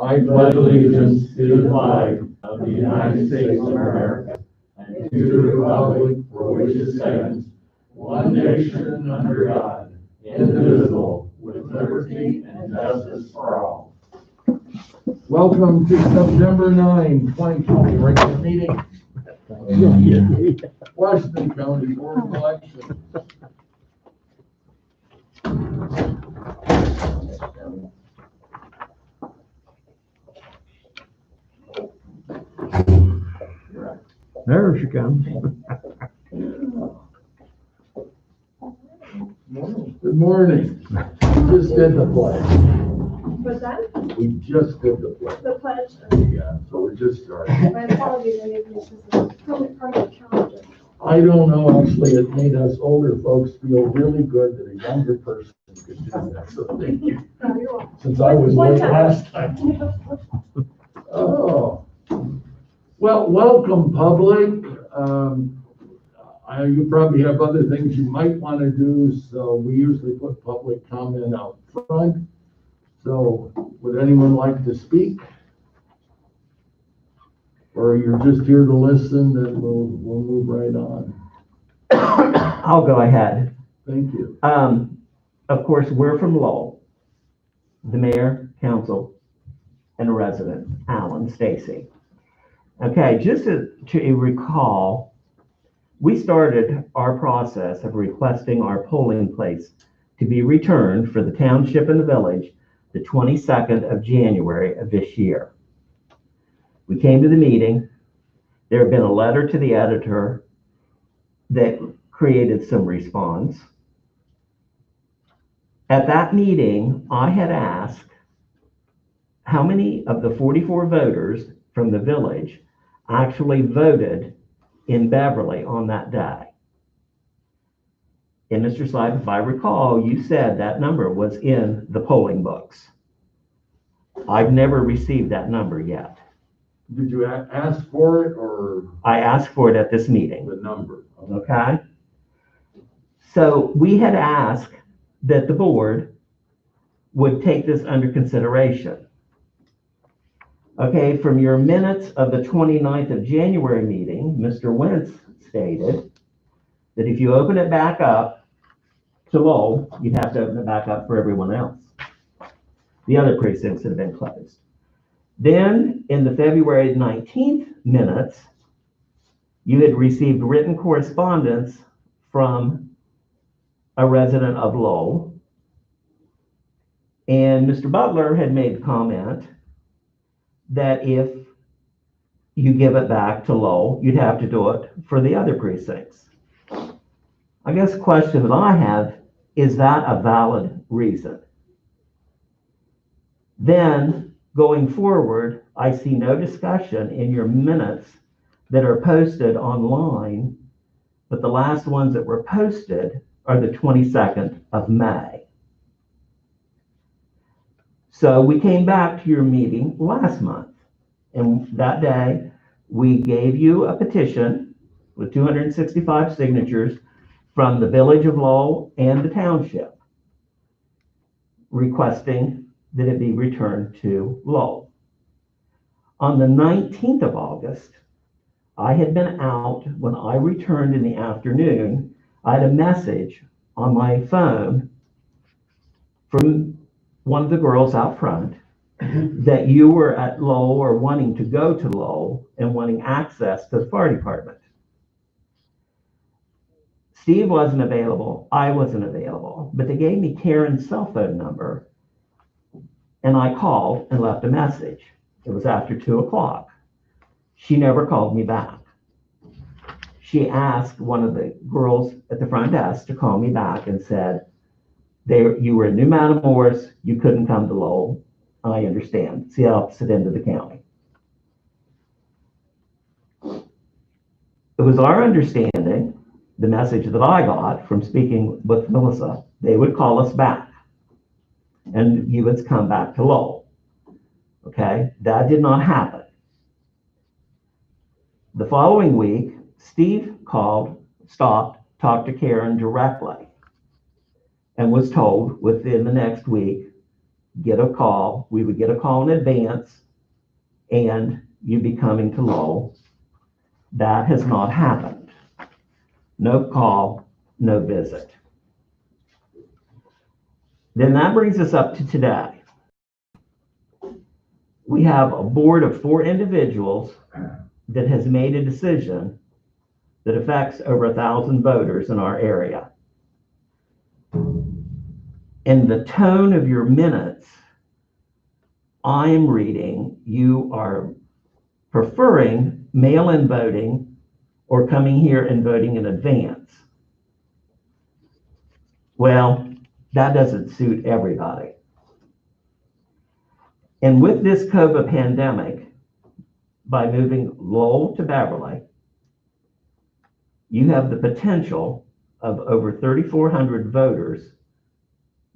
I pledge allegiance to the flag of the United States of America and to the republic for which it stands, one nation under God, indivisible, with liberty and justice for all. Welcome to September 9, 2020 regular meeting. Washington County Board of Elections. There she comes. Good morning. We just did the pledge. What's that? We just did the pledge. The pledge? Yeah, so we're just starting. My apologies, I didn't this is probably part of the calendar. I don't know, actually, it made us older folks feel really good that a younger person could do that, so thank you. Oh, you're welcome. Since I was One late time. last time. Oh. Well, welcome, public. You probably have other things you might want to do, so we usually put public comment out front. So would anyone like to speak? Or you're just here to listen, then we'll move right on. I'll go ahead. Thank you. Of course, we're from Lowell, the mayor, council, and a resident, Alan Stacy. Okay, just to recall, we started our process of requesting our polling place to be returned for the township and the village the 22nd of January of this year. We came to the meeting. There had been a letter to the editor that created some response. At that meeting, I had asked how many of the 44 voters from the village actually voted in Beverly on that day. And Mr. Slive, if I recall, you said that number was in the polling books. I've never received that number yet. Did you ask for it or? I asked for it at this meeting. The number. Okay. So we had asked that the board would take this under consideration. Okay, from your minutes of the 29th of January meeting, Mr. Wentz stated that if you open it back up to Lowell, you'd have to open it back up for everyone else. The other precincts that have been closed. Then in the February 19th minutes, you had received written correspondence from a resident of Lowell. And Mr. Butler had made the comment that if you give it back to Lowell, you'd have to do it for the other precincts. I guess the question that I have, is that a valid reason? Then going forward, I see no discussion in your minutes that are posted online, but the last ones that were posted are the 22nd of May. So we came back to your meeting last month, and that day we gave you a petition with 265 signatures from the village of Lowell and the township requesting that it be returned to Lowell. On the 19th of August, I had been out. When I returned in the afternoon, I had a message on my phone from one of the girls out front that you were at Lowell or wanting to go to Lowell and wanting access to the fire department. Steve wasn't available, I wasn't available, but they gave me Karen's cell phone number and I called and left a message. It was after 2 o'clock. She never called me back. She asked one of the girls at the front desk to call me back and said, you were in New Matamoros, you couldn't come to Lowell. I understand. It's the opposite end of the county. It was our understanding, the message that I got from speaking with Melissa, they would call us back and you would come back to Lowell. Okay, that did not happen. The following week, Steve stopped, talked to Karen directly, and was told within the next week get a call. We would get a call in advance and you'd be coming to Lowell. That has not happened. No call, no visit. Then that brings us up to today. We have a board of 4 individuals that has made a decision that affects over 1,000 voters in our area. In the tone of your minutes, I am reading you are preferring mail-in voting or coming here and voting in advance. Well, that doesn't suit everybody. And with this COVID pandemic, by moving Lowell to Beverly, you have the potential of over 3,400 voters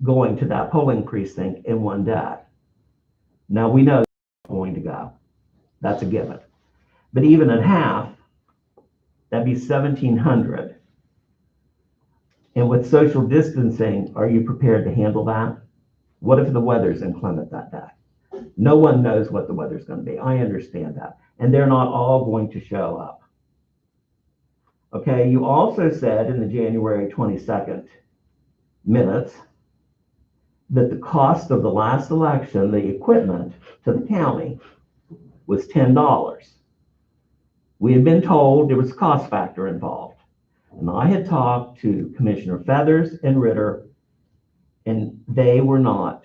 going to that polling precinct in one day. Now we know they're going to go. That's a given. But even at half, that'd be 1,700. And with social distancing, are you prepared to handle that? What if the weather's inclement that day? No one knows what the weather's going to be. I understand that. And they're not all going to show up. Okay, you also said in the January 22nd minutes that the cost of the last election, the equipment to the county, was $10. We had been told there was a cost factor involved. And I had talked to Commissioner Feathers and Ritter, and they were not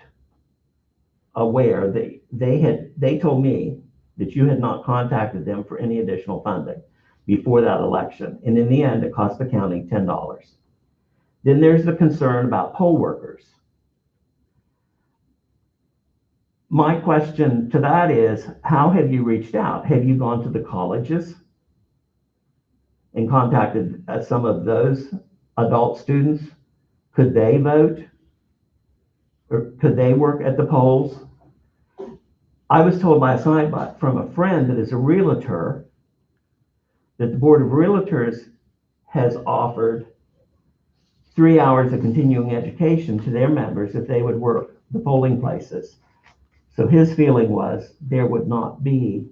aware. They told me that you had not contacted them for any additional funding before that election. And in the end, it cost the county $10. Then there's the concern about poll workers. My question to that is, how have you reached out? Have you gone to the colleges and contacted some of those adult students? Could they vote? Or could they work at the polls? I was told last night from a friend that is a realtor that the Board of Realtors has offered 3 hours of continuing education to their members if they would work the polling places. So his feeling was there would not be,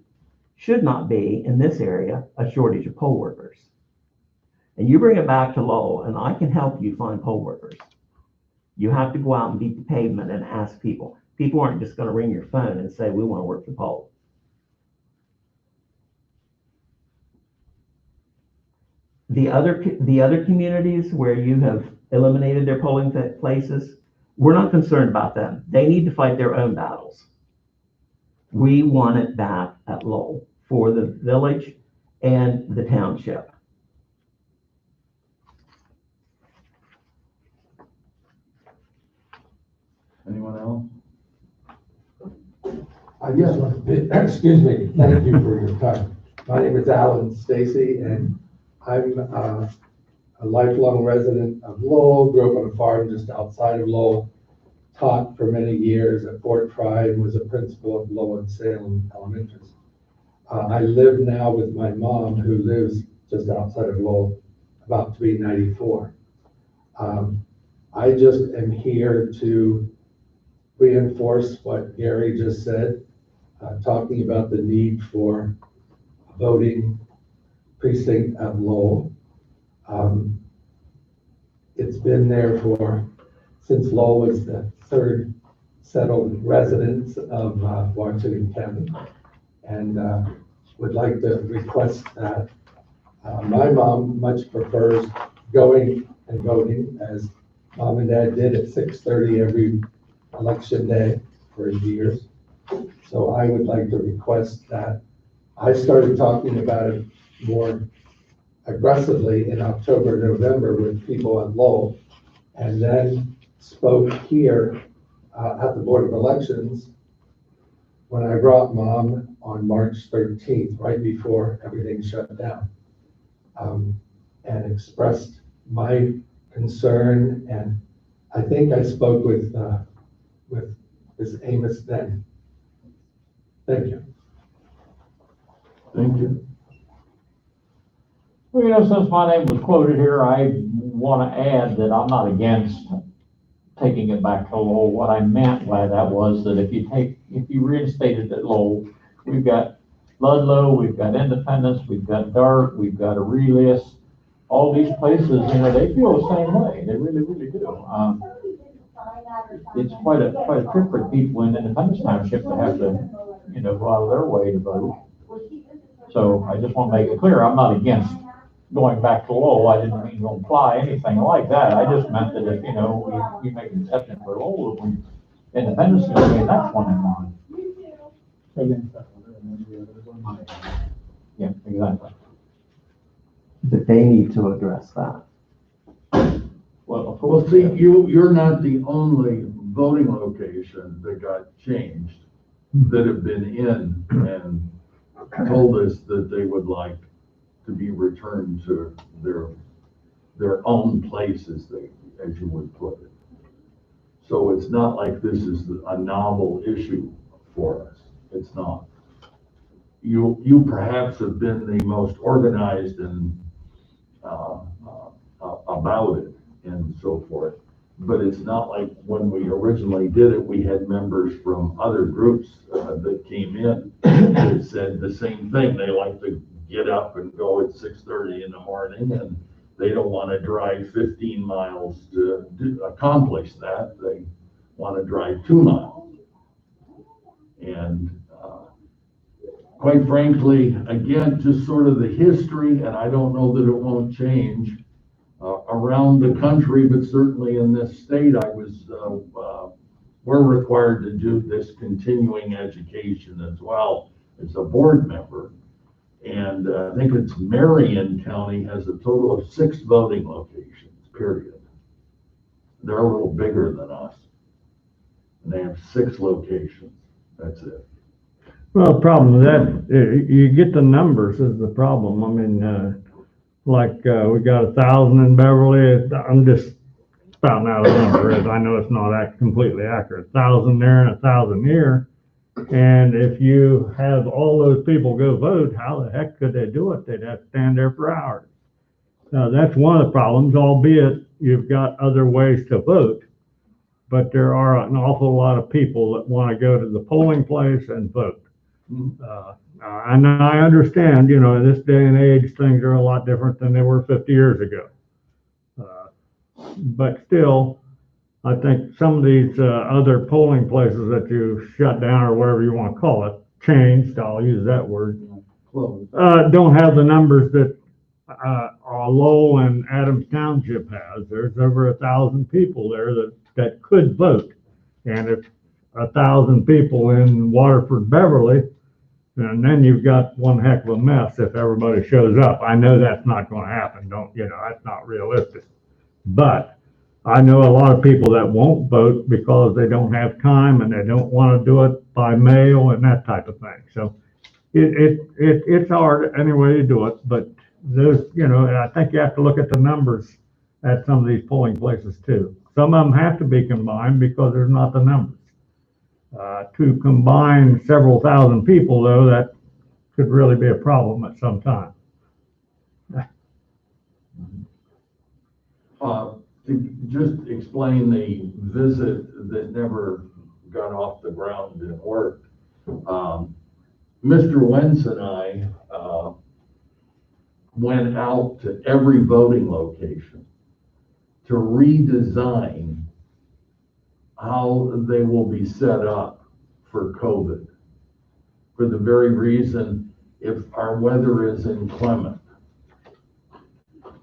should not be in this area, a shortage of poll workers. And you bring it back to Lowell, and I can help you find poll workers. You have to go out and beat the pavement and ask people. People aren't just going to ring your phone and say, we want to work the poll. The other communities where you have eliminated their polling places, we're not concerned about them. They need to fight their own battles. We want it back at Lowell for the village and the township. Anyone else? Yes, excuse me, thank you for your time. My name is Alan Stacy, and I'm a lifelong resident of Lowell, grew up on a farm just outside of Lowell, taught for many years at Fort Pride, was a principal of Lowell and Salem Elementary. I live now with my mom, who lives just outside of Lowell, about to be 94. I just am here to reinforce what Gary just said, talking about the need for a voting precinct at Lowell. It's been there since Lowell was the 3rd settled residence of Washington County, and would like to request that. My mom much prefers going and voting, as Mom and Dad did at 6:30 every election day for years. So I would like to request that. I started talking about it more aggressively in October, November with people at Lowell, and then spoke here at the Board of Elections when I brought Mom on March 13th, right before everything shut down, and expressed my concern. And I think I spoke with Ms. Amos then. Thank you. Thank you. Well, since my name was quoted here, I want to add that I'm not against taking it back to Lowell, what I meant by that was that if you reinstated it Lowell, we've got Ludlow, we've got Independence, we've got Dart, we've got Aurelius, all these places, they feel the same way, they really, really do. It's quite a trip for people in Independence Township to have to, go out of their way to vote. So I just want to make it clear, I'm not against going back to Lowell. I didn't mean to imply anything like that. I just meant that if, we make an exception for Lowell, when Independence is going, that's one in mind. Yeah, exactly. But they need to address that. Well, of Well, course, see, you're not the only voting location that got changed, that have been in and told us that they would like to be returned to their own places, as you would put it. So it's not like this is a novel issue for us. It's not. You perhaps have been the most organized and about it and so forth. But it's not like when we originally did it, we had members from other groups that came in that said the same thing. They like to get up and go at 6:30 in the morning, and they don't want to drive 15 miles to accomplish that. They want to drive 2 miles. And quite frankly, again, just sort of the history, and I don't know that it won't change around the country, but certainly in this state, we're required to do this continuing education as well as a board member. And I think it's Marion County has a total of 6 voting locations, period. They're a little bigger than us. And they have 6 locations. That's it. Well, the problem with that, you get the numbers is the problem. I mean, we got 1,000 in Beverly. I'm just spouting out a number, as I know it's not completely accurate. 1,000 there and 1,000 here. And if you have all those people go vote, how the heck could they do it? They'd have to stand there for hours. That's one of the problems, albeit you've got other ways to vote. But there are an awful lot of people that want to go to the polling place and vote. And I understand, in this day and age, things are a lot different than they were 50 years ago. But still, I think some of these other polling places that you shut down or whatever you want to call it, changed, I'll use that word, don't have the numbers that Lowell and Adams Township has. There's over 1,000 people there that could vote. And if 1,000 people in Waterford, Beverly, and then you've got one heck of a mess if everybody shows up. I know that's not going to happen. That's not realistic. But I know a lot of people that won't vote because they don't have time and they don't want to do it by mail and that type of thing. So it's hard anyway to do it. But there's, I think you have to look at the numbers at some of these polling places too. Some of them have to be combined because there's not the numbers. To combine several thousand people, though, that could really be a problem at some time. To just explain the visit that never got off the ground and worked, Mr. Wentz and I went out to every voting location to redesign how they will be set up for COVID, for the very reason if our weather is inclement.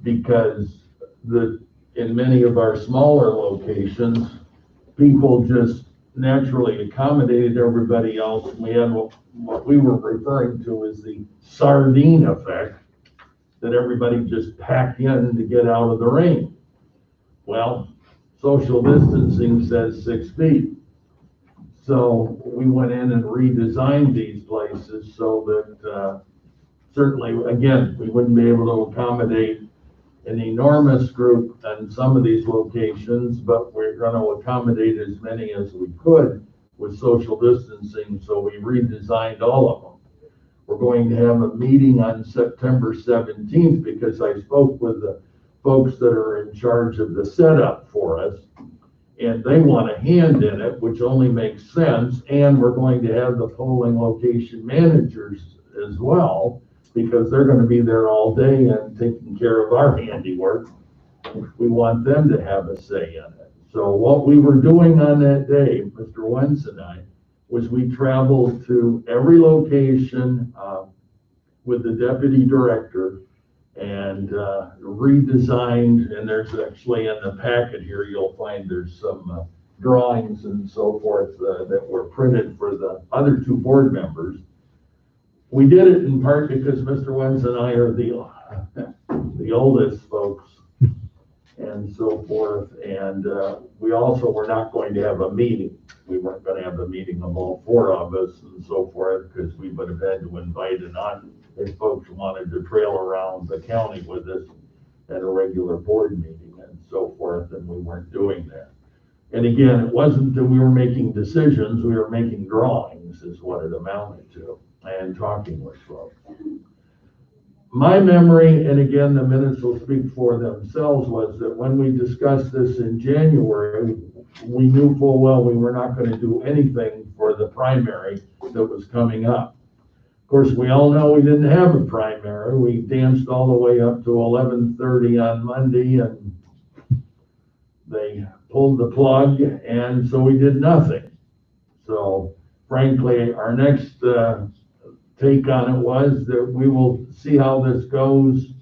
Because in many of our smaller locations, people just naturally accommodated everybody else. We had what we were referring to as the sardine effect, that everybody just packed in to get out of the rain. Well, social distancing says 6 feet. So we went in and redesigned these places so that certainly, again, we wouldn't be able to accommodate an enormous group in some of these locations, but we're going to accommodate as many as we could with social distancing, so we redesigned all of them. We're going to have a meeting on September 17th because I spoke with the folks that are in charge of the setup for us, and they want a hand in it, which only makes sense, and we're going to have the polling location managers as well, because they're gonna be there all day and taking care of our handiwork. We want them to have a say in it. So what we were doing on that day, Mr. Wentz and I, was we traveled to every location with the deputy director and redesigned, and there's actually in the packet here, you'll find there's some drawings and so forth that were printed for the other two board members. We did it in part because Mr. Wentz and I are the oldest folks and so forth, and we also were not going to have a meeting. We weren't gonna have a meeting of all four of us and so forth, because we would have had to invite an on, if folks wanted to trail around the county with us at a regular board meeting and so forth, and we weren't doing that. And again, it wasn't that we were making decisions, we were making drawings is what it amounted to, and talking with folks. My memory, and again, the minutes will speak for themselves, was that when we discussed this in January, we knew full well we were not gonna do anything for the primary that was coming up. Of course, we all know we didn't have a primary. We danced all the way up to 11:30 on Monday, and they pulled the plug, and so we did nothing. So frankly, our next take on it was that we will see how this goes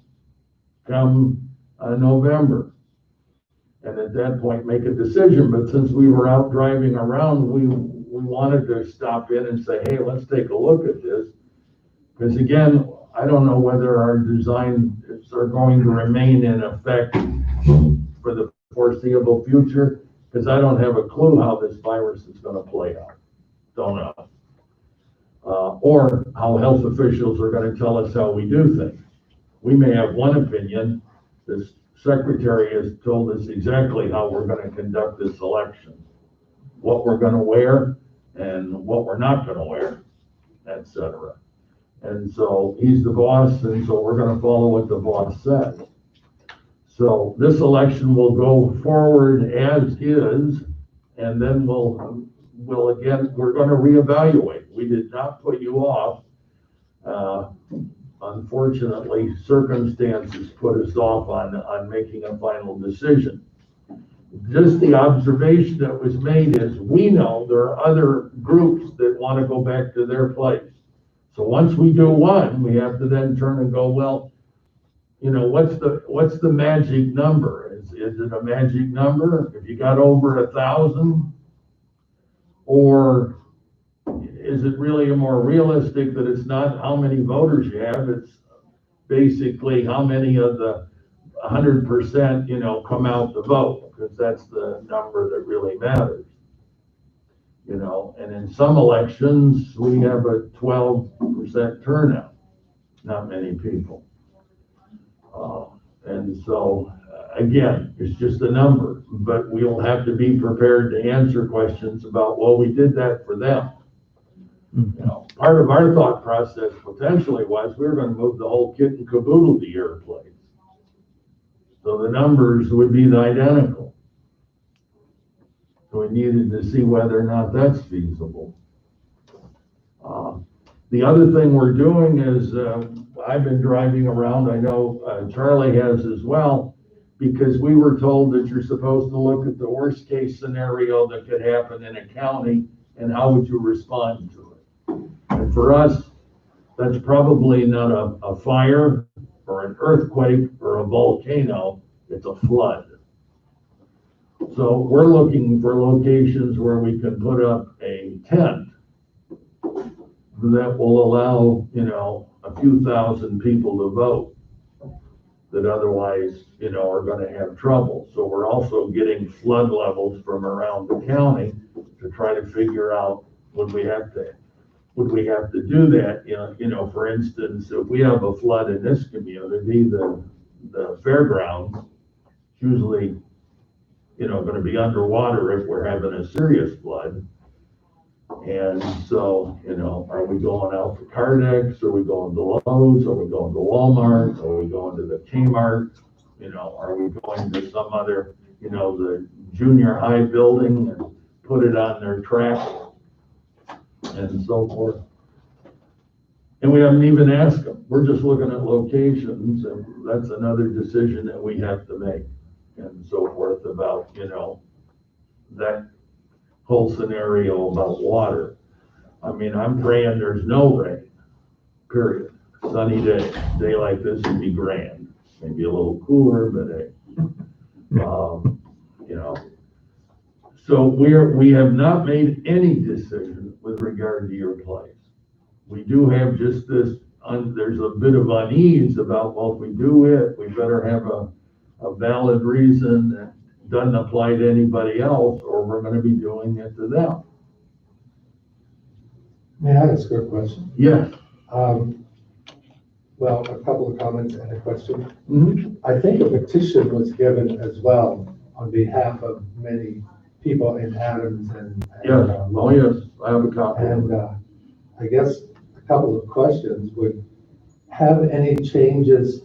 come November. And at that point, make a decision. But since we were out driving around, we wanted to stop in and say, hey, let's take a look at this. Because again, I don't know whether our designs are going to remain in effect for the foreseeable future, because I don't have a clue how this virus is going to play out. Don't know. Or how health officials are going to tell us how we do things. We may have one opinion. This secretary has told us exactly how we're going to conduct this election, what we're going to wear and what we're not going to wear, etc. And so he's the boss, and so we're going to follow what the boss says. So this election will go forward as is, and then we'll again, we're going to reevaluate. We did not put you off. Unfortunately, circumstances put us off on making a final decision. Just the observation that was made is we know there are other groups that want to go back to their place. So once we do one, we have to then turn and go, well, you know, what's the magic number? Is it a magic number if you got over 1,000? Or is it really more realistic that it's not how many voters you have, it's basically how many of the 100%, you know, come out to vote, because that's the number that really matters. You know, and in some elections, we have a 12% turnout, not many people. And so, again, it's just a number, but we'll have to be prepared to answer questions about, well, we did that for them. You know, part of our thought process potentially was we were going to move the whole kit and caboodle to your place. So the numbers would be identical. So we needed to see whether or not that's feasible. The other thing we're doing is I've been driving around, I know Charlie has as well, because we were told that you're supposed to look at the worst case scenario that could happen in a county and how would you respond to it. And for us, that's probably not a fire or an earthquake or a volcano, it's a flood. So we're looking for locations where we can put up a tent that will allow, you know, a few thousand people to vote that otherwise, you know, are going to have trouble. So we're also getting flood levels from around the county to try to figure out would we have to do that? You know, for instance, if we have a flood in this community, the fairgrounds usually, you know, going to be underwater if we're having a serious flood. And so, you know, are we going out to Cardex? Are we going to Lowe's? Are we going to Walmart? Are we going to the Kmart? You know, are we going to some other, you know, the junior high building and put it on their track and so forth. And we haven't even asked them. We're just looking at locations, and that's another decision that we have to make and so forth about, that whole scenario about water. I mean, I'm praying there's no rain, period. Sunny day like this would be grand. Maybe a little cooler, but hey, So we have not made any decision with regard to your place. We do have just this, there's a bit of unease about, well, if we do it, we better have a valid reason that doesn't apply to anybody else, or we're gonna be doing it to them. May I ask a question? Yes. Well, a couple of comments and a question. Mhm. I think a petition was given as well on behalf of many people in Adams and. Yes, oh yes, I have a copy. And I guess a couple of questions would, have any changes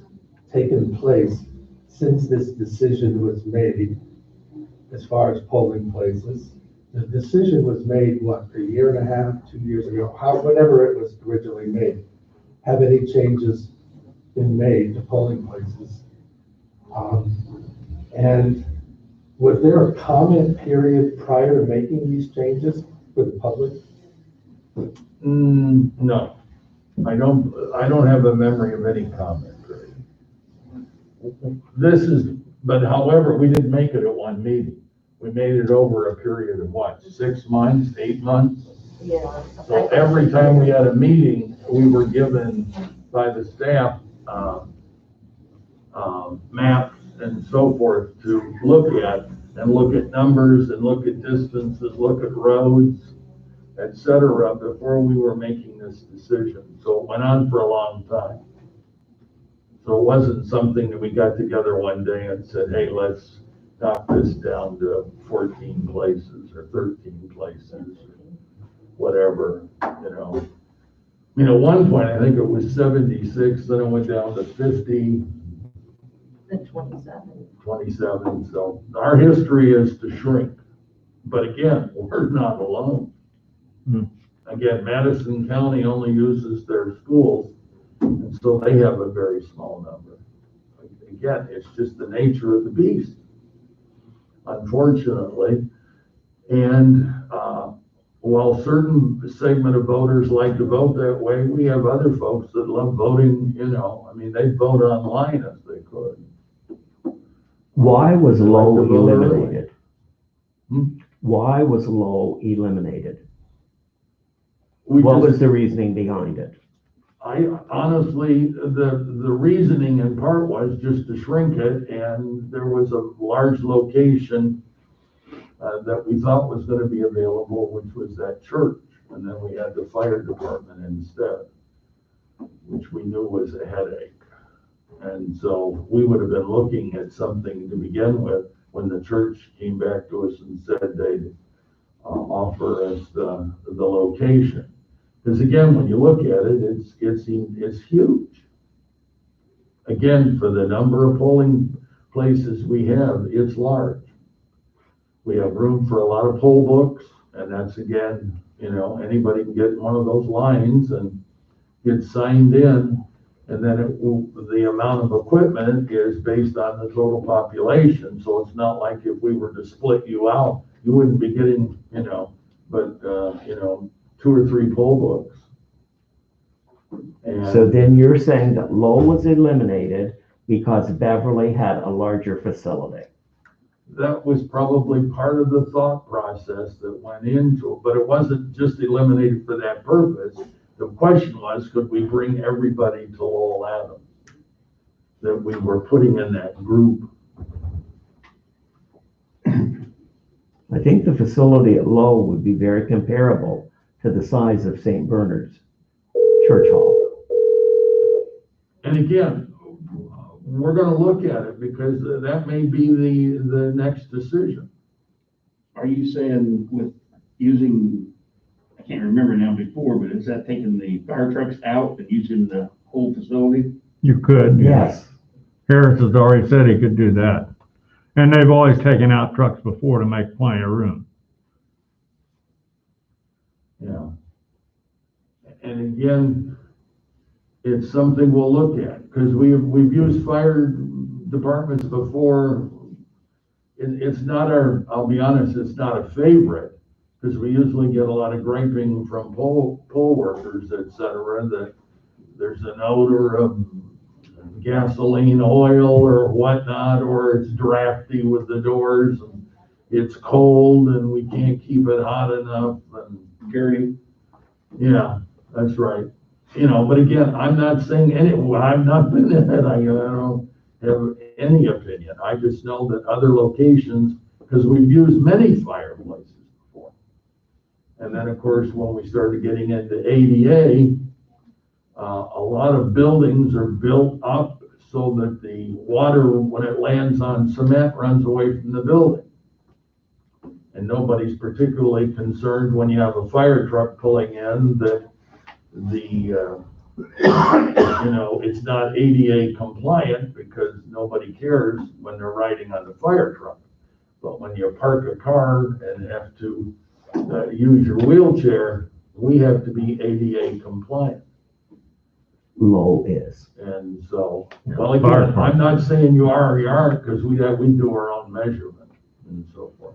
taken place since this decision was made as far as polling places? The decision was made, what, a year and a half, 2 years ago, whenever it was originally made. Have any changes been made to polling places? And was there a comment period prior to making these changes for the public? No, I don't have a memory of any comment period. But however, we didn't make it at one meeting. We made it over a period of what, 6 months, 8 months? Yeah. So every time we had a meeting, we were given by the staff, maps and so forth to look at, and look at numbers and look at distances, look at roads, et cetera, before we were making this decision. So it went on for a long time. So it wasn't something that we got together one day and said, hey, let's knock this down to 14 places or 13 places, or whatever, I mean, at one point, I think it was 76, then it went down to 50, And 27. 27. So our history is to shrink. But again, we're not alone. Again, Madison County only uses their schools, and so they have a very small number. Again, it's just the nature of the beast, unfortunately. And while certain segment of voters like to vote that way, we have other folks that love voting, I mean, they vote online if they could. Why was Lowell Like to vote early. eliminated? Why was Lowell eliminated? What was the reasoning behind it? I honestly, the reasoning in part was just to shrink it, and there was a large location that we thought was going to be available, which was that church, and then we had the fire department instead, which we knew was a headache. And so we would have been looking at something to begin with when the church came back to us and said they'd offer us the location. Because again, when you look at it, it's huge. Again, for the number of polling places we have, it's large. We have room for a lot of poll books, and that's again, anybody can get in one of those lines and get signed in, and then the amount of equipment is based on the total population. So it's not like if we were to split you out, you wouldn't be getting, but 2 or 3 poll books. And So then you're saying that Lowell was eliminated because Beverly had a larger facility. that was probably part of the thought process that went into it, but it wasn't just eliminated for that purpose. The question was, could we bring everybody to Lowell Adams that we were putting in that group? I think the facility at Lowell would be very comparable to the size of St. Bernard's Church Hall. And again, we're gonna look at it because that may be the next decision. Are you saying with using, I can't remember now before, but is that taking the fire trucks out and using the whole facility? You could. Yes. Harris has already said he could do that. And they've always taken out trucks before to make plenty of room. Yeah. And again, it's something we'll look at, because we've used fire departments before. It's not I'll be honest, it's not a favorite, because we usually get a lot of griping from poll workers, et cetera, that there's an odor of gasoline, oil, or whatnot, or it's drafty with the doors, and it's cold, and we can't keep it hot enough, and Dirty. yeah, that's right. You know, but again, I'm not saying I've not been in it, I don't have any opinion. I just know that other locations, because we've used many fireplaces before. And then, of course, when we started getting into ADA, a lot of buildings are built up so that the water, when it lands on cement, runs away from the building. And nobody's particularly concerned when you have a fire truck pulling in that it's not ADA compliant, because nobody cares when they're riding on the fire truck. But when you park a car and have to use your wheelchair, we have to be ADA compliant. Lowell is. And so, well, again, I'm not saying you are or you aren't, because we do our own measurement and so forth.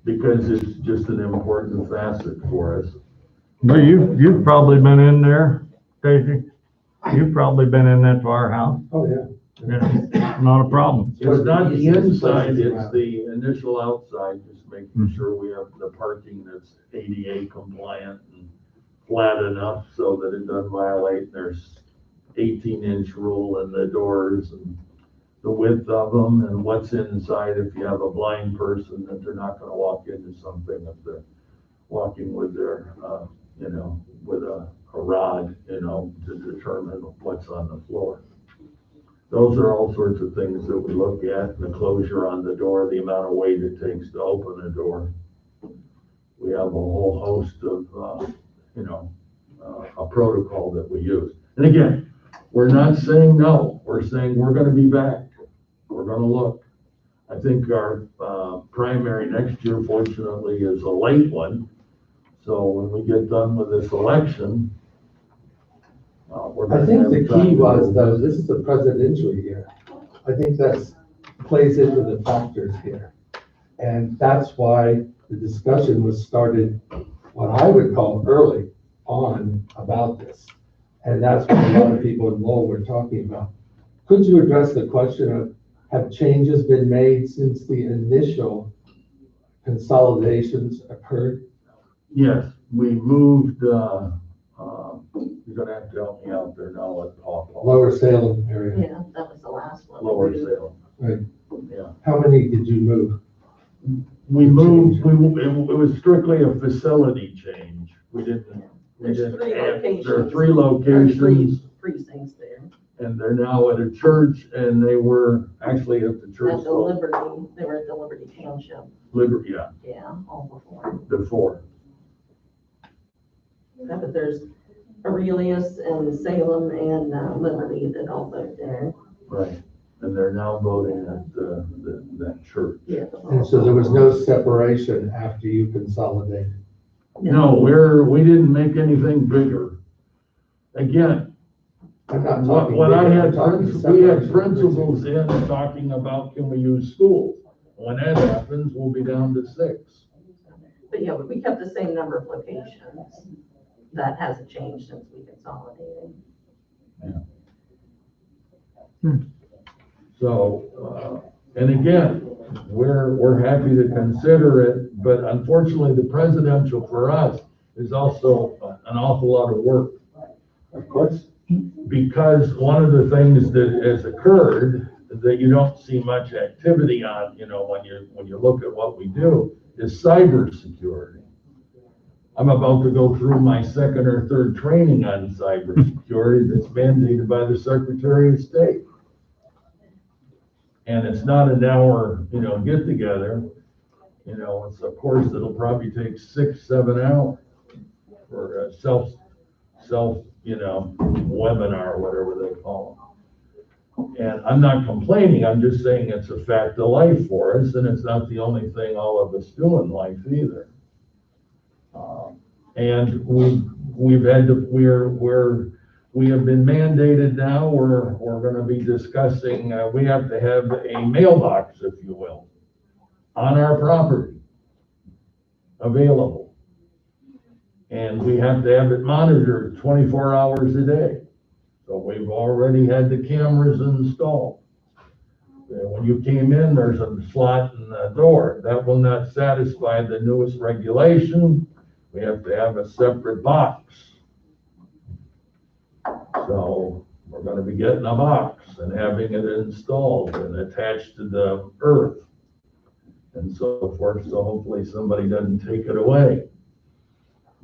Because it's just an important facet for us. But you've probably been in there, Stacy. You've probably been in that firehouse. Oh, yeah. Yeah, not a problem. It's not the inside, it's the initial outside, just making sure we have the parking that's ADA compliant and flat enough so that it doesn't violate. There's 18-inch rule in the doors and the width of them and what's inside. If you have a blind person, that they're not gonna walk into something if they're walking with their, with a rod, to determine what's on the floor. Those are all sorts of things that we look at, the closure on the door, the amount of weight it takes to open a door. We have a whole host of, a protocol that we use. And again, we're not saying no, we're saying we're gonna be back. We're gonna look. I think our primary next year, fortunately, is a late one. So when we get done with this election, we're I gonna think have the time key to- was, though, this is a presidential year. I think that's plays into the factors here. And that's why the discussion was started, what I would call early on about this. And that's what a lot of people in Lowell were talking about. Could you address the question of, have changes been made since the initial consolidations occurred? Yes, we moved, you're gonna have to help me out there now at Paw. Lower Salem area. Yeah, that was the last one. Lower Salem. Right. Yeah. How many did you move? We moved, it was strictly a facility change. We didn't There's three add- locations. There are three There's locations, three precincts there. and they're now at a church, and they were actually at the church At the called Liberty, they were at the Liberty Township, Liberty, yeah, yeah, all before. before. Yeah, but there's Aurelius and Salem and Liberty that all vote there. Right, and they're now voting at that church. Yeah. And so there was no separation after you consolidated. No, we didn't make anything bigger. Again, I'm not talking. when I big, had, I'm talking we had separation. principals in talking about, can we use schools? When that happens, we'll be down to 6. But yeah, we kept the same number of locations. That hasn't changed since we consolidated. So, and again, we're happy to consider it, but unfortunately, the presidential for us is also an awful lot of work. Of course. Because one of the things that has occurred that you don't see much activity on, when you look at what we do, is cybersecurity. I'm about to go through my second or third training on cybersecurity that's mandated by the Secretary of State. And it's not an hour, get together. It's a course that'll probably take 6-7 hours for a self, webinar, whatever they call them. And I'm not complaining, I'm just saying it's a fact of life for us, and it's not the only thing all of us do in life either. And we've had to, we have been mandated now, we're gonna be discussing, we have to have a mailbox, if you will, on our property, available. And we have to have it monitored 24 hours a day. So we've already had the cameras installed. When you came in, there's a slot in the door. That will not satisfy the newest regulation. We have to have a separate box. So we're gonna be getting a box and having it installed and attached to the earth and so forth. So hopefully somebody doesn't take it away.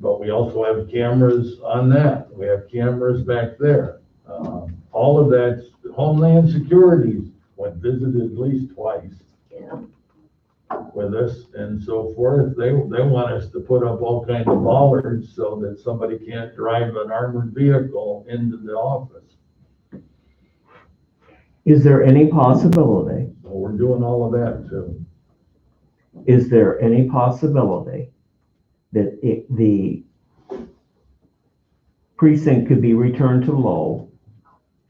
But we also have cameras on that. We have cameras back there. All of that, Homeland Security went visited at least twice Yeah. with us and so forth. They want us to put up all kinds of bollards so that somebody can't drive an armored vehicle into the office. Is there any possibility, So we're doing all of that too. is there any possibility that the precinct could be returned to Lowell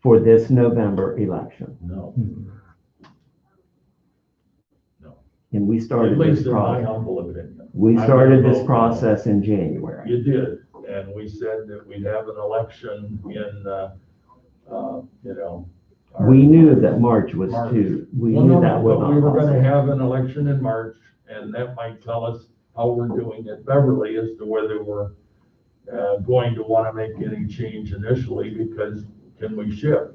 for this November election? No, And we at started this least in my process, humble opinion. we I'm started gonna this vote no. process in January. You did, and we said that we'd have an election in, you know. our- We knew that March was March. we Well, knew no, that was but we not were gonna possible. have an election in March, and that might tell us how we're doing at Beverly as to whether we're going to wanna make any change initially, because can we shift?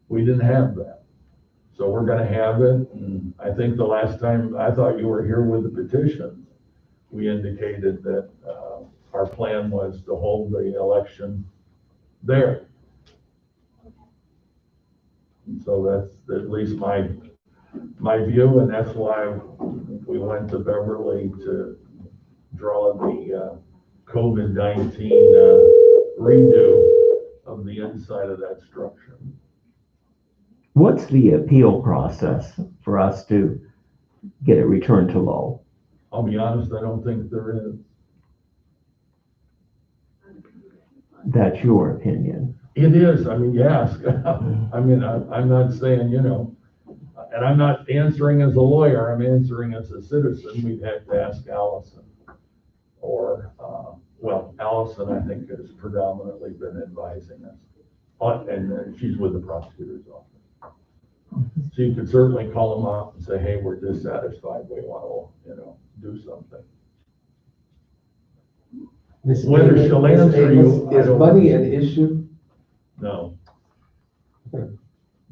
We didn't have that. So we're gonna have it, and I think the last time, I thought you were here with the petition, we indicated that, our plan was to hold the election there. And so that's at least my view, and that's why we went to Beverly to draw the, COVID-19, redo of the inside of that structure. What's the appeal process for us to get it returned to Lowell? I'll be honest, I don't think there is. That's your opinion. It is, I mean, yes. I mean, I'm not saying, you know, and I'm not answering as a lawyer, I'm answering as a citizen. We'd have to ask Allison. Or, well, Allison, I think, has predominantly been advising us. And she's with the prosecutor's office. So you could certainly call them up and say, hey, we're dissatisfied, we want to, you know, do something. Ms. Whether Amos- she'll Ms. answer Amos, you, I is don't- money an issue? No. Okay.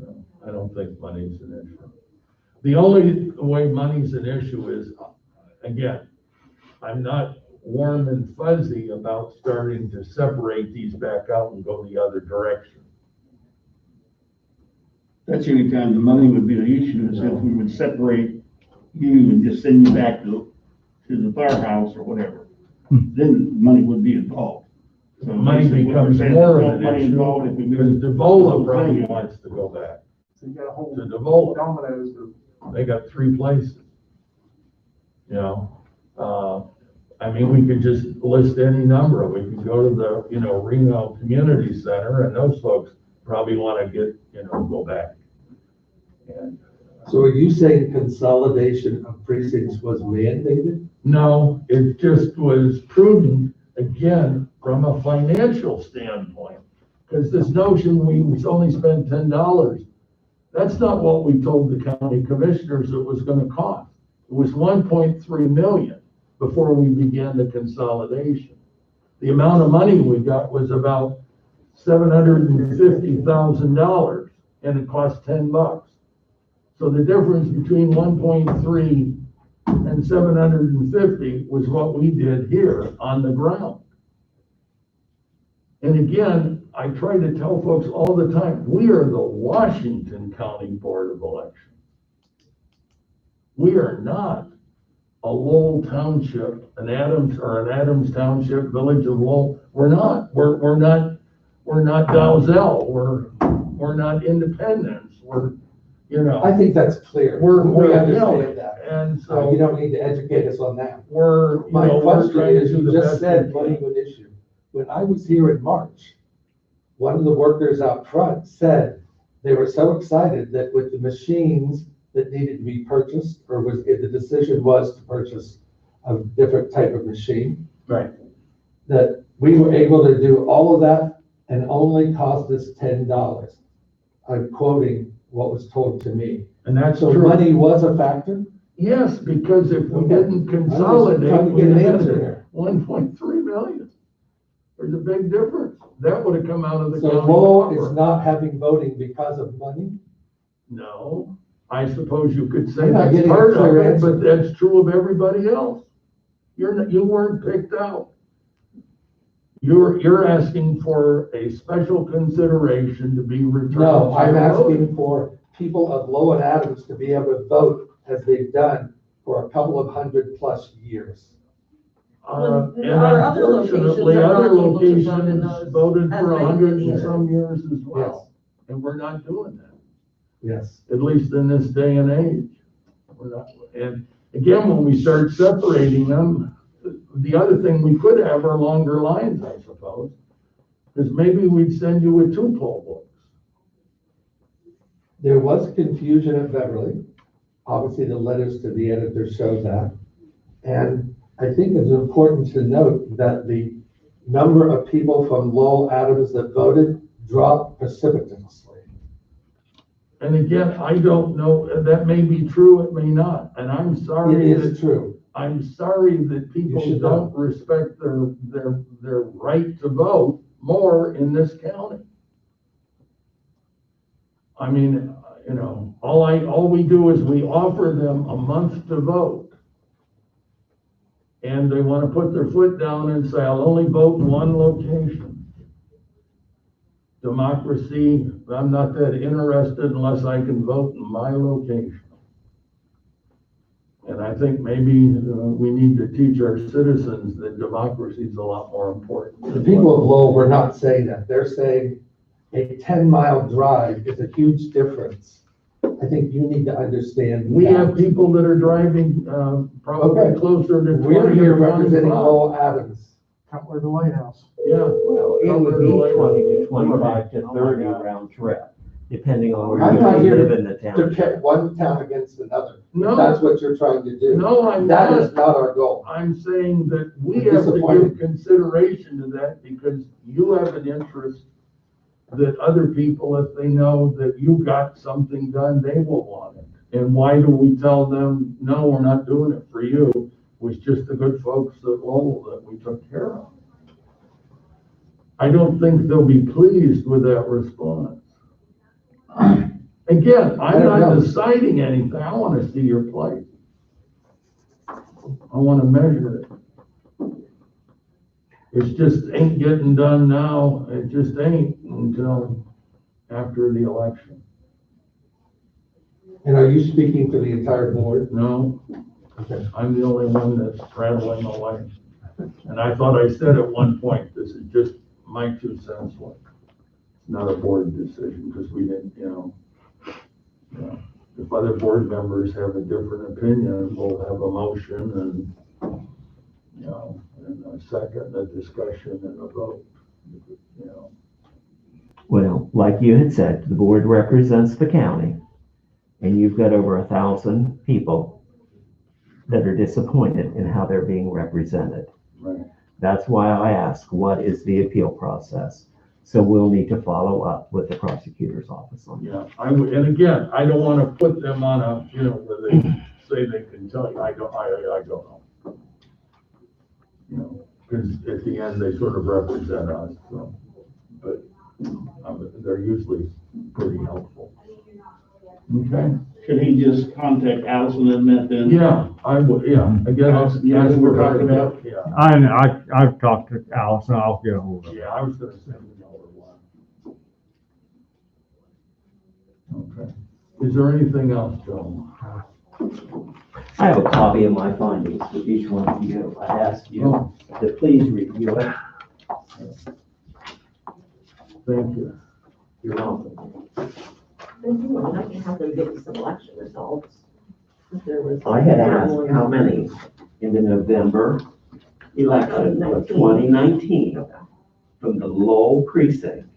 No, I don't think money's an issue. The only way money's an issue is, again, I'm not warm and fuzzy about starting to separate these back out and go the other direction. That's the only time the money would be the issue, is if we would separate you and just send you back to the firehouse or whatever. Then money would be involved. So Money basically what we're becomes saying, more there's of no an money involved if we issue, move because the whole Devola probably thing. wants to go back So you got a whole to Devola. dominoes of. They got 3 places. You know, I mean, we could just list any number. We can go to the, you know, Reno Community Center, and those folks probably want to get, you know, go back. And So are you saying consolidation of precincts was mandated? no, it just was prudent, again, from a financial standpoint. Because this notion we only spent $10, that's not what we told the county commissioners it was gonna cost. It was 1.3 million before we began the consolidation. The amount of money we got was about $750,000, and it cost $10. So the difference between 1.3 and 750 was what we did here on the ground. And again, I try to tell folks all the time, we are the Washington County Board of Elections. We are not a Lowell Township, an Adams Township, Village of Lowell. We're not Dalzell. We're not Independence. we're, you know, I think that's clear. we're, We you understand know, that. and You so don't need to educate us on that. we're, you My know, we're question trying to is, do you the just best said we money can. would issue. When I was here in March, one of the workers out front said they were so excited that with the machines that needed to be purchased, or was, if the decision was to purchase a different type of machine, Right. that we were able to do all of that and only cost us $10. I'm quoting what was told to me. And that's So true. money was a factor? Yes, because if we Okay. didn't I'm just consolidate, trying to we get an would answer have here. 1.3 million. There's a big difference. That would have come out of the So county. Lowell coffers. is not having voting because of money? No, I suppose you could say I'm not that's getting a part of clear it, answer. but that's true of everybody else. You weren't picked out. You're asking for a special consideration to be returned. No, to I'm your voting. asking for people of Lowell and Adams to be able to vote as they've done for a couple of 100+ years. And Our other locations unfortunately, are not other able to vote in locations those voted as for they did 100 and either. some years as well. And we're not doing that, Yes. at least in this day and age. We're not, and again, when we start separating them, the other thing we could have are longer lines, I suppose. Because maybe we'd send you with 2 poll books. There was confusion at Beverly. Obviously, the letters to the editor show that. And I think it's important to note that the number of people from Lowell Adams that voted dropped precipitously. And again, I don't know, that may be true, it may not. And I'm It sorry is that, true. I'm sorry that You people should don't respect their right to vote more in this county. I mean, you know, all we do is we offer them a month to vote. And they want to put their foot down and say, I'll only vote in one location. Democracy, I'm not that interested unless I can vote in my location. And I think maybe we need to teach our citizens that democracy is a lot more important. The people of Lowell were not saying that. They're saying a 10-mile drive is a huge difference. I think you need to understand. We that. have people that are driving probably Okay. closer to 20 We're here or representing 25. Lowell Adams. Cutler to White House. Yeah. Well, it would be 20 to 25 to 30 round trip, depending on where I'm not you here live in the To town. pit one town against another. No. That's what you're trying to do. No, I'm That not. is not our goal. I'm saying that we I'm have to disappointed. give consideration to that because you have an interest that other people, if they know that you got something done, they will want it. And why do we tell them, no, we're not doing it for you? It was just the good folks at Lowell that we took care of. I don't think they'll be pleased with that response. Again, I I'm don't not know. deciding anything. I want to see your place. I want to measure it. It just ain't getting done now. It just ain't until after the election. And are you speaking for the entire board? No, Okay. I'm the only one that's prattling away. And I thought I said at one point, this is just my 2 cents worth. It's not a board decision because we didn't, you know, if other board members have a different opinion, we'll have a motion and, you know, and a second, a discussion and a vote, you know. Well, like you had said, the board represents the county, and you've got over 1,000 people that are disappointed in how they're being represented. Right. That's why I ask, what is the appeal process? So we'll need to follow up with the prosecutor's office on that. Yeah, I would, and again, I don't want to put them on a, you know, where they say they can tell you, I don't know. You know, because at the end, they sort of represent us, so, but they're usually pretty helpful. Okay? Should he just contact Allison and Met then? Yeah, I would, yeah, again, Allison, you know who we're talking about? Yeah, I've talked to Allison, I'll get a hold of her. yeah, I was gonna send another one. Okay. Is there anything else, Joe? I have a copy of my findings with each one of you. I ask you to please review it. Thank you. You're welcome. I can have them give you some election results. If there was. I had asked how many in the November election of 2019 Okay. from the Lowell precinct,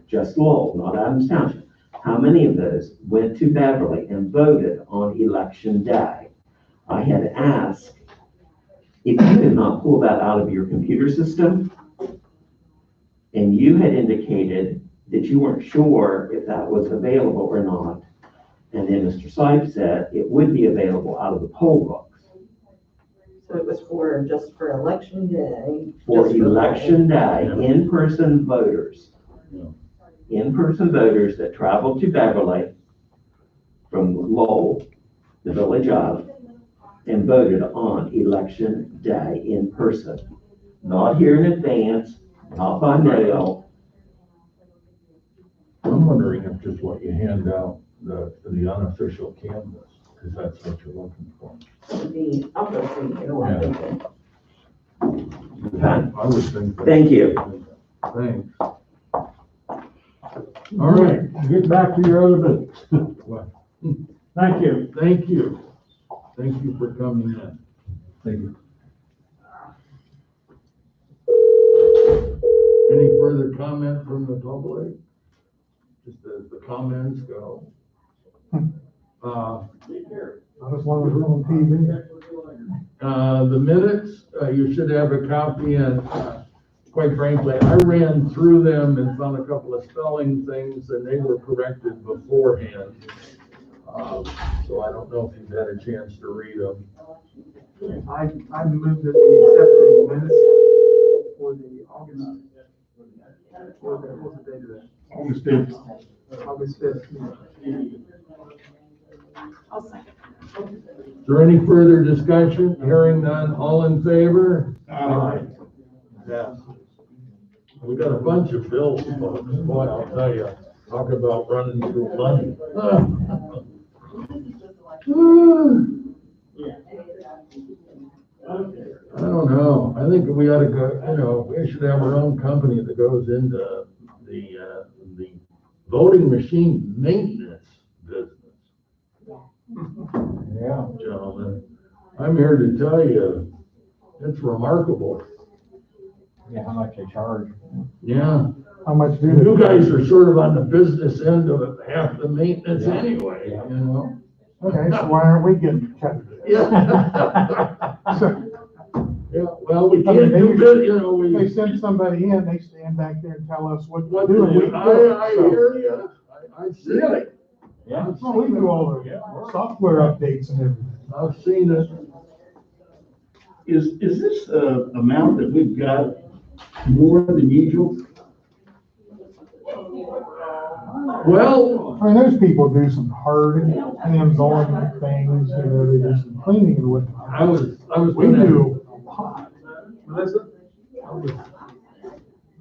just Lowell, not Adams Township. How many of those went to Beverly and voted on election day? I had asked if you did not pull that out of your computer system, and you had indicated that you weren't sure if that was available or not. And then Mr. Sipe said it would be available out of the poll books. So it was just for election day. For just election day, in-person voters. Yeah. In-person voters that traveled to Beverly from Lowell, the village of, and voted on election day in person. Not here in advance, not by mail. I'm wondering if just what you hand out, the unofficial canvas, because that's what you're looking for. I'll go see here what they did. Okay. I would think. Thank you. Thanks. All right, Get back to your other business. Thank you. thank you. Thank you for coming in. Thank you. Any further comment from the public? Just as the comments go. I just wanted to on TV. The minutes, you should have a copy, and quite frankly, I ran through them and found a couple of spelling things, and they were corrected beforehand. So I don't know if you've had a chance to read them. I moved that we accept the minutes for the August, what's the date of that? August 5th. August 5th. meeting. I'll second. Is there any further discussion? Hearing none, all in favor? Aye. Yes. We got a bunch of bills, folks. Boy, I'll tell you, talk about running through money. I don't know. I think we ought to go, we should have our own company that goes into the voting machine maintenance business. Yeah. Gentlemen, I'm here to tell you, it's remarkable. Yeah, how much they charge. Yeah. How much do You guys are sort of on the business end of half the maintenance anyway, you know? Okay, so why aren't we getting cut? Yeah. So, Yeah, well, we I mean, can't they do good, you know, they we. send somebody in, they stand back there and tell us what What to do. and we do, do it. I So- hear you, I see it. Yeah, well, we do all the software updates and everything. I've seen it. Is this amount that we've got more than usual? Well, I mean, those people do some hard hands-on things, you know, they do some cleaning and whatnot. I was We gonna, do a lot. Melissa, I was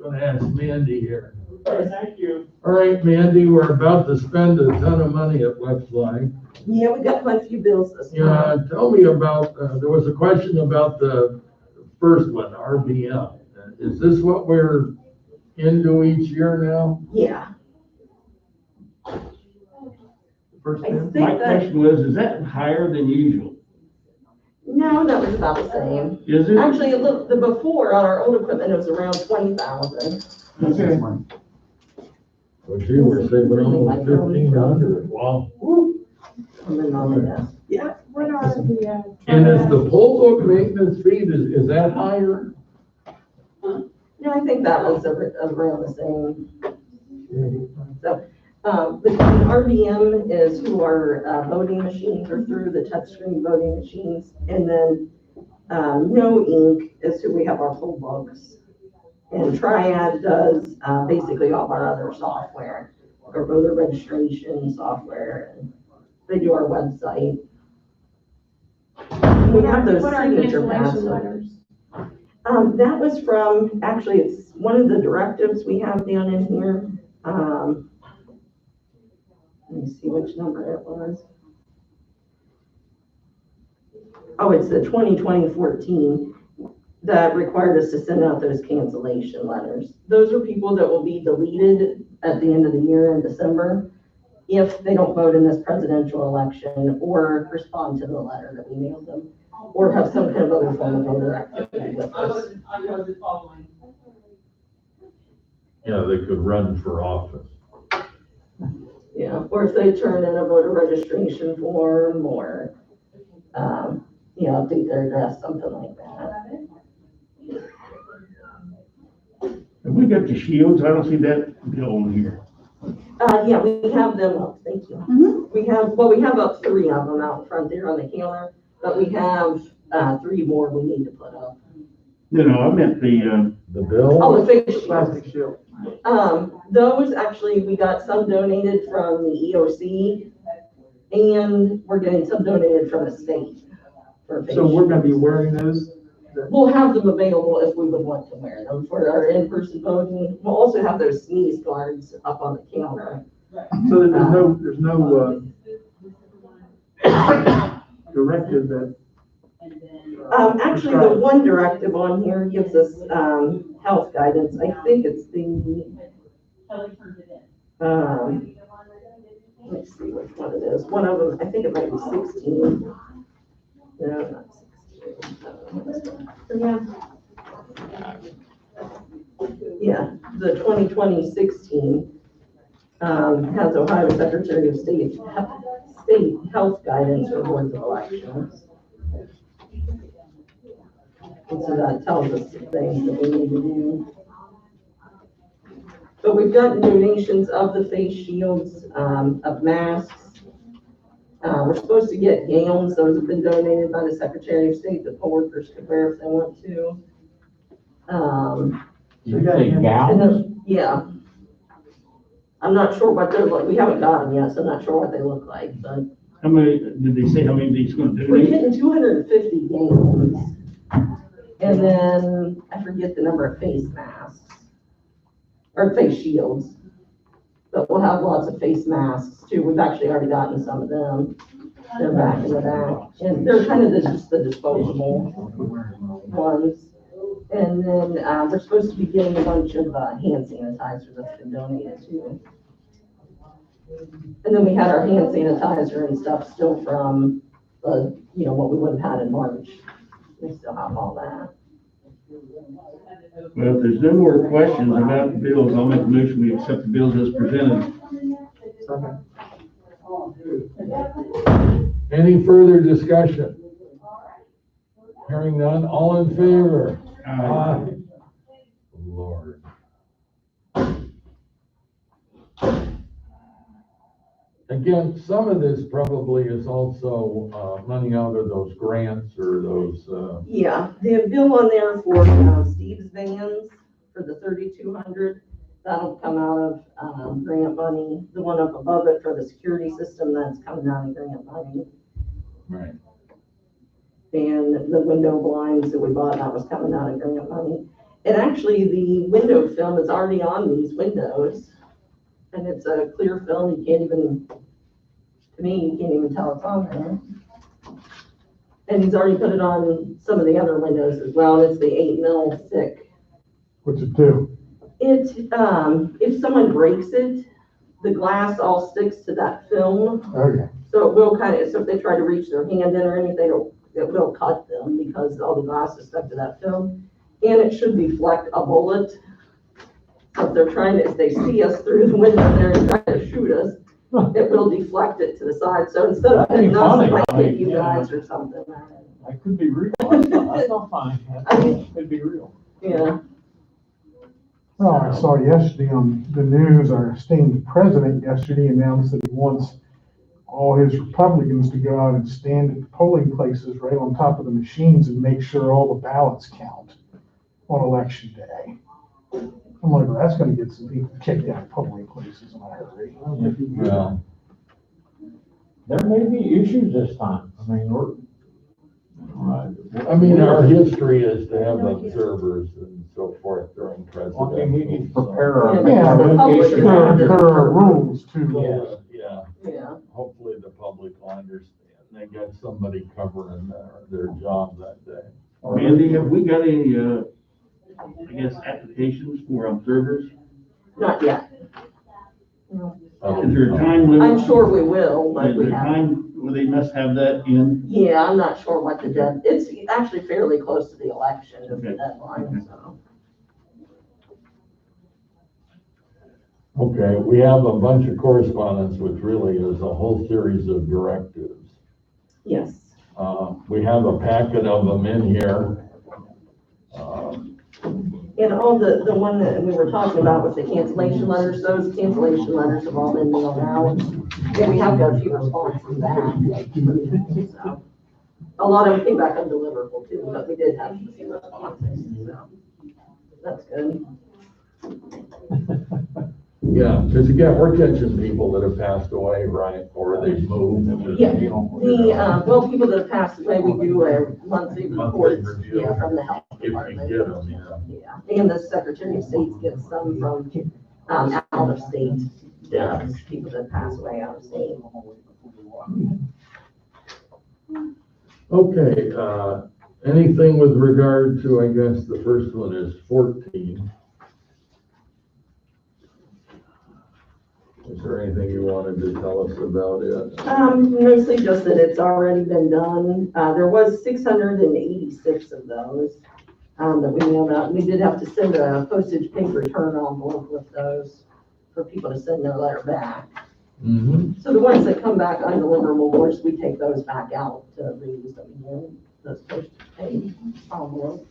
gonna ask Mandy here. Thank you. All right, Mandy, we're about to spend a ton of money, it looks like. Yeah, we got quite a few bills this Yeah, month. tell me about, there was a question about the first one, RBM. Is this what we're into each year now? Yeah, First I time? think My that, question was, is that higher than usual? no, that was about the same. Is it? Actually, the before on our old equipment, it was around 20,000. Okay. Well, gee, we're saving almost 1,500. Wow. And then on the, yeah. What are the, And is the poll book maintenance fee, is that higher? No, I think that was around the same. So, the RBM is who our voting machines are through, the touchscreen voting machines. And then, No Ink is who we have our poll books. And Triad does, basically all of our other software, our voter registration software, and they do our website. We have those what are signature cancellation passes. letters? That was from, actually, it's one of the directives we have down in here. Let me see which number it was. Oh, it's the 2020-14 that required us to send out those cancellation letters. Those are people that will be deleted at the end of the year in December. if they don't vote in this presidential election or respond to the letter that we mailed them, or have some kind of other form of voter activity with us. Yeah, they could run for office. Yeah, or if they turn in a voter registration form or, update their address, something like that. Have we got the shields? I don't see that bill on here. Yeah, we have them up, thank you. We have up 3 of them out front there on the counter, but we have, 3 more we need to put up. No, I meant the bill? Oh, the face shields. Plastic shield. Those actually, we got some donated from the EOC, and we're getting some donated from the state. For face So we're gonna be shields. wearing those? We'll have them available if we would want to wear them for our in-person voting. We'll also have those sneeze guards up on the counter. So that there's no directive that. Actually, the one directive on here gives us, health guidance. I think it's the, let's see which one it is. One of them, I think it might be 16. No, not 16. Yeah, the 2020-16 has Ohio Secretary of State health guidance for boards of elections. And so that tells us the things that we need to do. But we've gotten donations of the face shields, of masks. We're supposed to get gowns. Those have been donated by the Secretary of State that poll workers could wear if they want to. You say And gowns? then, yeah. I'm not sure what they're like. We haven't got them yet, so I'm not sure what they look like, but how many, did they say how many these gonna we're donate? getting 250 gowns. And then I forget the number of face masks or face shields, but we'll have lots of face masks too. We've actually already gotten some of them. They're back in the back, and they're kind of just the disposable ones. And then we're supposed to be getting a bunch of hand sanitizer that's been donated too. And then we had our hand sanitizer and stuff still from what we would have had in March. We still have all that. Well, if there's no more questions about the bills, I'll make a motion, we accept the bills as presented. Any further discussion? Hearing none, all in favor? Aye. Lord. Again, some of this probably is also, money out of those grants or those, Yeah, the bill on there for Steve's vans for the 3,200, that'll come out of grant money. The one up above it for the security system, that's coming out of grant money. right. And the window blinds that we bought, that was coming out of grant money. And actually, the window film is already on these windows. And it's a clear film, you can't even, to me, you can't even tell it's on there. And he's already put it on some of the other windows as well, and it's the 8 mil thick. What's it do? It, if someone breaks it, the glass all sticks to that film. Okay. So it will so if they try to reach their hand in or anything, it will cut them because all the glass is stuck to that film. And it should deflect a bullet. So if they see us through the window there and try to shoot us, it will deflect it to the side. So instead of That'd be hitting us, funny. it might I mean, hit you yeah. guys or something. That could be real. That's not fine. That could be real. Yeah. Oh, I saw yesterday on the news, our esteemed president yesterday announced that he wants all his Republicans to go out and stand at the polling places right on top of the machines and make sure all the ballots count on election day. I'm like, well, that's gonna get some people kicked out of polling places in a hurry. Well, there may be issues this time. I mean, our history is to have observers and so forth during presidential. I mean, we need to prepare our. Yeah, the but public is there are rules too. Yeah, Yeah. hopefully the public will understand. They got somebody covering their job that day. Andy, have we got any, applications for observers? Not yet. No. Is there a time limit? I'm sure we will, but Is we there a haven't. time where they must have that in? Yeah, I'm not sure what the it's actually fairly close to the election is the Okay. deadline, so. Okay, we have a bunch of correspondence, which really is a whole series of directives. Yes. We have a packet of them in here. And all the one that we were talking about with the cancellation letters, those cancellation letters have all been mailed out. And we have got a few responses back. So, a lot of them came back undeliverable too, but we did have a few responses, so that's good. Yeah, because again, we're catching people that have passed away, right, or they've moved. Yeah, well, people that have passed away, we do a monthly report, review. yeah, from the health If you department. get them, yeah. Yeah, and the Secretary of State gets some from, out of state, people that pass away out of state. Okay, anything with regard to, I guess, the first one is 14. Is there anything you wanted to tell us about it? Mostly just that it's already been done. There was 686 of those, that we mailed out. We did have to send a postage paper return envelope with those for people to send their letter back. Mm-hmm. So the ones that come back undeliverable, of course, we take those back out to reuse them again, those postage paper envelopes.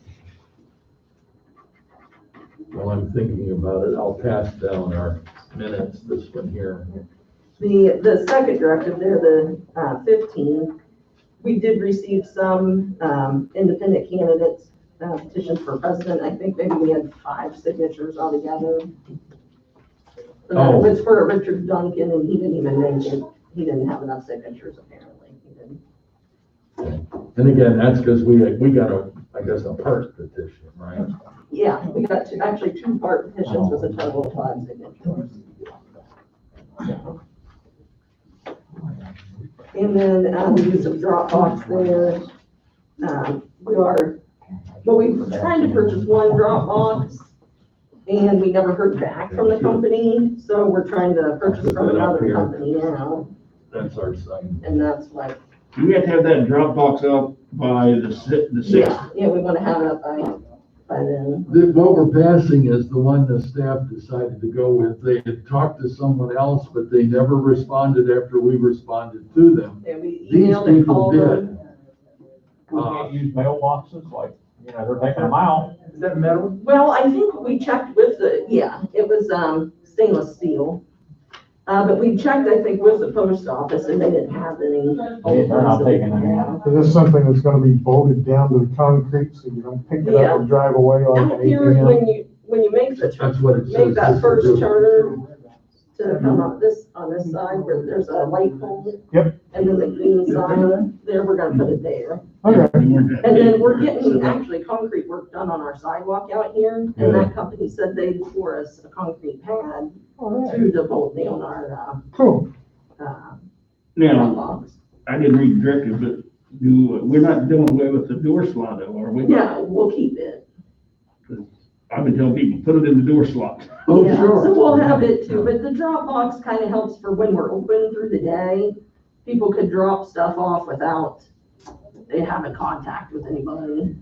While I'm thinking about it, I'll pass down our minutes, this one here. The second directive there, the 15, we did receive some independent candidates petitions for president. I think maybe we had 5 signatures altogether. But that was for Richard Duncan, and he didn't even make it. He didn't have enough signatures apparently. He didn't. And again, that's because we got I guess a part petition, right? Yeah, we got actually 2 part petitions with a total of 5 signatures. And then the use of Dropbox there. We were trying to purchase one Dropbox, and we never heard back from the company, so we're trying to purchase from another company now, That's our sign. and that's what. Do we have to have that Dropbox up by the 6th? Yeah, we want to have it up by then. What we're passing is the one the staff decided to go with. They had talked to someone else, but they never responded after we responded to them. Yeah, we These emailed and people called did. them. We can't use mailboxes, like, they're taking them out. Is that metal? Well, I think we checked with it was stainless steel. But we checked, I think, with the post office, and they didn't have any. They're not taking them out. Is this something that's gonna be bolted down to the concrete so you don't pick it up and drive away like an Out here, ATM? when you make the That's what it says. make that first turn to come on this side where there's a light pole. Yep. And then the green sign, there, we're gonna put it there. Okay, And then we're getting actually concrete work done on our sidewalk out here, and that company said they'd pour us a concrete pad to the bolt down our, cool. Now, box. I didn't read the directive, but we're not doing away with the door slot, though, are we? Yeah, we'll keep it. I've been telling people, put it in the door slot. Oh, Yeah, sure. so we'll have it too, but the drop box kind of helps for when we're open through the day. People could drop stuff off without they having contact with anybody.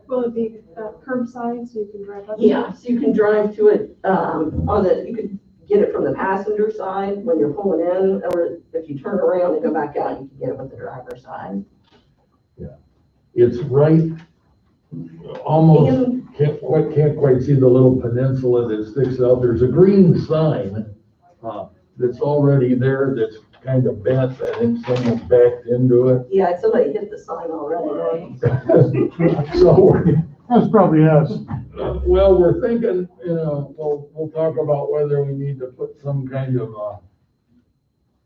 Will it be curbside so you can drive up? Yeah, so you can drive to it, you could get it from the passenger side when you're pulling in, or if you turn around and go back out, you can get it with the driver's side. It's right, almost, And, can't quite see the little peninsula that sticks out. There's a green sign that's already there that's kind of bent. I think someone backed into it. yeah, somebody hit the sign already, right? So, That's probably us. well, we're thinking, we'll talk about whether we need to put some kind of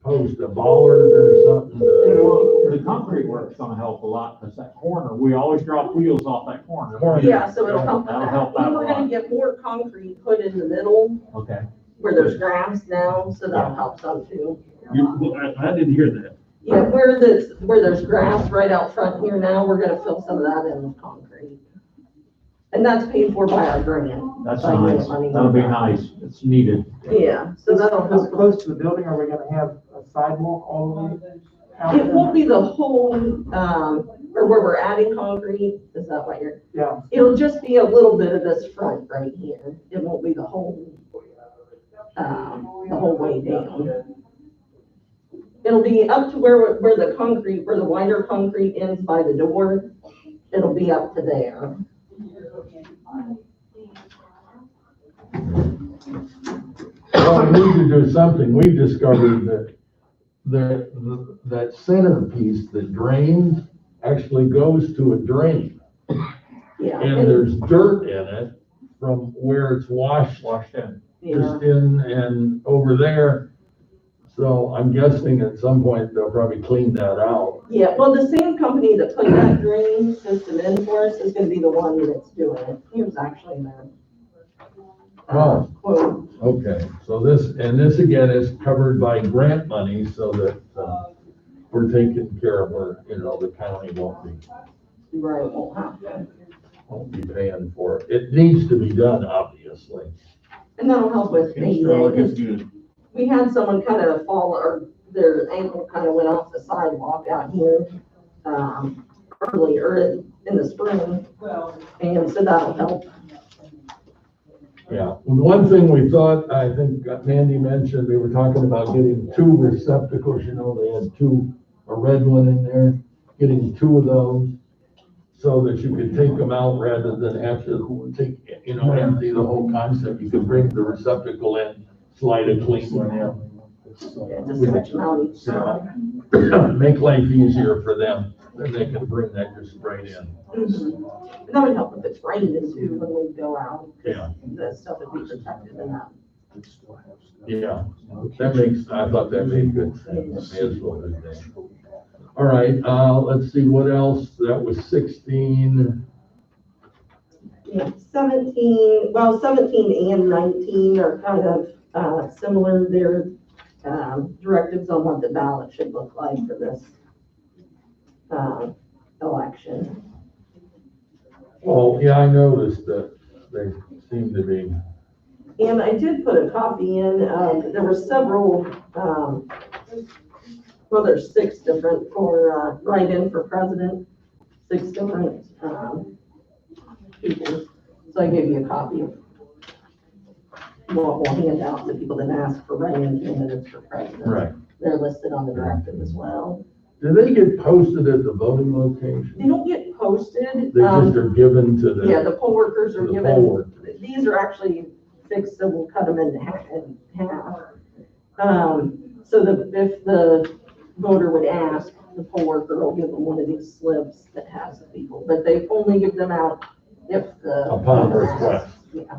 post, a bollard or something. The concrete work's gonna help a lot, because that corner, we always drop wheels off that corner. Yeah, so it'll help with That'll that. help out And a we're gonna lot. get more concrete put in the middle Okay. where there's grass now, so that'll help some too. I didn't hear that. Yeah, where there's grass right out front here now, we're gonna fill some of that in with concrete. And that's paid for by our grant. That's By nice. grant money. That'll be nice. It's needed. Yeah, so that'll This help. close to the building, are we gonna have a sidewalk all the way out? It won't be the whole, or where we're adding concrete, is that what you're? Yeah, It'll just be a little bit of this front right here. It won't be the whole way down. It'll be up to where the concrete, where the wider concrete ends by the door. It'll be up to there. Well, we need to do something. We've discovered that that centerpiece that drains actually goes to a drain. Yeah. And there's dirt in it from where it's washed in. Yeah. just in and over there. So I'm guessing at some point they'll probably clean that out. Yeah, well, the same company that put that drain system in for us is gonna be the one that's doing it. He was actually there. Oh. Quote. Okay, so this again is covered by grant money so that, we're taking care of where, the county won't Right, won't have to. be paying for it. It needs to be done, obviously. And that'll help with It's still paving, looking good. we had someone kind of fall, or their ankle kind of went off the sidewalk out here, earlier in the spring. And so that'll help. Yeah, one thing we thought, I think Mandy mentioned, we were talking about getting 2 receptacles, they had 2, a red one in there, getting 2 of those so that you could take them out rather than have to take, empty the whole concept. You could bring the receptacle in, slide a clean one in. Yeah, just switch them out each side. Make life easier for them, then they can bring that just right in. Mhm. And that would help if it's raining too, when we go out. 'Cause Yeah. the stuff would be protected in that. Yeah, I thought that made good sense, as well as that. All right, let's see, what else? That was 16. Yeah, 17 and 19 are kind of, similar. They're, directives on what the ballot should look like for this, election. Oh, yeah, I noticed that they seem to be, And I did put a copy in, there were several, well, there's 6 different for, write-in for president, 6 different, people. So I gave you a copy of what we'll hand out to people that ask for write-in candidates for president. right. They're listed on the directive as well. Do they get posted at the voting location? They don't get posted. They just are given to the. Yeah, the poll workers are to the given, poll workers. these are actually fixed, so we'll cut them in half. So if the voter would ask, the poll worker will give them one of these slips that has the people, but they only give them out if the. Upon request. Yeah.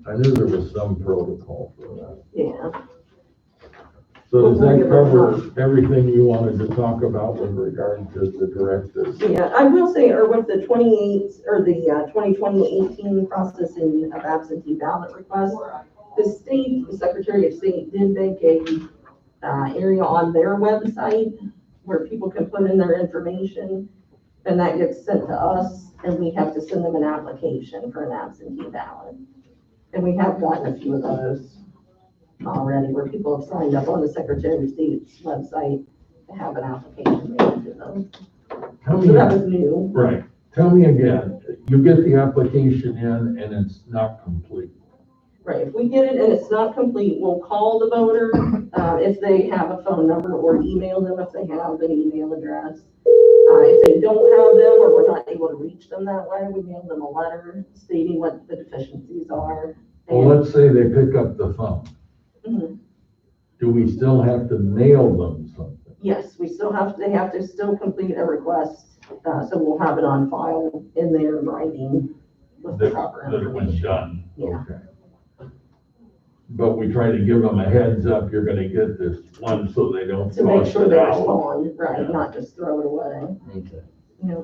I knew there was some protocol for that. Yeah. So does that cover everything you wanted to talk about with regard to the directives? Yeah, I will say, or with the 2020-18 processing of absentee ballot requests, the Secretary of State did make a area on their website where people can put in their information, and that gets sent to us, and we have to send them an application for an absentee ballot. And we have gotten a few of those already, where people have signed up on the Secretary of State's website to have an application made to them. Tell So me, that was new. right, tell me again, you get the application in and it's not complete. Right, if we get it and it's not complete, we'll call the voter, if they have a phone number, or email them if they have an email address. If they don't have them, or we're not able to reach them that way, we mail them a letter stating what the deficiencies are. Well, let's say they pick up the phone. Mhm. Do we still have to mail them something? Yes, they have to still complete a request, so we'll have it on file in their writing with the proper That it was information. done? Yeah. Okay. But we try to give them a heads up, you're gonna get this one so they don't To make toss sure it they out. respond, right, Yeah. not just throw it away. Okay. Yeah.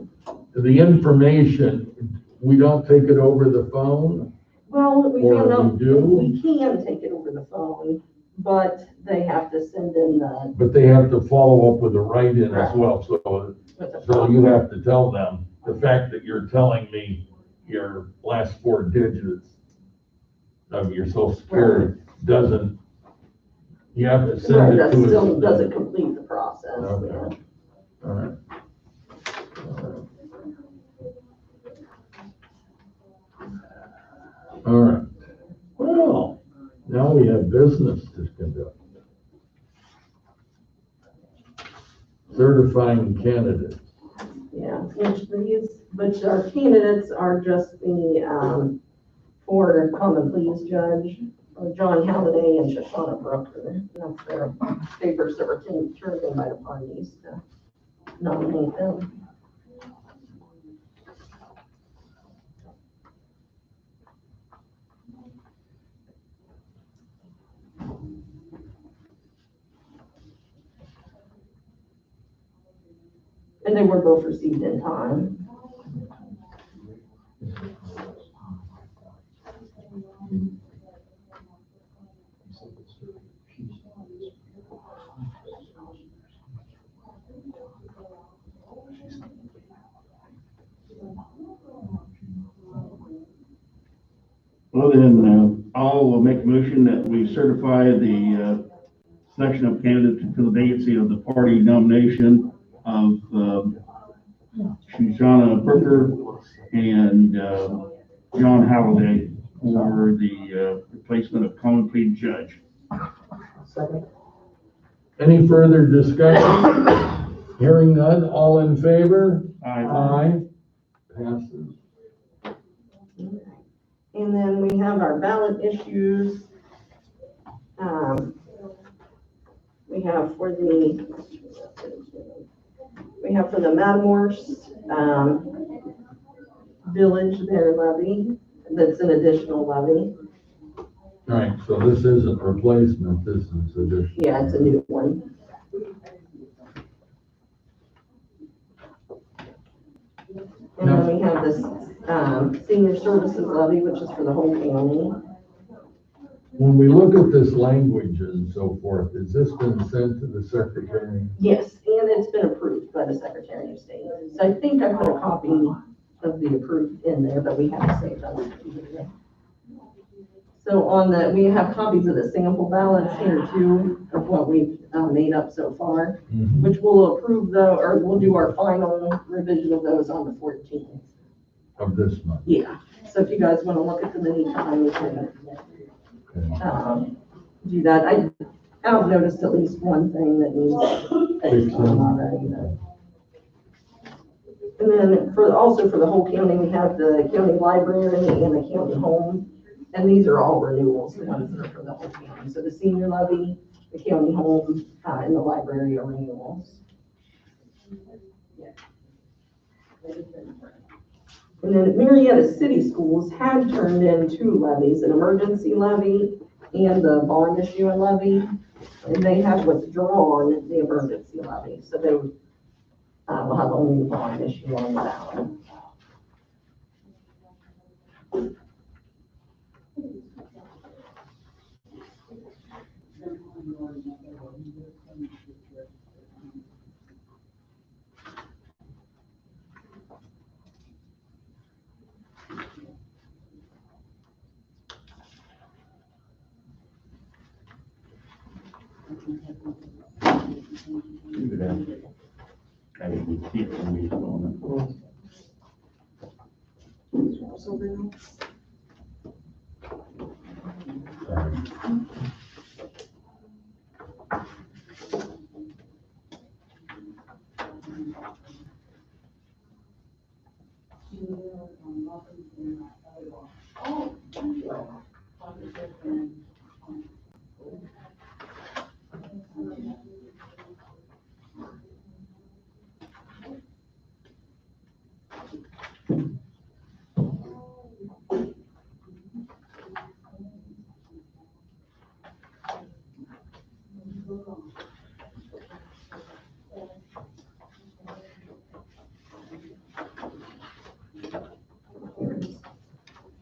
The information, we don't take it over the phone? Well, we Or found out we do? we can take it over the phone. but they have to send in the, But they have to follow up with a write-in as well, so, with the. so you have to tell them, the fact that you're telling me your last 4 digits of your social security doesn't, you have to Right, send it that to us. still doesn't complete the process. Okay. Yeah. All right. All right. Well, now we have business to conduct. Certifying candidates. Yeah, which our candidates are just the, for common pleas judge, John Halliday and Shoshana Brooker. That's their papers that were turned in by the parties to nominate them. And they were both received in time. Well, then, I'll make a motion that we certify the selection of candidates to fill the vacancy of the party nomination of Shoshana Brooker and John Halliday for the replacement of common pleas judge. Second. Any further discussion? Hearing none, all in favor? Aye. Passes. And then we have our ballot issues. We have for the Matamoros, village, their levy, that's an additional levy. All right, so this isn't replacement, this is addition. Yeah, it's a new one. And then we have this, senior services levy, which is for the whole county. When we look at this language and so forth, has this been sent to the secretary? Yes, and it's been approved by the Secretary of State. So I think I put a copy of the approved in there, but we have saved on the computer. So on the, we have copies of the sample ballots here too, of what we've made up so far, which we'll approve though, or we'll do our final revision of those on the 14th. Of this month? Yeah, so if you guys want to look at them anytime, you can do that. I have noticed at least one thing that needs fixing already. And then also for the whole county, we have the county library and the county home. And these are all renewals, the ones that are for the whole county. So the senior levy, the county home, and the library are renewals. And then Marietta City Schools had turned in 2 levies, an emergency levy and the bond issue levy. And they have withdrawn the emergency levy. So they will have only the bond issue on the ballot. I didn't see it when we were on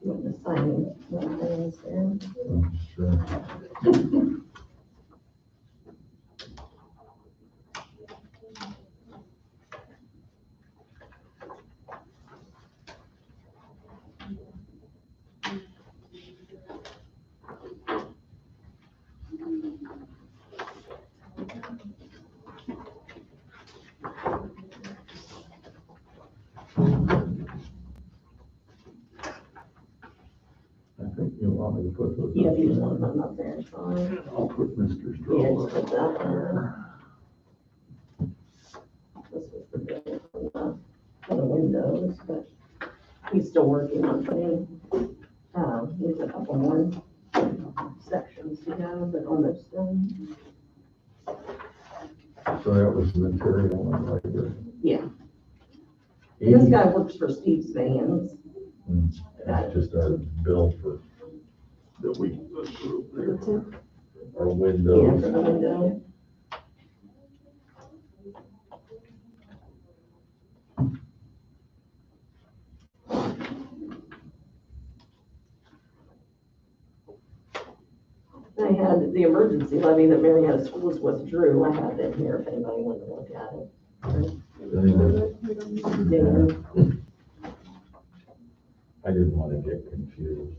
You want to sign one thing there? Sure. think you want me to put those. Yeah, up if you just there. want to put them up there, it's fine. I'll put Mr. Yeah, Stroll just up put that there. This was the bill for the windows, but he's still working on putting, needs a couple more sections to go, but almost done. So that was material and labor. Yeah. This guy works for Steve's Vans. That's just our bill for, that we approved there. Our Yeah, windows. for the window. I had the emergency levy that Marietta Schools withdrew. I have it here if anybody wanted to look at it. Dan. I didn't want to get confused.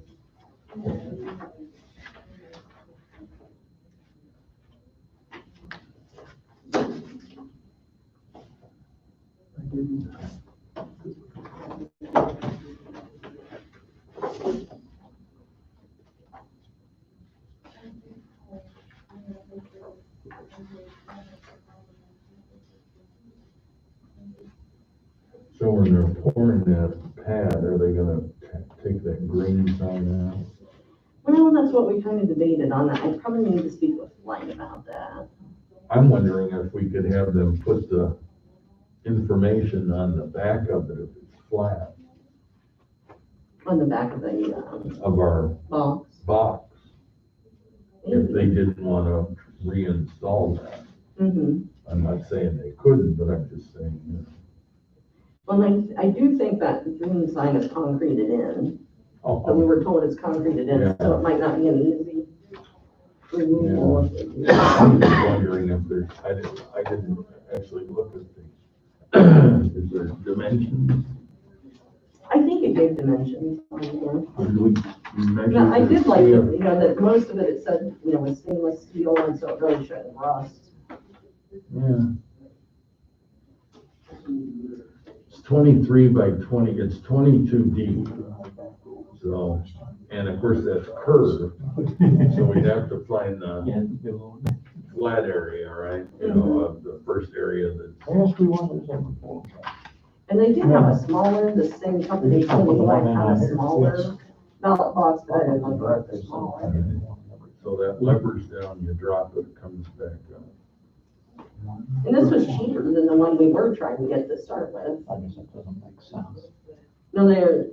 So when they're pouring that pad, are they gonna take that green sign out? Well, that's what we kind of debated on that. I probably need to speak with Blaine about that. I'm wondering if we could have them put the information on the back of it if it's flat, On the back of the, of our box. box, if they didn't wanna reinstall that. Mm-hmm. I'm not saying they couldn't, but I'm just saying, you know. Well, I do think that the green sign is concreted in, but we Oh, were told it's concreted in, so it might not be an easy removal. I'm just wondering if there's, I didn't actually look at the, is there dimensions? I think it gave dimensions on here. Did we measure? Yeah, I the did like steel? it, you know, that most of it said, you know, was stainless steel, and so it really shouldn't rust. Yeah. It's 23 by 20, it's 22 deep. So, and of course that's curved, so we'd have to find the flat area, right? You know, of the first area that's. And they did have a smaller, the same company, told me like had a smaller ballot box, but I didn't like the smaller. So that levers down, you drop it, it comes back up. And this was cheaper than the one we were trying to get to start with. I guess that doesn't make sense. No,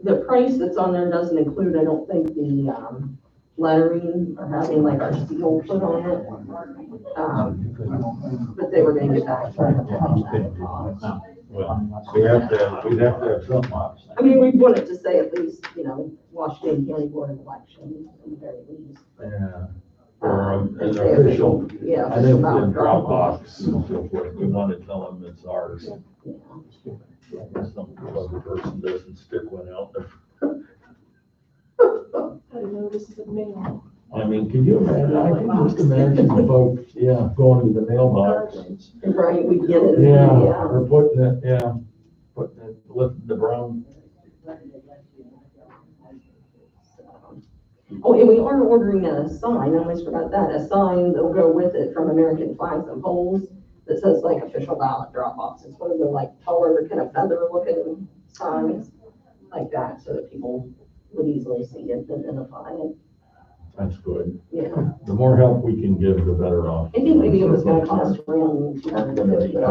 the price that's on there doesn't include, I don't think, the, lettering or having like our seal put on it. But they were gonna get back to us. Well, we'd have to have something. I mean, we wanted to say at least, you know, Washington County Board of Elections at the very least. Yeah. Or an And say official. Yeah, I think official the ballot drop Dropbox. box and so forth, we want to tell them it's ours. Yeah. Some other person doesn't stick one out there. I know this is a mail. I mean, can you imagine, I can just imagine the folks, yeah, going to the mailbox. Right, we get it. Yeah, or putting it, lifting the brown. Oh, and we are ordering a sign, I almost forgot that, a sign that'll go with it from American Flags and Poles that says like official ballot drop box. It's one of the like taller, kind of feather looking signs like that, so that people would easily see it and identify it. That's good. Yeah, The more help we can give, the better off. I think maybe it was gonna cost around $250.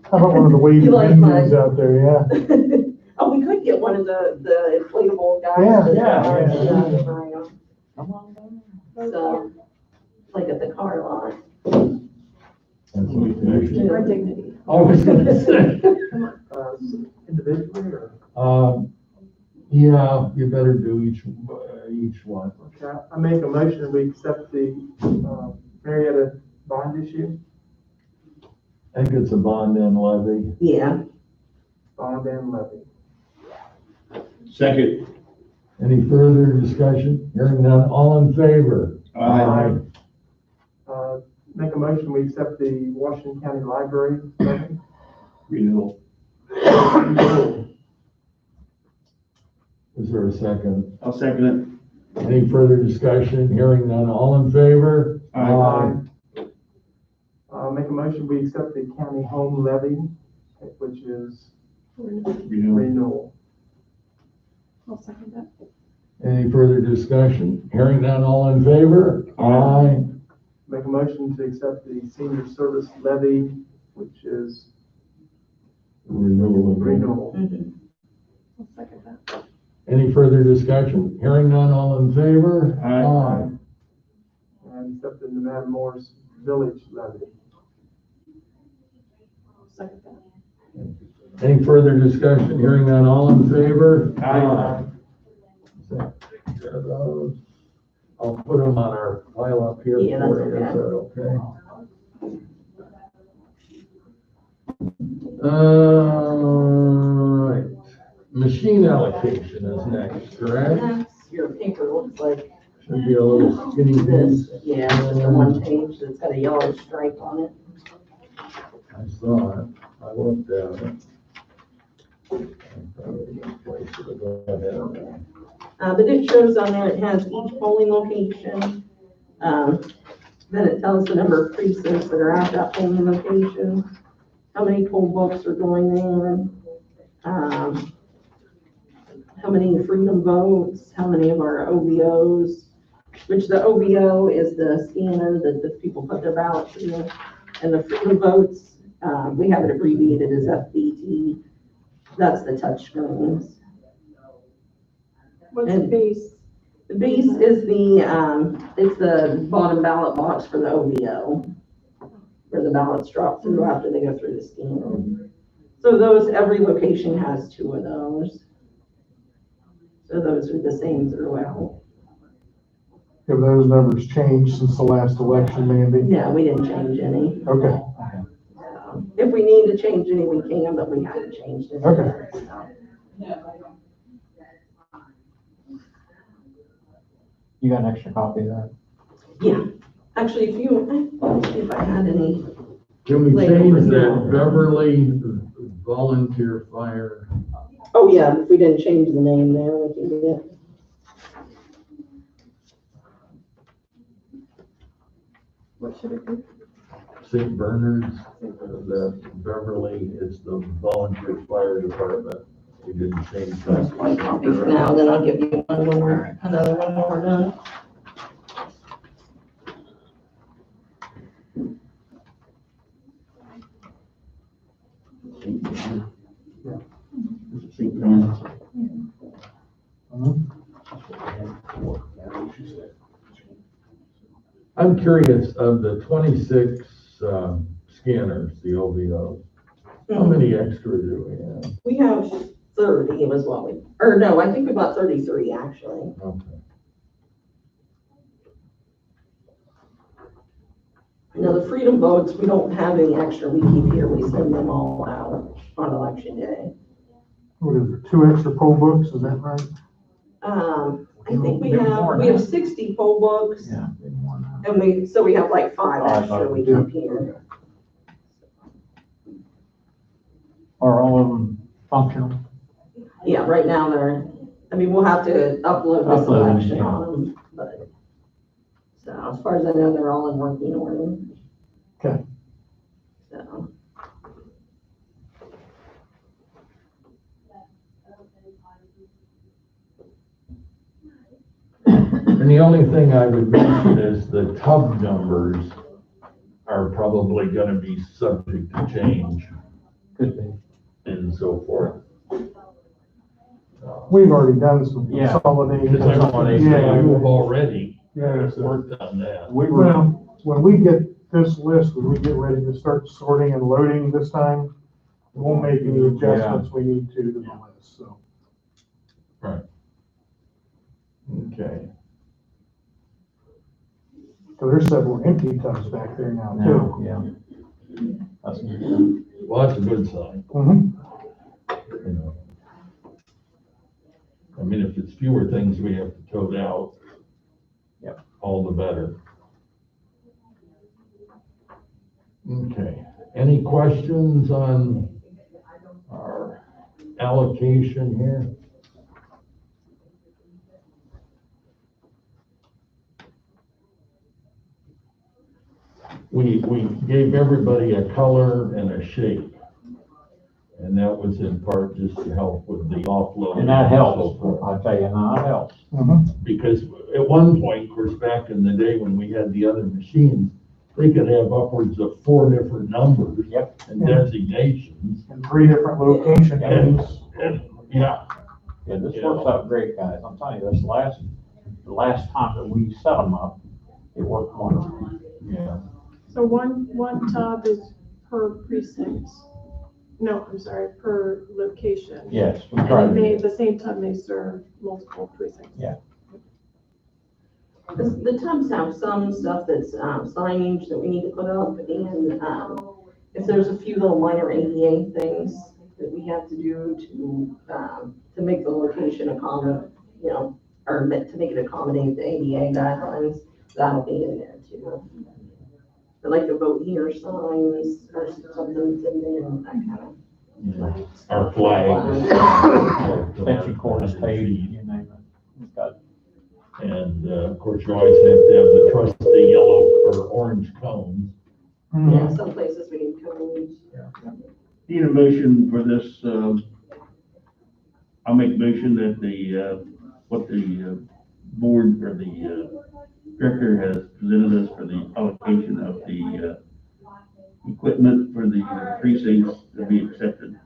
How about one of the waving You like my- windows out there, yeah? Oh, we could get one of the inflatable guys. Yeah, yeah. Come on down. So, like at the car lot. That's what Our we- dignity. I was gonna say, Individually or? yeah, you better do each one. Okay, I make a motion that we accept the, Marietta bond issue, I think it's a bond and levy. Yeah. bond and levy. Second. Any further discussion? Hearing none, all in favor? Aye. Make a motion, we accept the Washington County Library levy. Renewal. Is there a second? I'll second Any further discussion? Hearing none, all in favor? it. Aye. Make a motion, we accept the county home levy, which is Renewal. renewal. I'll second that. Any further discussion? Hearing none, all in favor? Aye. Make a motion to accept the senior service levy, which is Renewal. renewal. Mhm. I'll second that. Any further discussion? Hearing none, all in favor? Aye. And accept the Nevada Morris Village levy. I'll second that. Any further discussion? Hearing none, all in favor? Aye. Take care of those. I'll put them on our pile up here Yeah, for that's you. Is okay. that okay? Right. Machine allocation is next, correct? That's your paper, looks like Should be a little skinny this, piece. yeah, it's just a one page that's got a yellow stripe on it. I saw it. I looked at it. Probably a good place to go ahead. But it shows on there, it has each polling location. Then it tells the number of precincts that are at that polling location, how many poll books are going there, how many freedom votes, how many of our OVOs, which the OVO is the scanner that the people put their ballots through. And the freedom votes, we have it abbreviated as FVT. That's the touch screens. What's the And- base? The base is it's the bottom ballot box for the OVO, where the ballots drop through after they go through the scanner. So those, every location has two of those. So those are the same throughout. Have those numbers changed since the last election, Mandy? No, we didn't change any. Okay, If we need to change any, we can, but we haven't changed it. Okay. You got an extra copy of that? Yeah, actually, let's see if I had any. Can we Later. change that Beverly Volunteer Fire? Oh, yeah, if we didn't change the name there, we can do it. What should it be? St. Bernard's, the Beverly is the volunteer fire department. We didn't change that. My copy for now, then I'll give you one when another one when we're done. Is it St. John's? I'm curious, of the 26 scanners, the OVOs, how many extra do we have? We have 30 was what we, or no, I think we bought 33 actually. Okay. Now, the freedom votes, we don't have any extra, we keep here, we send them all out on election day. what is it, 2 extra poll books, is that right? I think we have 60 poll books. Yeah. And so we have like 5 5 extra we yeah. keep here. Are all of them functional? Yeah, right now we'll have to upload this Upload, election yeah. on them, but. So as far as I know, they're all in working order. Okay. So. And the only thing I would mention is the tub numbers are probably gonna be subject to change Could be. and so forth. We've already done some Yeah. consolidating. Because I want to say, Yeah, you've already yeah, so- worked on that. Well, when we get this list, when we get ready to start sorting and loading this time, we'll make any adjustments we need to the list, so. Okay. So there's several empty tubs back there now too. Yeah. That's good. Well, that's a good sign, Mhm. you know. I mean, if it's fewer things we have to tote out. Yep. All the better. Okay, any questions on our allocation here? we gave everybody a color and a shape. And that was in part just to help with the offload. And that so helps, forth. I tell you, now it helps. Because at one point, of course, back in the day when we had the other machines, they could have upwards of 4 different numbers. Yep. And designations. And 3 different locations. And, yeah, Yeah, this works out great, guys. I'm telling you, the last time that we set them up, it worked wonderful. yeah. So one tub is per precinct. No, I'm sorry, per location. Yes, we And tried it may, to. the same tub may serve multiple precincts. Yeah. The tubs have some stuff that's signage that we need to put up, and if there's a few little minor ADA things that we have to do to make the location accommodate, or to make it accommodate the ADA guidelines, that'll be in there too. But like the vote here signs or something that's in there, and that kind of. Yeah. Our flag. Extension cord is paid, you name it. It's got. And, of course, you always have to have the trusty yellow or orange cones. Yeah, some places we need cones. Need a motion for this, I'll make a motion that what the board or the director has presented us for the allocation of the equipment for the precincts to be accepted.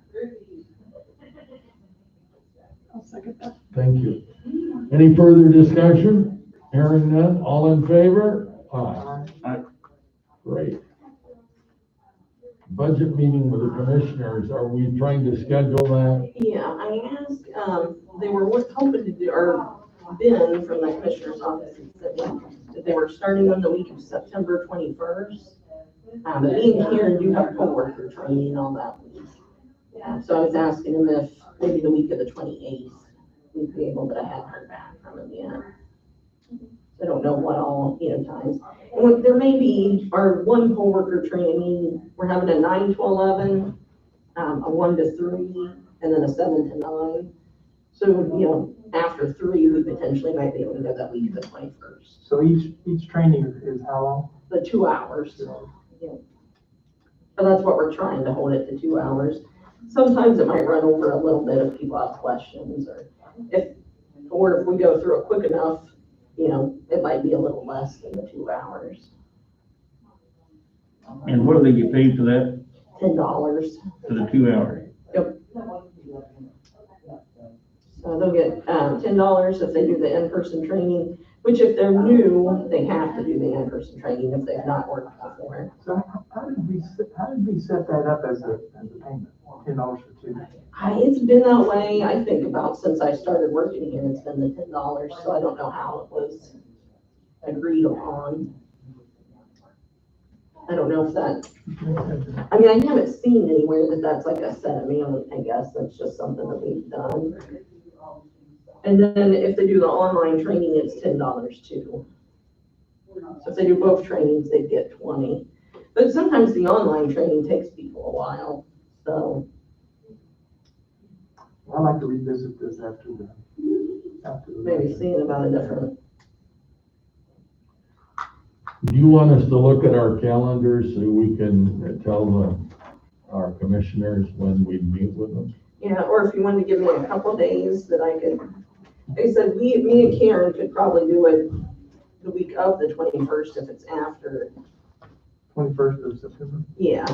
I'll second that. Thank you. Any further discussion? Hearing none, all in favor? Aye. Aye. Great. Budget meeting with the commissioners, are we trying to schedule that? Yeah, I asked, they were hoping to do, or Ben from the commissioner's office said that they were starting on the week of September 21st. But me and Karen do have co-worker training on that week. Yeah, so I was asking him if maybe the week of the 28th, we'd be able, but I hadn't heard back from him yet. I don't know what all, times. And there may be, our one co-worker training, we're having a 9 to 11, a 1 to 3, and then a 7 to 9. So, after 3, we potentially might be able to go that week of the 21st. So each training is how long? The 2 hours. Yeah. But that's what we're trying to hold it to 2 hours. Sometimes it might run over a little bit if people have questions, or if we go through it quick enough, it might be a little less than the 2 hours. And what do they get paid for that, $10. for the 2 hours? Yep. So they'll get $10 if they do the in-person training, which if they're new, they have to do the in-person training if they've not worked before. So how did we set that up as a payment? $10 for 2? It's been that way, I think about since I started working here, it's been the $10, so I don't know how it was agreed upon. I don't know if that, I haven't seen anywhere that that's like a set amount, I guess, that's just something that we've done. And then if they do the online training, it's $10 too. So if they do both trainings, they'd get 20. But sometimes the online training takes people a while, so. I'd like to revisit this after the. Maybe seeing about a different. Do you want us to look at our calendars so we can tell our commissioners when we meet with them? Yeah, or if you wanted to give me a couple days that I could, they said me and Karen could probably do it the week of the 21st if it's after. 21st of September? Yeah.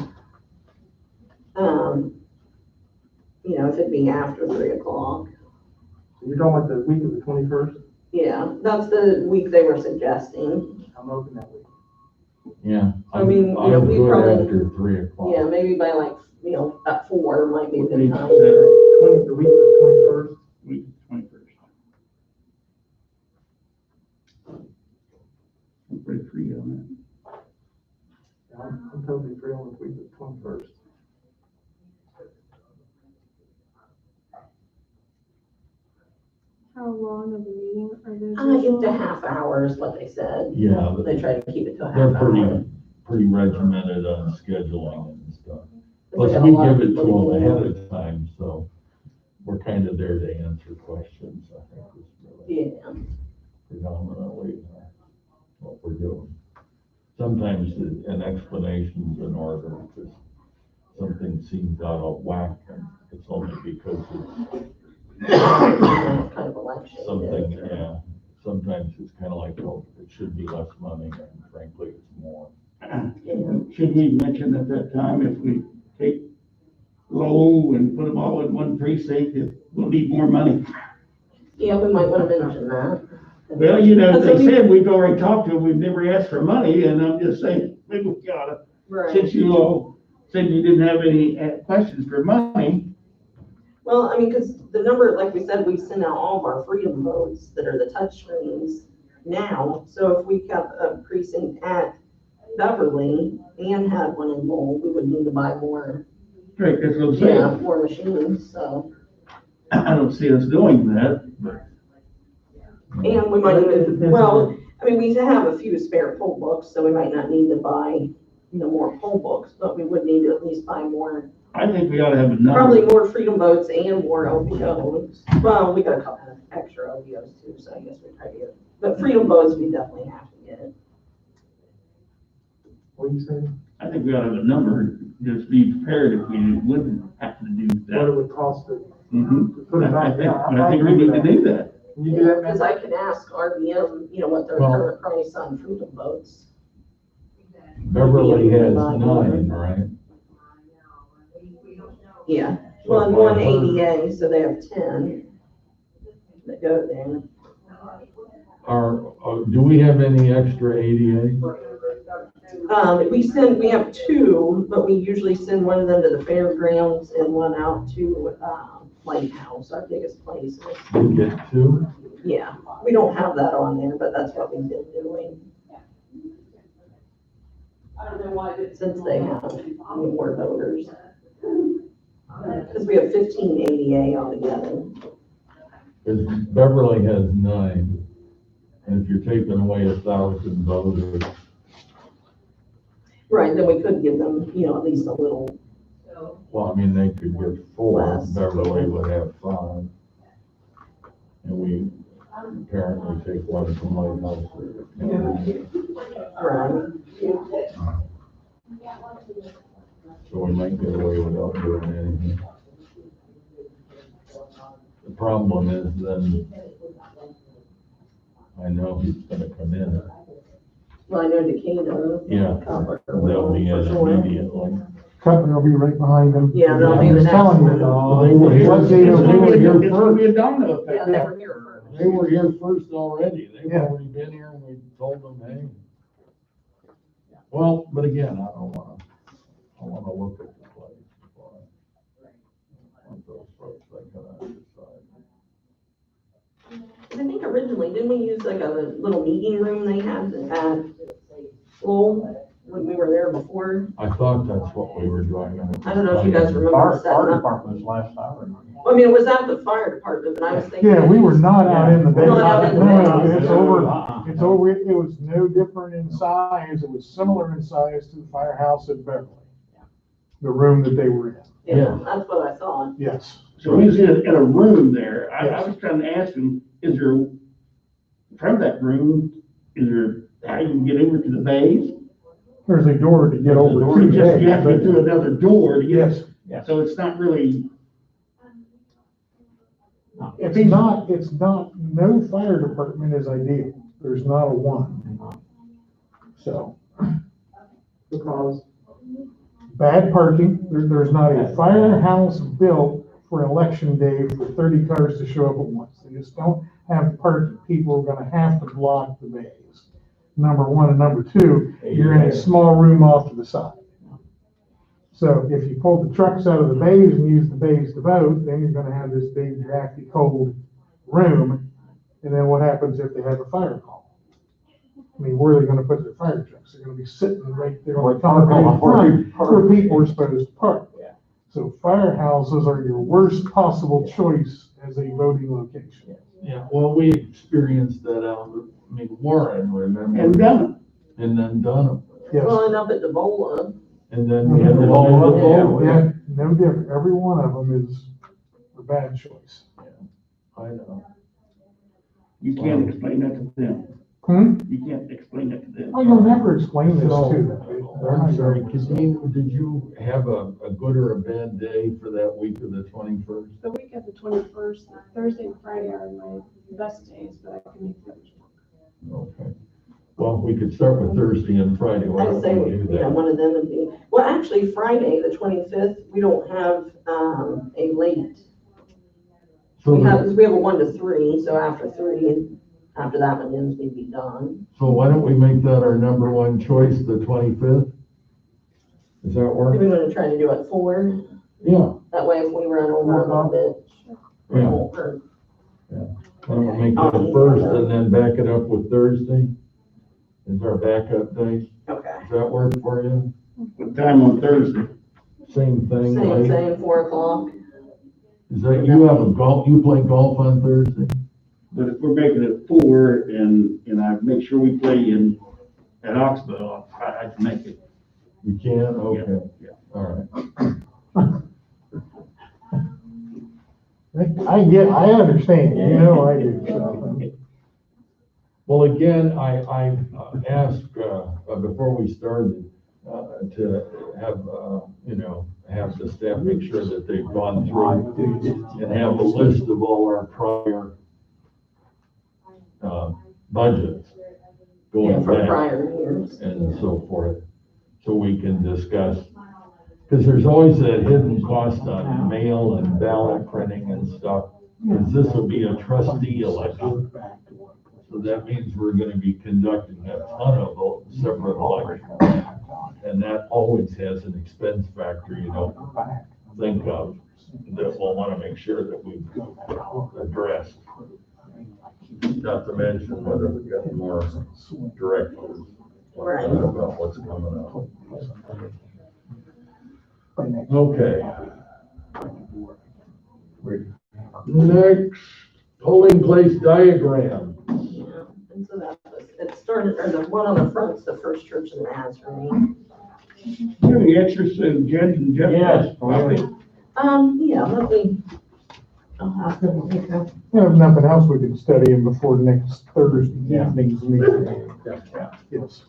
If it'd be after 3 o'clock. So you're talking about the week of the 21st? Yeah, that's the week they were suggesting. I'm open that week. Yeah. I mean, I'm we good probably. after 3 o'clock. Yeah, maybe by like, at 4 might be a good time. The week of the 21st? Week 21st. I'm pretty free on Yeah, I'm totally free on the week of the 21st. How long of a meeting are those? Up to half hour is what they said. Yeah, They try to keep it to a half they're hour. pretty regimented on scheduling and stuff. They Plus, got a we lot of give it to people them to do. ahead of time, so we're kind of there to answer questions, I think is really Yeah. predominantly what we're doing. sometimes an explanation's in order, because something seems out of whack, and it's only because it's Kind of election. something, yeah. Sometimes it's kind of like, oh, it should be less money, and frankly, it's more. Should we mention at that time, if we take Lowell and put them all in one precinct, it will need more money? Yeah, we might want to mention that. Well, you know, Because they said we've already talked to them, we've never asked for money, and I'm just saying, maybe we gotta, Right. since you all said you didn't have any questions for money. Well, I mean, because the number, like we said, we send out all of our freedom votes that are the touch screens now. So if we kept a precinct at Beverly and had one in Lowell, we would need to buy more, Right, that's what I'm yeah, saying. more machines, so. I don't see us doing that, but. And we might even, well, I mean, we have a few spare poll books, so we might not need to buy, more poll books, but we would need to at least buy more. I think we ought to have a number. Probably more freedom votes and more OVOs. Well, we got a couple of extra OVOs too, so I guess we try to get, but freedom votes, we definitely have to get. What do you say? I think we ought to have a number, just be prepared if we wouldn't have to do What it that. would cost to Mhm. put it I back think, down? I think we need to do that. Can you do that, Because man? I can ask RBM, what their Well- current price on freedom votes. Beverly has 9, right? Yeah, So well, and if I one heard- ADA, so they have 10 that go there. Do we have any extra ADA? We have 2, but we usually send one of them to the fairgrounds and one out to, Lighthouse, our biggest places. We get 2? Yeah, we don't have that on there, but that's what we've been doing. Since they have more voters. Because we have 15 ADA altogether. Because Beverly has 9, and if you're taking away 1,000 voters, Right, then we could give them, at least a little. well, I mean, they could get 4, Less. Beverly would have 5. And we apparently take 1 from Lighthouse. Right. So we might get away without doing anything. The problem is then, I know he's gonna come in. Well, I know Decatur. Yeah, Copper, they'll be in for sure. immediately. Company will be right behind them. Yeah, they'll be I'm the just next telling you, one. Oh, they were here. What they It's don't gonna do be is it's gonna be a domino effect. Yeah, they were here first. They were here first already. They've Yeah. already been here and we told them, hey. Well, but again, I wanna look at the place before I want those folks, I gotta decide. I think originally, didn't we use like a little meeting room they had at Lowell when we were there before? I thought that's what we were driving at. I don't know if you guys remember Fire setting up. department was last I remember. Well, I mean, it was at the fire department, but I was thinking. Yeah, we were not out in the bay. Not out in the bay. No, it's over, it was no different in size, it was similar in size to the firehouse at Beverly. The room that they were in, Yeah, that's what I thought. yes. So he's in a room there. I Yes. was trying to ask him, is there, from that room, is there, how you can get over to the bays? There's a door to get over Or to just, you have to the get through another door to get, Yes, so it's not really, it's not, no fire department is ideal, there's not a one. So, Because, bad parking, there's not a firehouse built for election day for 30 cars to show up at once. They just don't have parking, people are gonna have to block the bays. Number one, and number two, you're in a small room off to the side. So if you pull the trucks out of the bays and use the bays to vote, then you're gonna have this big drafty cold room. And then what happens if they have a fire call? I mean, where are they gonna put their fire trucks? They're gonna be sitting right there on the concrete in front where people are supposed to park. So firehouses are your worst possible choice as a voting location. Yeah, well, we experienced that out, Warren, remember? and done. And then Dunham. Yes. Well, and up at Davola, And then we had the whole. Yeah, no different. Every one of them is a bad choice. I know. You can't explain that to them. You can't explain it to them. Oh, you'll never explain this to So, them. I'm sorry, Kadeen, did you have a good or a bad day for that week of the 21st? The week of the 21st, Thursday and Friday are my best days, but I can make the others work. Okay. Well, we could start with Thursday and Friday. Why I'd don't say, we do yeah, that? one of them would be, well, actually, Friday, the 25th, we don't have, a late. So, We have a 1 to 3, so after 3, and after that one ends, we'd be done. so why don't we make that our number one choice, the 25th? Does that Do work? we want to try to do it 4? Yeah. That way if we run over a little bit. we Yeah. won't hurt. Why don't we make that first and then back it up with Thursday? Is our backup day? Okay. Does that work for you? What time on Thursday? Same thing, Same right? thing, 4 o'clock. Is that, you have a golf, you play golf on Thursday? But if we're making it 4 and I make sure we play at Oxbow, I can make it. You can? Okay. Yeah. All right. I understand, you know I do, so. Well, again, I asked, before we started, to have, have the staff make sure that they've gone through and have a list of all our prior, budgets Yeah, going for back prior years. and so forth, so we can discuss. Because there's always that hidden cost on mail and ballot printing and stuff, because this will be a trustee election. So that means we're gonna be conducting a ton of separate elections. And that always has an expense factor you don't think of, that we'll wanna make sure that we've addressed. Not to mention whether we've got more directives Right. about what's coming up. Okay. Next, polling place diagram. Yeah, and so that was, it started, or the one on the front's the First Church of the Nazarene. Do you have any extras in Jen and Jeff? Yes. Yeah, let me, I'll have to make a, If nothing else, we could study them before next Thursday evening's meeting. Yes.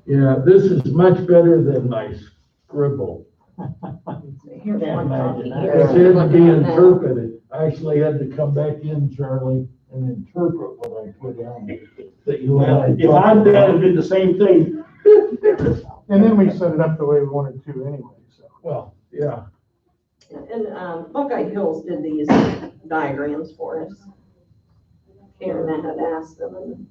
Yeah, this is much better than my scribble. here's one copy imagine here. It didn't be interpreted. I actually had to come back in, Charlie, and interpret what I put down. That you Well, had. if I'd done it, did the same thing. And then we set it up the way we wanted to anyway, so. Well, yeah. And, Buckeye Hills did these diagrams for us. Karen had asked them, and,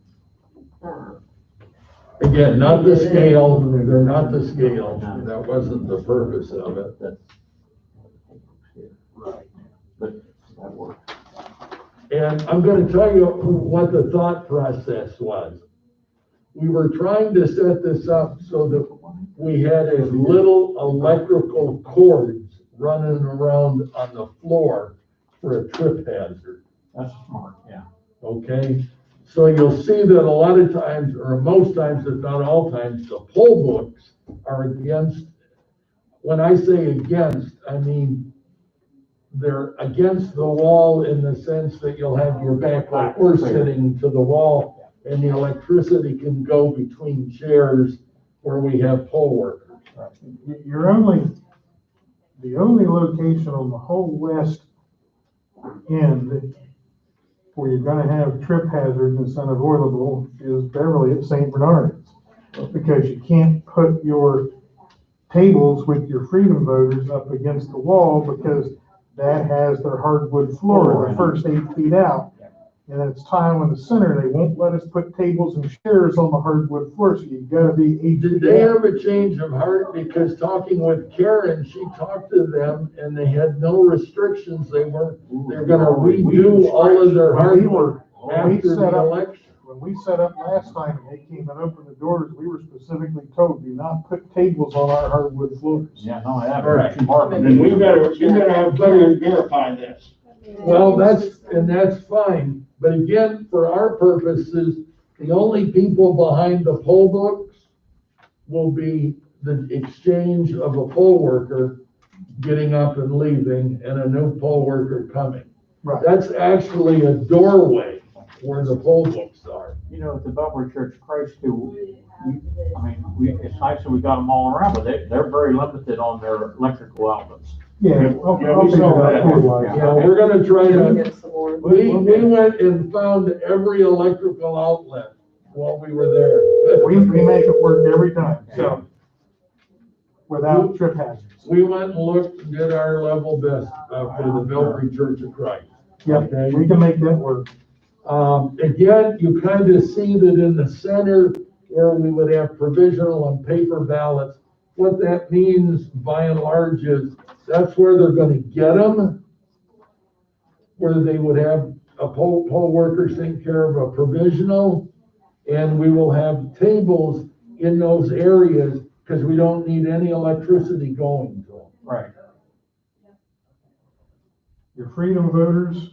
Again, not the scale, they're not the scale. That wasn't the purpose of it. Right, but that works. And I'm gonna tell you what the thought process was. We were trying to set this up so that we had as little electrical cords running around on the floor for a trip hazard, That's smart, yeah. okay? So you'll see that a lot of times, or most times, if not all times, the poll books are against, when I say against, I mean they're against the wall in the sense that you'll have your back like we're sitting to the wall, and the electricity can go between chairs where we have poll workers. The only location on the whole west end where you're gonna have trip hazards and it's unavoidable is Beverly at St. Bernard's. Because you can't put your tables with your freedom voters up against the wall because that has their hardwood floor, the first 8 feet out. And it's tile in the center, they won't let us put tables and chairs on the hardwood floor, so you've gotta be 8 Did feet they out. have a change of heart? Because talking with Karen, she talked to them and they had no restrictions. They're gonna redo all of their hardware after the election. When we set up last time and they came and opened the doors, we were specifically told, do not put tables on our hardwood floors. Yeah, no, that. All right. And then you better have Karen verify this. Well, that's fine, but again, for our purposes, the only people behind the poll books will be the exchange of a poll worker getting up and leaving and a new poll worker coming. Right. That's actually a doorway where the poll books are. You know, at the Belgrade Church of Christ too, it's nice that we got them all around, but they're very limited on their electrical outlets. Yeah, Yeah, I'll we figure saw it out. that. Yeah, we're gonna try Can we to, get some more? we went and found every electrical outlet while we were there. We make it work every time, so, without trip hazards. We went and looked and did our level best, for the Belgrade Church of Christ. Yep, Okay. we can make that work. Again, you kind of see that in the center where we would have provisional and paper ballots. What that means by and large is that's where they're gonna get them. Where they would have a poll workers take care of a provisional. And we will have tables in those areas because we don't need any electricity going to them. Right. Your freedom voters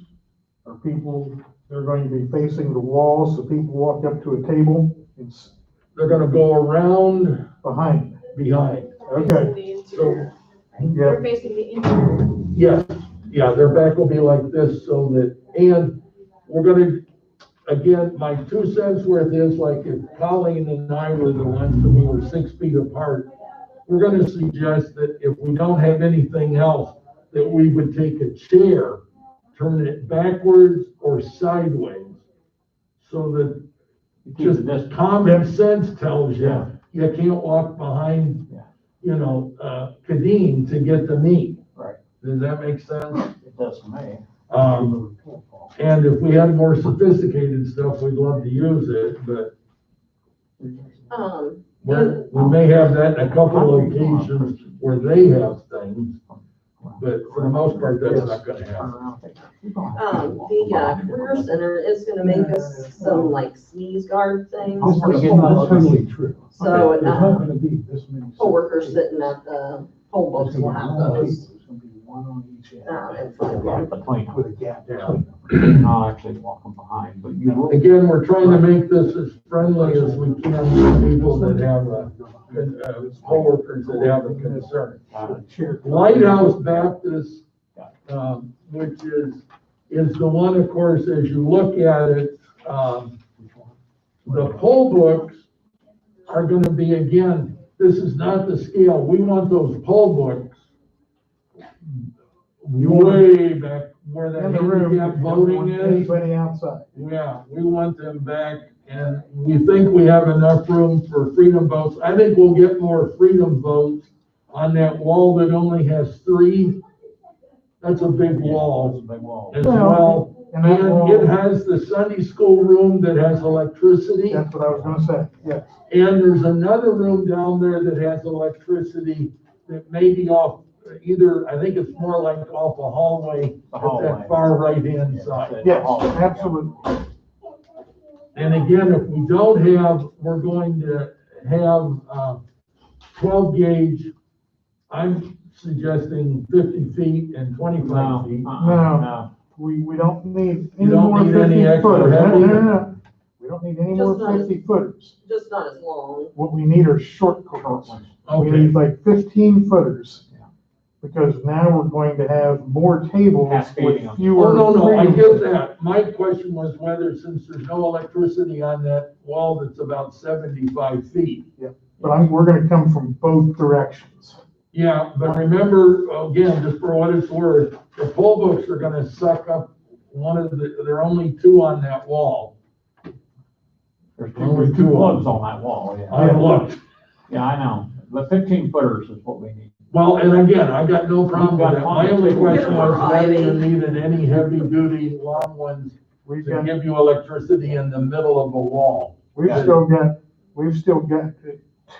are people, they're going to be facing the wall, so people walk up to a table, it's They're gonna go around behind. behind. Okay, The interior. So, yeah, They're facing the interior. yes, yeah, their back will be like this so that, and we're gonna, again, my 2 cents worth is like if Colleen and I were the ones that we were 6 feet apart, we're gonna suggest that if we don't have anything else, that we would take a chair, turn it backwards or sideways, so that just common sense tells you, Yeah. you can't walk behind, Yeah. Kadeem to get the meat. Right. Does that make sense? It does to me. And if we had more sophisticated stuff, we'd love to use it, but we may have that in a couple of locations where they have things, but for the most part, that's not gonna happen. The career center is gonna make us some like sneeze guard things. that's totally true. So, There's not gonna be this many. Poll workers sitting at the poll books will have those. There's gonna be one on each end. in front of you. Between them. With a gap Yeah. between them. Not actually walking behind, but you will. Again, we're trying to make this as friendly as we can for people that have, coworkers that have a concern. Lighthouse Baptist, which is the one, of course, as you look at it, the poll books are gonna be, again, this is not the scale. We want those poll books way back where that In the room, handicap voting is. anybody outside. Yeah, we want them back, and we think we have enough room for freedom votes. I think we'll get more freedom votes on that wall that only has 3. That's a big wall as well. And that And wall- it has the Sunday school room that has electricity. That's what I was gonna say, yes. And there's another room down there that has electricity that may be off either, I think it's more like off a hallway The at hallway. that far right-hand side. Yes, absolutely. And again, if we don't have, we're going to have 12 gauge. I'm suggesting 50 feet and 25 feet. No. We don't need any You don't more need any 50 extra footers. heavy? No. We don't need any more Just not- 50 footers. Just not as long. What we need are short cords. We Okay, need like 15 footers. Because now we're going to have more tables Cascading with on. fewer. oh, no, I freedom get footers. that. My question was whether, since there's no electricity on that wall that's about 75 feet. But we're gonna come from both directions. Yeah, but remember, again, just for what it's worth, the poll books are gonna suck up there are only 2 on that wall. There's Only two two plugs on that wall, yeah. I looked. Yeah, I know, but 15 footers is what we need. Well, and again, I got no problem with that. My only question was whether you Ivy. needed any heavy duty long ones We've to got, give you electricity in the middle of a wall. we've still got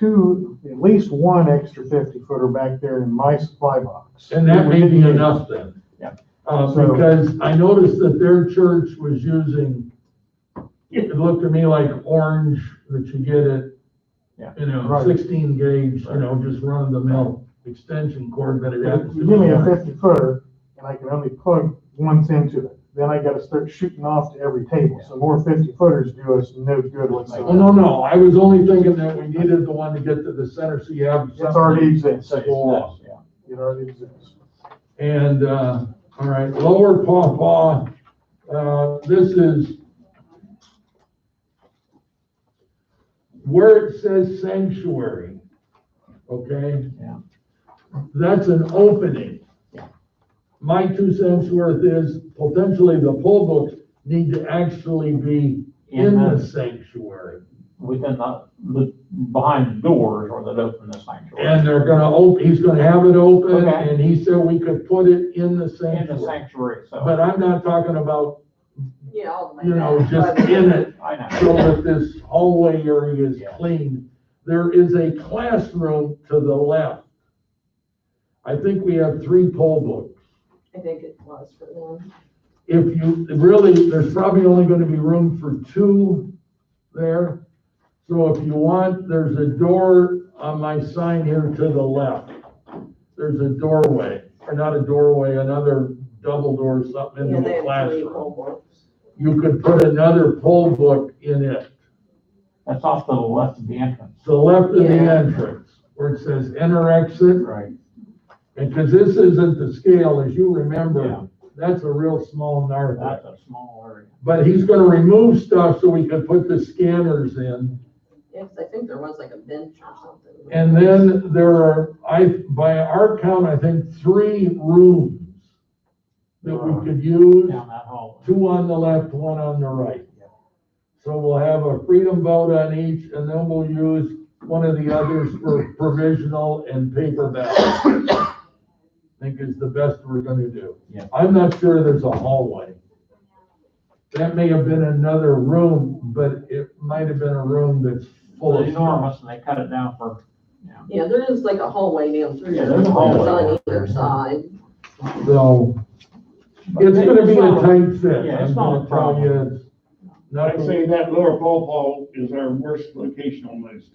at least one extra 50 footer back there in my supply box. And that may be enough then. Yeah. Because I noticed that their church was using, it looked to me like orange that you get it, Yeah. Right. 16 gauge, just run of the mill extension cord, but it If happens you to give me be a orange. 50 footer and I can only plug once into it, then I gotta start shooting off to every table. So more 50 footers do us no good whatsoever. Oh, no, I was only thinking that we needed the one to get to the center, so you have It's something. already exists. to go off. Yeah. It already exists. And, all right, lower pawpaw, this is where it says sanctuary, okay? Yeah. That's an opening. My 2 cents worth is potentially the poll books need to actually be in the sanctuary. Within behind the doors or that open the sanctuary. And they're gonna he's gonna have it open, Okay. and he said we could put it in the In the sanctuary. sanctuary itself. But I'm not talking about, Yeah, all the way you know, back. just in it, I know. so that this hallway area is Yeah. clean. There is a classroom to the left. I think we have 3 poll books. I think it was for them. If you, really, there's probably only gonna be room for 2 there. So if you want, there's a door on my sign here to the left. There's a doorway, or not a doorway, another double door, something Yeah, into they the have 3 classroom. poll books. You could put another poll book in it, That's off to the left of the entrance. to the left of the Yeah. entrance, where it says enter exit. Right. And because this isn't the scale, as you remember, Yeah. that's a real small narthex. That's a small area. But he's gonna remove stuff so we can put the scanners in. Yeah, 'cause I think there was like a bench or something. And then there are, by our count, I think 3 rooms that we could use, Down that hallway. 2 on the left, 1 on the right. So we'll have a freedom vote on each, and then we'll use one of the others for provisional and paper ballots. I think is the best we're gonna do. Yeah. I'm not sure there's a hallway. That may have been another room, but it might have been a room that's full of It's stuff. enormous and they cut it down for, Yeah, there is like a hallway down through. Yeah, there's a hallway. On either side. So, it's gonna be a tight fit. Yeah, it's I'm not a gonna tell you, it's I'd nothing, say that lower pole is our worst location almost.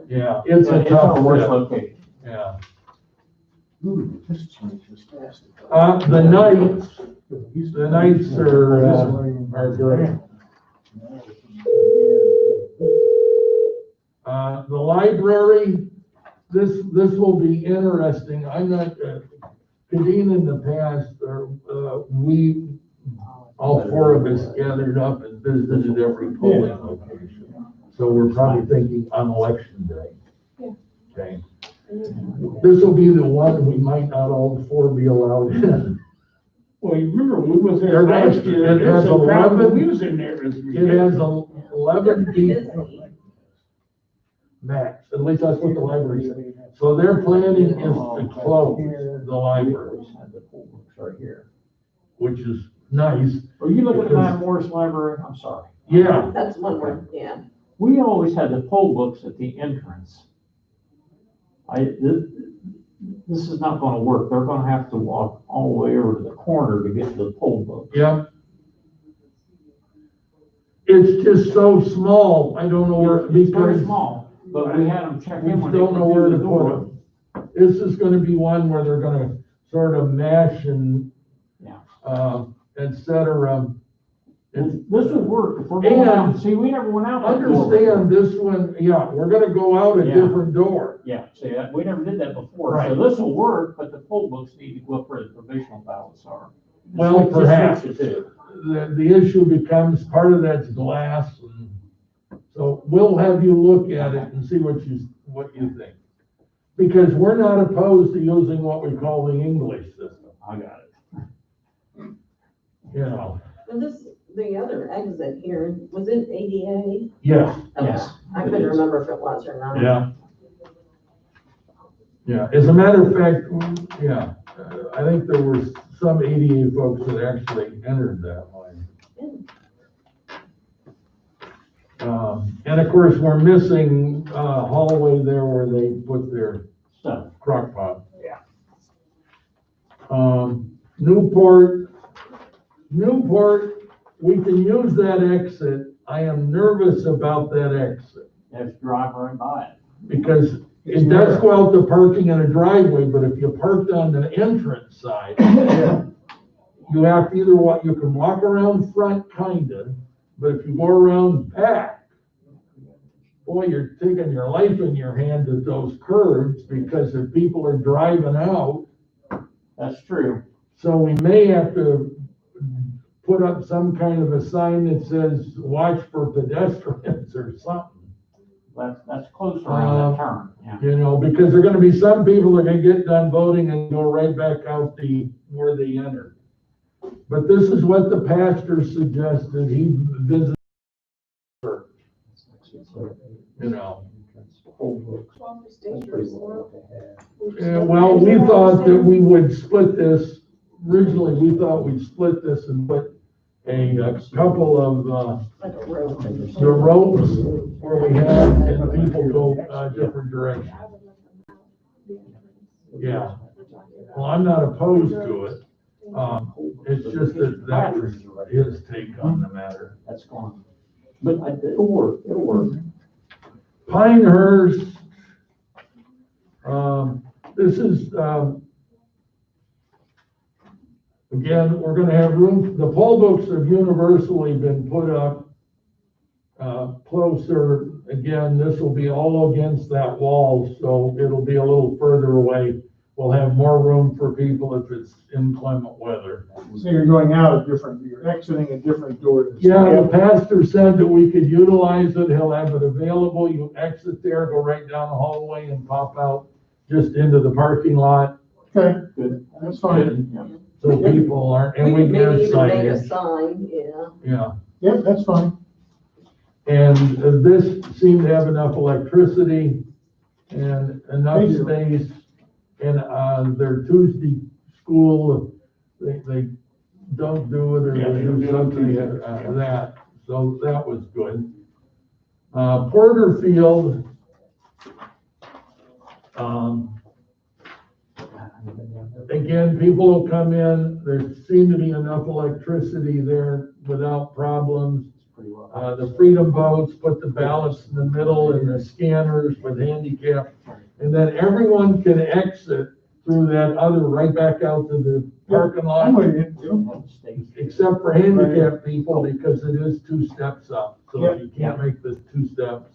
yeah, it's a it's our tough worst fit, location. yeah. This change is fast. The nights are great. The library, this will be interesting. I'm not, Kadeen in the past, we, all 4 of us gathered up and visited every polling location. So we're probably thinking on election day. Okay. This will be the one we might not all 4 be allowed in. Well, you remember when we was there last year, It has it was so crowded when 11 we was in there. It was It ridiculous. has 11 people max, at least that's what the library said. So their planning is to close the library, Had the poll books right here. which is nice. Are you looking at Because- Matt Morris Library? I'm sorry. Yeah, That's one where, yeah. We always had the poll books at the entrance. This is not gonna work. They're gonna have to walk all the way over to the corner to get to the poll book. yeah. It's just so small, I don't know where, It's very because small, but we had them check we in when they don't come know where through to the put door. them. This is gonna be one where they're gonna sort of mesh and, Yeah. et cetera. It's- This would work if we're going out. And See, we never went out that door. Understand this one, yeah, we're gonna go out a Yeah. different door. Yeah, see, we never did that before. So Right. this will work, but the poll books need to go up where the provisional ballots are. Well, Just perhaps. switch the two. The issue becomes, part of that's glass, and so we'll have you look at it and see what you think. Because we're not opposed to using what we call the English system, I got it. you know. And the other exit here, was it ADA? Yes, Okay. Yes, I it couldn't is. remember if it was or not. yeah. Yeah, as a matter of fact, yeah, I think there were some ADA folks that actually entered that line. And of course, we're missing a hallway there where they put their So, crock pot. Yeah. Newport, we can use that exit. I am nervous about that exit if you drive right by it. because it does go out to parking in a driveway, but if you parked on the entrance side, you have to you can walk around front kinda, but if you go around back, boy, you're taking your life in your hand at those curves because if people are driving out, That's true. so we may have to put up some kind of a sign that says, watch for pedestrians or something. That's close around that turn, yeah. You know, because there are gonna be some people that are gonna get done voting and go right back out where they entered. But this is what the pastor suggested, he visited, you know. Well, for dangerous, well, Yeah, well, we thought that we would split this, originally, we thought we'd split this and put a couple of, Like a road. the ropes where we had, and people go, different directions. Yeah, well, I'm not opposed to it, it's just that was his take on the matter. That's gone. But it'll work, it'll work. Pinehurst, this is, again, we're gonna have room, the poll books have universally been put up, closer. Again, this will be all against that wall, so it'll be a little further away. We'll have more room for people if it's inclement weather. So you're going out a different, you're exiting a different door. Yeah, the pastor said that we could utilize it, he'll have it available, you exit there, go right down the hallway and pop out just into the parking lot. Okay, good, that's fine. Yeah. So people aren't, and we could can maybe even make a signage. sign, yeah. Yeah, Yep, that's fine. and this seemed to have enough electricity and enough Thank you. space. And, their Tuesday school, they don't do it or Yeah, they they don't do do it something, Tuesday. that, so that was good. Porterfield, again, people will come in, there seemed to be enough electricity there without problems. The Freedom Boats put the ballots in the middle and the scanners with handicap. And then everyone can exit through that other, right back out to the parking lot, I'm with you. except for handicapped people, because it is 2 steps up. So if you can't make the 2 steps,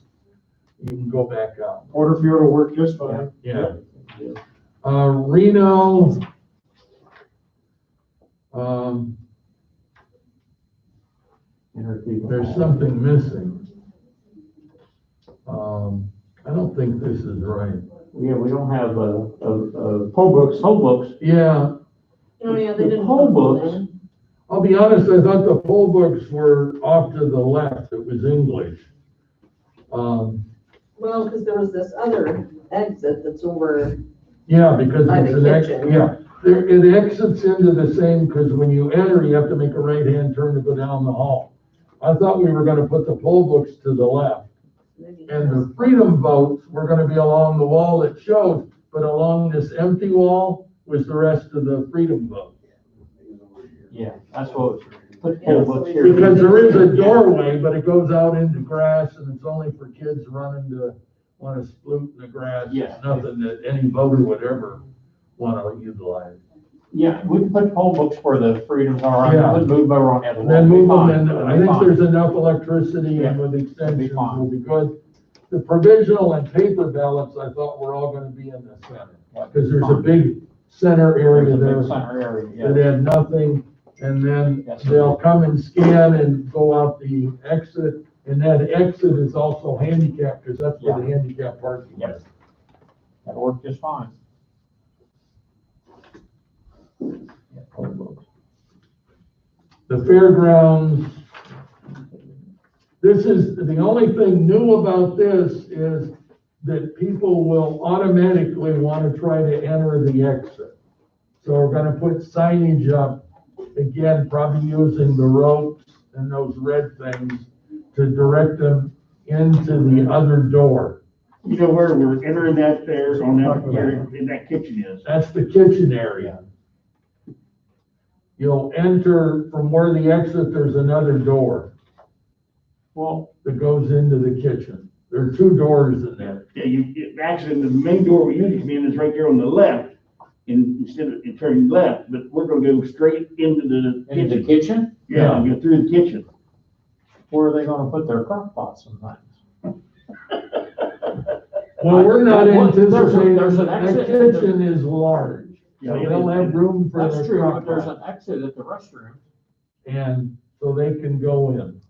you can go back out. Porterfield will work just fine. Yeah. Reno, there's something missing. I don't think this is right. Yeah, we don't have, poll books. Yeah, Oh, yeah, they didn't. Poll put them books. in. I'll be honest, I thought the poll books were off to the left, it was English. Well, because there was this other exit that's over, Yeah, because By it's the an exit, kitchen. yeah. It exits into the same, because when you enter, you have to make a right-hand turn to go down the hall. I thought we were gonna put the poll books to the left. maybe. And the Freedom Votes were gonna be along the wall that shows, but along this empty wall was the rest of the Freedom Vote. Yeah, that's what, put Yeah, poll so books we- here. Because there is a doorway, but it goes out into grass and it's only for kids running to wanna sploot in the grass. Yeah. It's nothing that any voter would ever wanna utilize. Yeah, we can put poll books where the freedoms are, Yeah. and move over on the other And wall. then move them, Fine. and It'll I be think fine. there's enough electricity Yeah. and with extensions fine. will be good. The provisional and paper ballots, I thought were all gonna be in the center, because there's a Fine. big center area There's a there big center area, that yeah. had nothing, and then Yes. they'll come and scan and go out the exit, and that exit is also handicapped, because that's where the handicap parking Yep. is. That'll work just fine. The fairgrounds, this is, the only thing new about this is that people will automatically want to try to enter the exit. So we're gonna put signage up, again, probably using the ropes and those red things to direct them into the other door. You know where we're entering that there, on that, where in that kitchen is? That's the kitchen area. You'll enter from where the exit, there's another door Well, that goes into the kitchen. There are 2 doors in there. Yeah, actually, the main door we usually come in is right there on the left, instead of turning left, but we're gonna go straight into the into the kitchen. kitchen, Yeah, I'll go through the kitchen. where are they gonna put their crock pots and things? Well, we're not Well, anticipating, there's an that exit. kitchen is large. So Yeah, they'll have room for That's their true, crock but there's pot, an exit at the restroom. and so they can go in.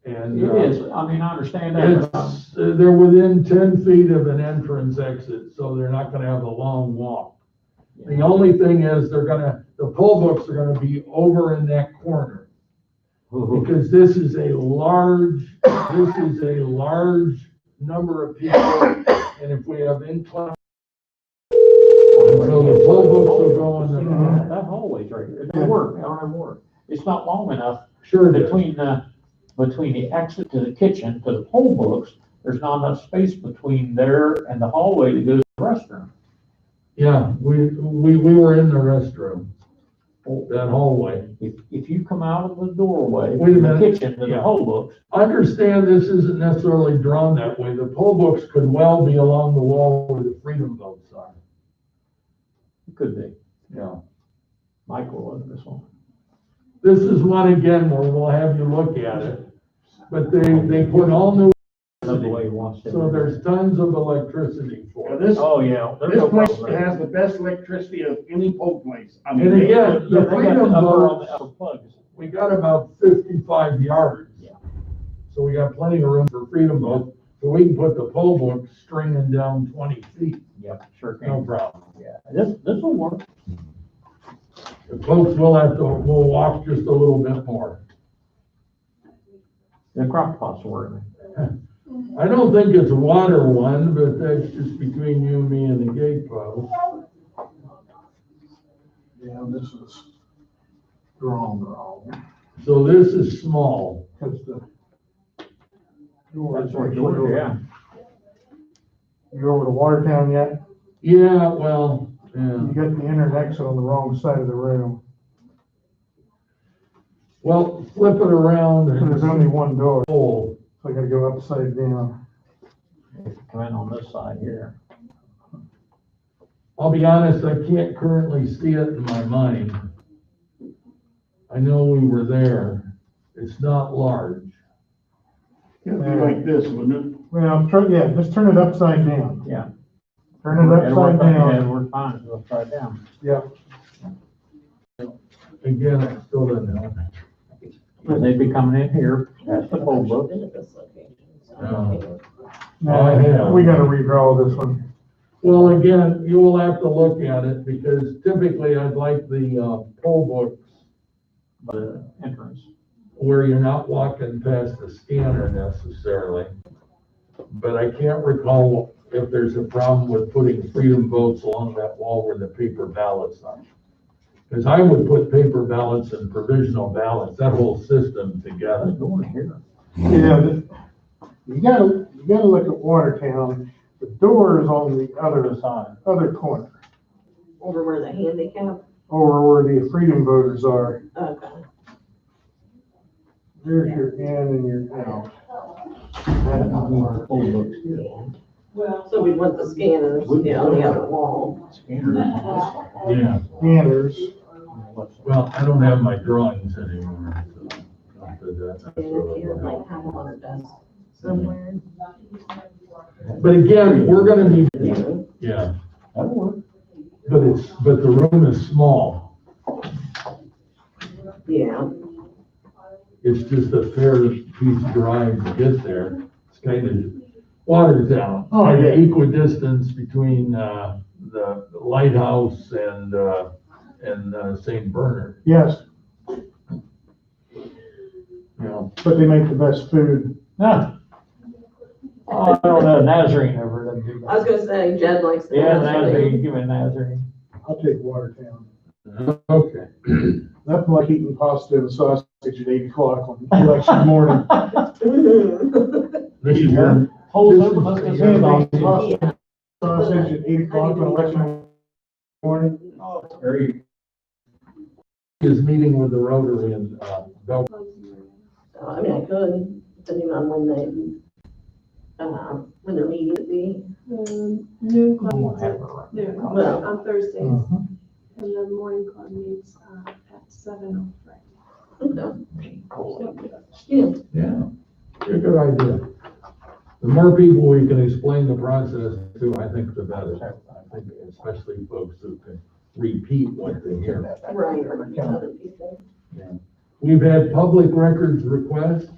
And, It is, I mean, I understand that, but it's, they're within 10 feet of an entrance exit, so they're not gonna have a long walk. The only thing is, the poll books are gonna be over in that corner. Because this is a large number of people, and if we have incline. So the poll books will go in the. that hallway's right here, it don't work, I don't have work. It's not long enough Sure, between the exit to the kitchen, to the poll books, there's not enough space between there and the hallway to go to the restroom. yeah, we were in the restroom, that hallway. If you come out of the doorway, Wait a from the minute. kitchen to the Yeah. poll books, Understand this isn't necessarily drawn that way. The poll books could well be along the wall where the freedom votes are. it could be, Yeah. Michael look at this one. This is one again where we'll have you look at it, but they put all new, Love the way he wants to. so there's tons of electricity for it. This, Oh, yeah. there's this no place problem there. has the best electricity of any poll place. I mean, And they again, put- the Yeah, they got freedom the upper on votes, the upper plugs. we got about 55 yards. Yeah. So we got plenty of room for freedom votes, so we can put the poll book stringing down 20 feet, Yep, sure no can. problem. Yeah, this will work. The folks we'll walk just a little bit more. The crock pot's working. I don't think it's a water one, but that's just between you, me, and the gate post. Yeah, this is wrong. So this is small. Cause the. That's where Georgia, yeah. You over to Watertown yet? Yeah, well, yeah. You got the enter and exit on the wrong side of the room. Well, flip it around So there's and only one door, pull. so I gotta go upside down. If you come in on this side here. I'll be honest, I can't currently see it in my mind. I know we were there. It's not large. It'd be like this, wouldn't Well, just turn it upside down. Yeah. Turn it upside Yeah, down. we're fine, we'll try it down. Yeah. Again, I still don't know. But they'd be coming in here, that's the poll book. Been at this location, so. I have. We gotta redraw this one. Well, again, you will have to look at it because typically I'd like the poll books The entrance. where you're not walking past the scanner necessarily. But I can't recall if there's a problem with putting freedom votes along that wall where the paper ballots are. Because I would put paper ballots and provisional ballots, that whole system together. Going here. Yeah, you gotta look at Watertown. The door is on the other corner, Over where the handicap, over where the freedom voters are. okay. There's your in and your out. Poll books here. So we want the scanners, yeah, on the other wall. Scanner on this side. Yeah, Scanners. well, I don't have my drawings anymore, so. not that that's And really if you what like have one or desk somewhere. But again, we're gonna need, yeah, That'll work. but the room is small. Yeah, It's just a fair piece drive to get there. It's kind of Watertown. Oh, Kind of yeah. equidistance between, the lighthouse and St. Bernard. Yes, You know, but they make the best food. Ah. Oh, I don't know, Nazarene over there. do that. I was gonna say Jed likes the. Yeah, Nazarene, give me Nazarene. I'll take Watertown. okay. Nothing like eating pasta and sausage at 8 o'clock on election morning. This is your, Hold This open, is- let's go yeah, see about they- it. Sausage at 8 o'clock on election morning. Very, is meeting with the Rotary in, Bel. I mean, I could, depending on when their meeting would be. Noon we club won't meets have at her around. noon Well- on Thursdays, Mhm. and the morning club meets at 7 on Friday. Yeah, Yeah, a good idea. The more people we can explain the process to, I think the better. I think especially folks who can repeat what they hear. right, or other people. We've had public records requests.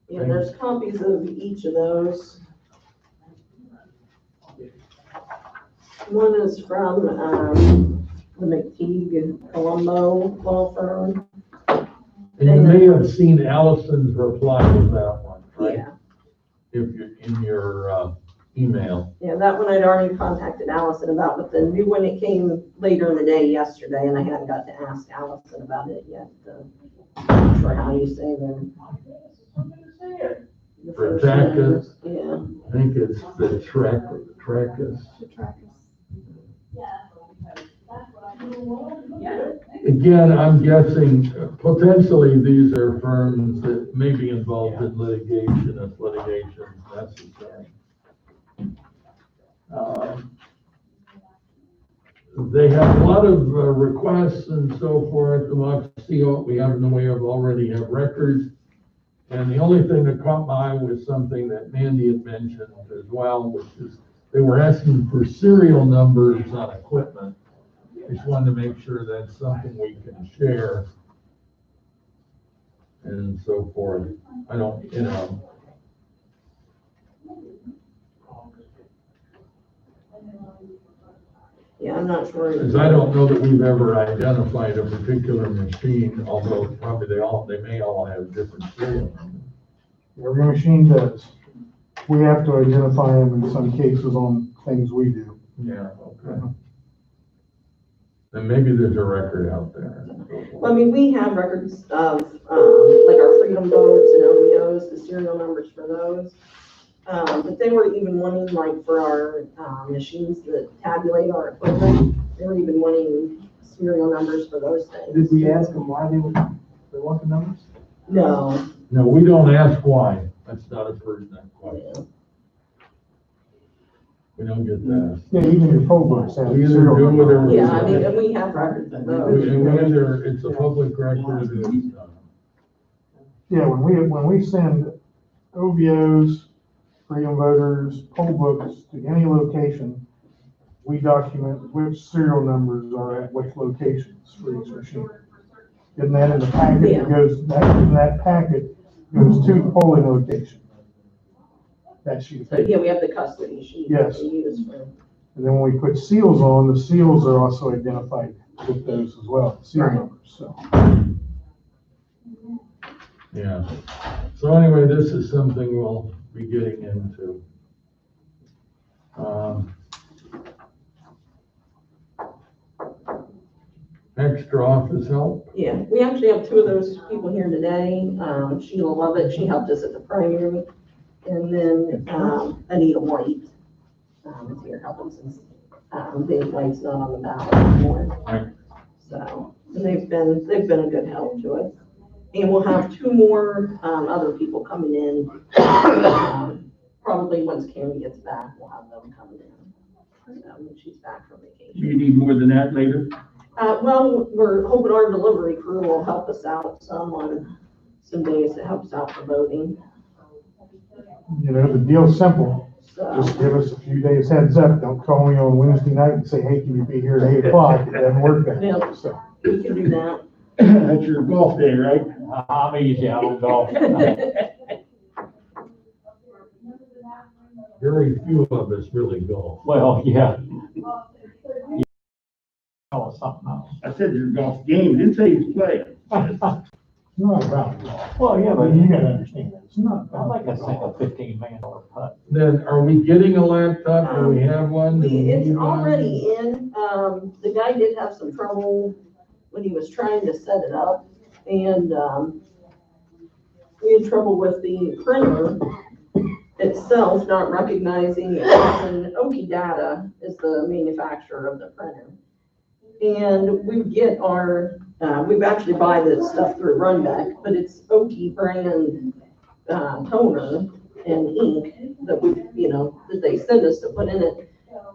Yeah, there's copies of each of those. One is from, the McTeague Colombo law firm. And you may have seen Allison's reply to that one, right? Yeah, If you're in your, email. yeah, that one I'd already contacted Allison about, but the new one, it came later in the day yesterday, and I hadn't got to ask Allison about it yet. I'm not sure how you say them. The first Trackus. name, yeah. I think it's the Trackus. To track us. Again, I'm guessing potentially these are firms that may be involved in litigation if litigation is necessary. They have a lot of requests and so forth. Want to see what we have in the way of already have records. And the only thing that caught my eye was something that Mandy had mentioned as well, which is they were asking for serial numbers on equipment. Just wanted to make sure that's something we can share and so forth. I don't, you know. Yeah, I'm not sure. Because I don't know that we've ever identified a particular machine, although probably they may all have different serial numbers. Every machine does. We have to identify them in some cases on things we do. Yeah, okay. Then maybe there's a record out there. Well, I mean, we have records of, like our Freedom boats and OEOs, the serial numbers for those. But they were even wanting, like, for our, machines that tabulate our equipment, they were even wanting serial numbers for those things. Did we ask them why they want the numbers? No. No, we don't ask why. That's not a pertinent question. Yeah. We don't get that. Yeah, even your poll books have We either serial do it or numbers. we Yeah, I mean, and we have records of those. Whether it's a public record or it's not. Yeah, when we send OVOs, freedom voters, poll books to any location, we document which serial numbers are at which locations for each machine. And that in the packet Yeah. that packet goes to the polling location. That sheet of paper. Yeah, we have the custody sheet that Yes. we use for. And then when we put seals on, the seals are also identified with those as well, seal Right. numbers, so. Yeah. So anyway, this is something we'll be getting into. Extra office help. Yeah, we actually have two of those people here today. Sheila Lovett, she helped us at the primary. And then, Anita White, is here helping since, Dave White's not on the ballot anymore. Right. So they've been a good help to us. And we'll have two more, other people coming in. Probably once Karen gets back, we'll have them coming in. So when she's back from Do vacation. you need more than that later? Well, we're hoping our delivery crew will help us out some on some days that helps out for voting. You know, the deal's simple. So, Just give us a few days heads up. Don't call me on Wednesday night and say, hey, can you be here at 8 o'clock? It doesn't work that way, Yeah. so. we can do that. That's your golf day, right? I'm easy, I don't golf. Very few of us really go. Well, yeah. Oh, something else. I said your golf game, didn't say you play. Not about golf. Well, yeah, I but mean, you gotta understand that. It's not. I like to sink a $15 million putt. Then are we getting a laptop? Do we have one? Do we It's need one? already in. The guy did have some trouble when he was trying to set it up. And, we had trouble with the printer itself not recognizing, and Oki Data is the manufacturer of the printer. And we get our, we actually buy this stuff through Runback, but it's Oki brand, toner and ink that we, that they send us to put in it.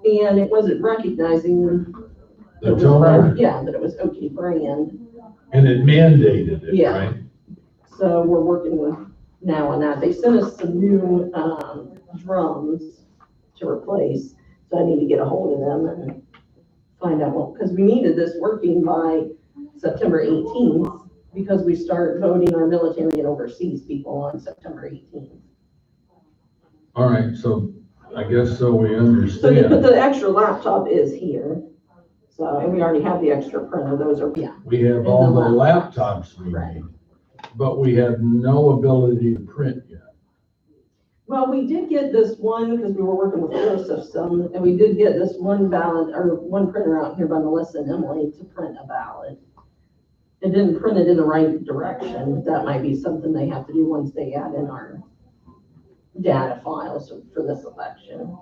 And it wasn't recognizing. The toner? Yeah, that it was Oki brand. And it mandated it, Yeah. right? So we're working with now on that. They sent us some new, drums to replace. So I need to get a hold of them and find out what, because we needed this working by September 18th. because we start voting our military and overseas people on September 18th. All right, so I guess so we So, but understand. the extra laptop is here. So, and we already have the extra printer, those are, yeah. We have And all the the laptops we Right. need, but we have no ability to print yet. Well, we did get this one, because we were working with Joseph some, and we did get this one ballot, or one printer out here by Melissa and Emily to print a ballot. It didn't print it in the right direction. That might be something they have to do once they add in our data files for this election.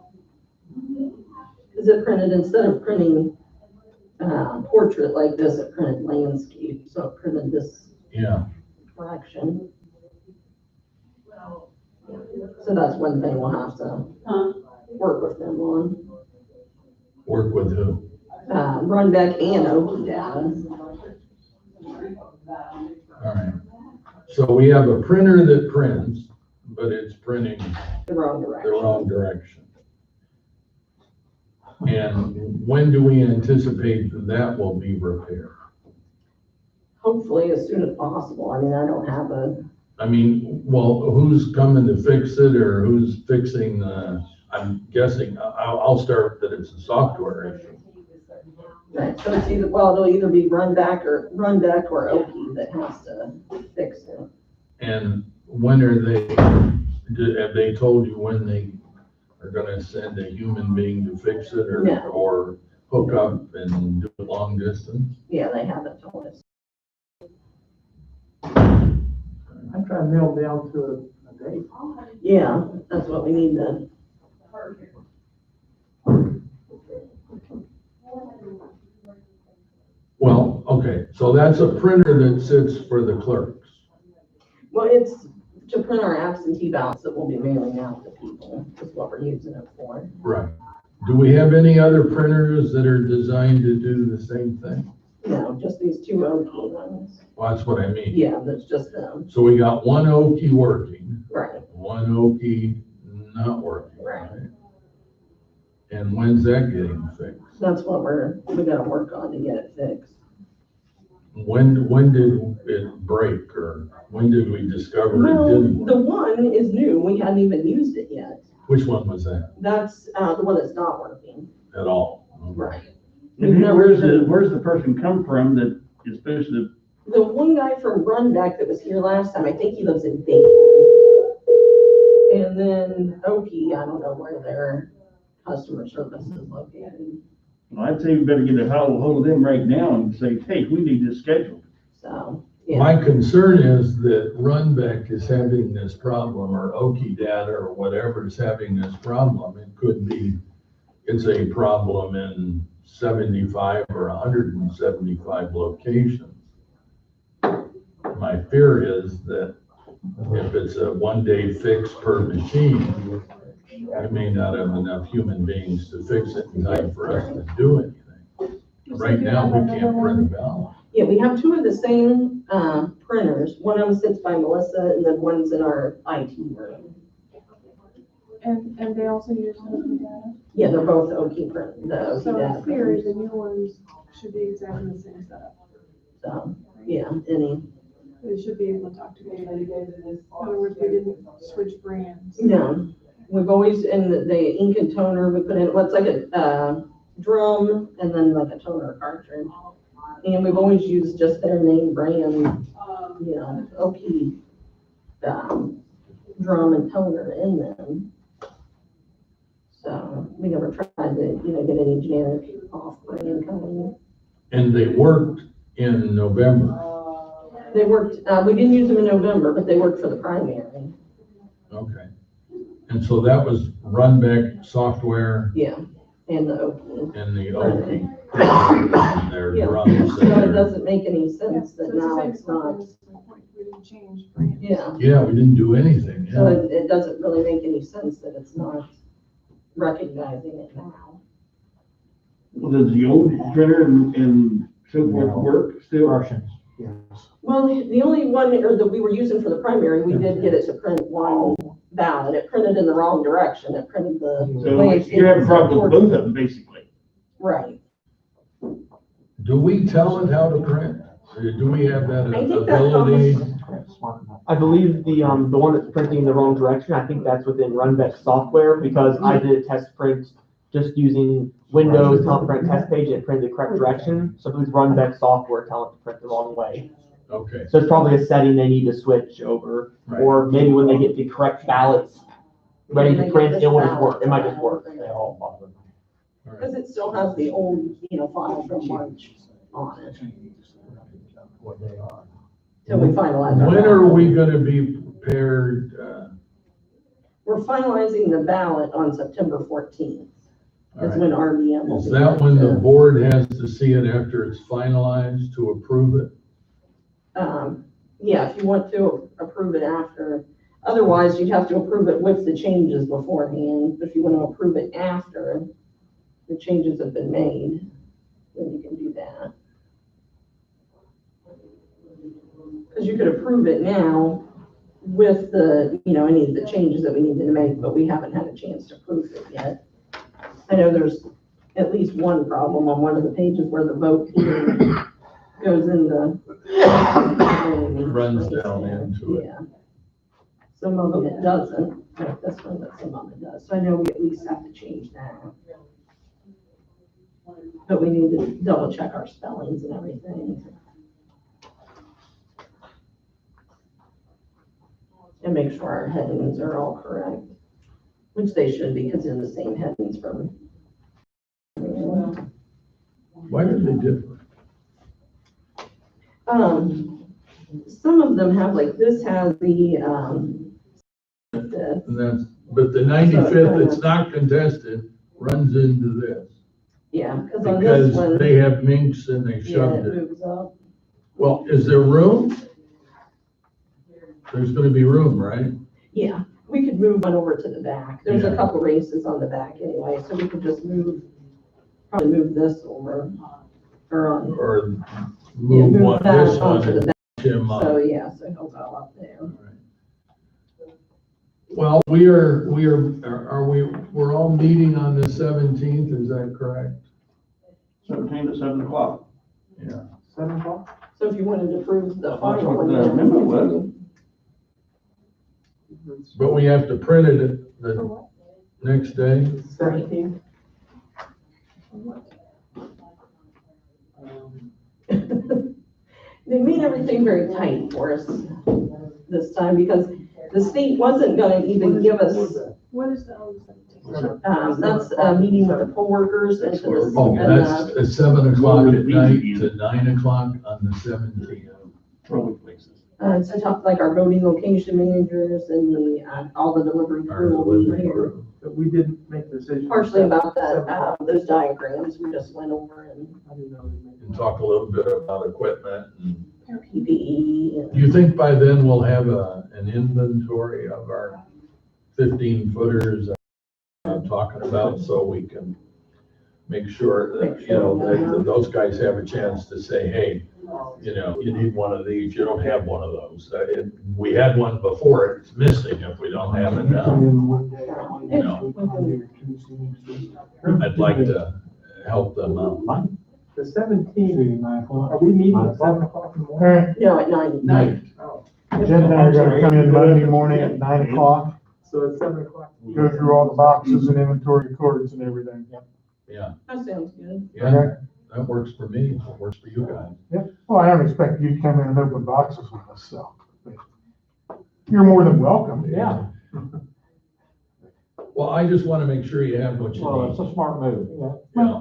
Because it printed, instead of printing portrait like this, it printed landscape, so it printed this Yeah, correction. So that's one thing we'll have to work with them on. work with who? Runback and Okie data. All right. So we have a printer that prints, but it's printing The wrong the direction. wrong direction. And when do we anticipate that will be repaired? Hopefully as soon as possible. I mean, I don't have I mean, well, who's coming to fix it or who's fixing the, I'm guessing, I'll start that it's a software issue. right, so it's either, well, it'll either be Runback or Okie that has to fix it. And when are they, have they told you when they are gonna send a human being to fix it No. or hook up and do it long distance? Yeah, they haven't told us. I'm trying to nail down to a date. Yeah, that's what we need to. Well, okay, so that's a printer that sits for the clerks. Well, it's to print our absentee ballots that we'll be mailing out to people, is what we're using it for. Right. Do we have any other printers that are designed to do the same thing? No, just these two Okie ones. Well, that's what I mean. Yeah, that's just them. So we got one Okie working, Right, one Okie not working. Right. And when's that getting fixed? that's what we gotta work on to get it fixed. When did it break or when did we discover it Well, didn't the work? one is new. We hadn't even used it yet. Which one was that That's, the one that's not working. at all? Right. And where's the person come from that is supposed to, The one guy from Runback that was here last time, I think he lives in Dayton. And then Okie, I don't know where their customer service is located. I'd say we better get a hold of them right now and say, hey, we need this scheduled. So, yeah, My concern is that Runback is having this problem or Okie Data or whatever is having this problem. It could be, it's a problem in 75 or 175 locations. My fear is that if it's a one-day fix per machine, we may not have enough human beings to fix it in time for us to do anything. Right now, we can't print a ballot. yeah, we have two of the same, printers. One of them sits by Melissa and then one's in our IT room. And they also use Okie data. Yeah, they're both Okie print, the Okie So data in theory, the printers. new ones should be exactly the same setup. So, yeah, any, They should be able to talk to each other. In other words, we didn't switch brands. no, we've always, in the ink and toner, we put in, what's like a, drum and then like a toner cartridge. And we've always used just their name brand, you know, Okie, drum and toner in them. So we never tried to, get any generic off-brand company. And they worked in November. They worked, we didn't use them in November, but they worked for the primary. Okay. And so that was Runback software Yeah, and the Okie. and the Okie. And their Yeah, drums. so and it their- doesn't make any sense So that it's the now same it's not, equipment, it's the point. We didn't change brands. yeah. Yeah, we didn't do anything. So Yeah. it doesn't really make any sense that it's not recognizing it now. Well, does the old printer and so forth work still? Russians, yes. Well, the only one, or that we were using for the primary, we did get it to print one ballot. It printed in the wrong direction. It printed the. So landscape you have a problem with towards- both of them, basically. Right. Do we tell it how to print? Do we have that I think that ability? I believe the one that's printing the wrong direction, I think that's within Runbeck software, because I did a test print just using Windows top print test page and it printed the correct direction. So it was Runbeck software telling it to print the wrong way. Okay. So it's probably a setting they need to switch over, Right. or maybe when they get the correct ballots ready to print, it will just work. It might just work. Because it still has the old, file from March on it. Till we finalize. When are we gonna be prepared? We're finalizing the ballot on September 14th. All Is right. when RBM will Is be. that when the able to- board has to see it after it's finalized to approve it? Yeah, if you want to approve it after, otherwise you'd have to approve it with the changes beforehand. If you want to approve it after the changes have been made, then you can do that. Because you could approve it now with the, any of the changes that we needed to make, but we haven't had a chance to approve it yet. I know there's at least one problem on one of the pages where the vote goes in the. Runs down into it. Yeah. Some of them it doesn't, like this one, but some of it does. So I know we at least have to change that. But we need to double check our spellings and everything. And make sure our headings are all correct, which they should be, because they're the same headings from. Why do they differ? Some of them have, like, this has the, And that's, but the 95th, that's not contested, runs into this. yeah, because on this Because one, they have minks and they yeah, shoved it it. moves up. Well, is there room? There's gonna be room, right? Yeah, we could move one over to the back. There's a Yeah. couple races on the back anyway, so we could just probably move this over. Or on, Or yeah, move move one, that this one onto the and back. Jim So, up. yeah, so he'll go up there. Well, we're all meeting on the 17th, is that correct? 17 to 7 o'clock. Yeah. 7 o'clock? So if you wanted to approve the That's final what one. the then- amendment was. But we have to print it the next day. 17? They made everything very tight for us this time because the state wasn't gonna even give us, What is the, that's a meeting with the poll workers and to the. Oh, and, that's at 7 o'clock at night to 9 o'clock on the 17th. Throwing places. So talk like our voting location managers and all the delivery Our crew will be delivery here. crew. But we didn't make the decision. Partially about that, 7 o'clock. those diagrams, we just went over and I didn't know we made And talk a little bit about equipment. And PPE and. do you think by then we'll have an inventory of our 15 footers I'm talking about, so we can make sure that, that those guys have a chance to say, hey, you need one of these, you don't have one of those. We had one before, it's missing if we don't have it now. I'd like to help them out. The 17th, are we meeting at 7 o'clock in the morning? Alright, No, at 9. Night. Oh, Jen and I are gonna come in Monday morning at 9 o'clock, so at 7 o'clock. go through all the boxes and inventory cords and everything. Yeah, That sounds good. yeah, that works for me, it works for you guys. Yep, well, I don't expect you to come in and open boxes with us, so. but You're more than welcome. Yeah. Well, I just want to make sure you have what you Well, it's need. a smart move.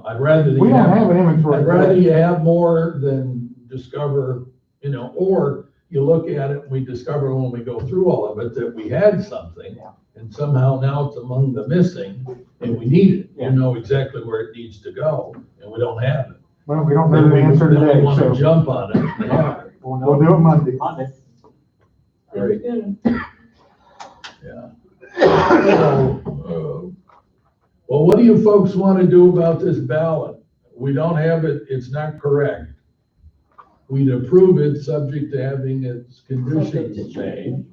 I'd rather We you don't have have, an inventory. I'd rather you have more than discover, or you look at it, and we discover when we go through all of it that we had something, and somehow now it's among the missing, and we need it. You know exactly where it needs to go, and we don't have it. Well, we don't know Then the we answer today, want to so jump on it. Yeah. we'll do it Monday. Monday. Very good. Yeah. Well, what do you folks want to do about this ballot? We don't have it, it's not correct. We'd approve it subject to having its conditions made.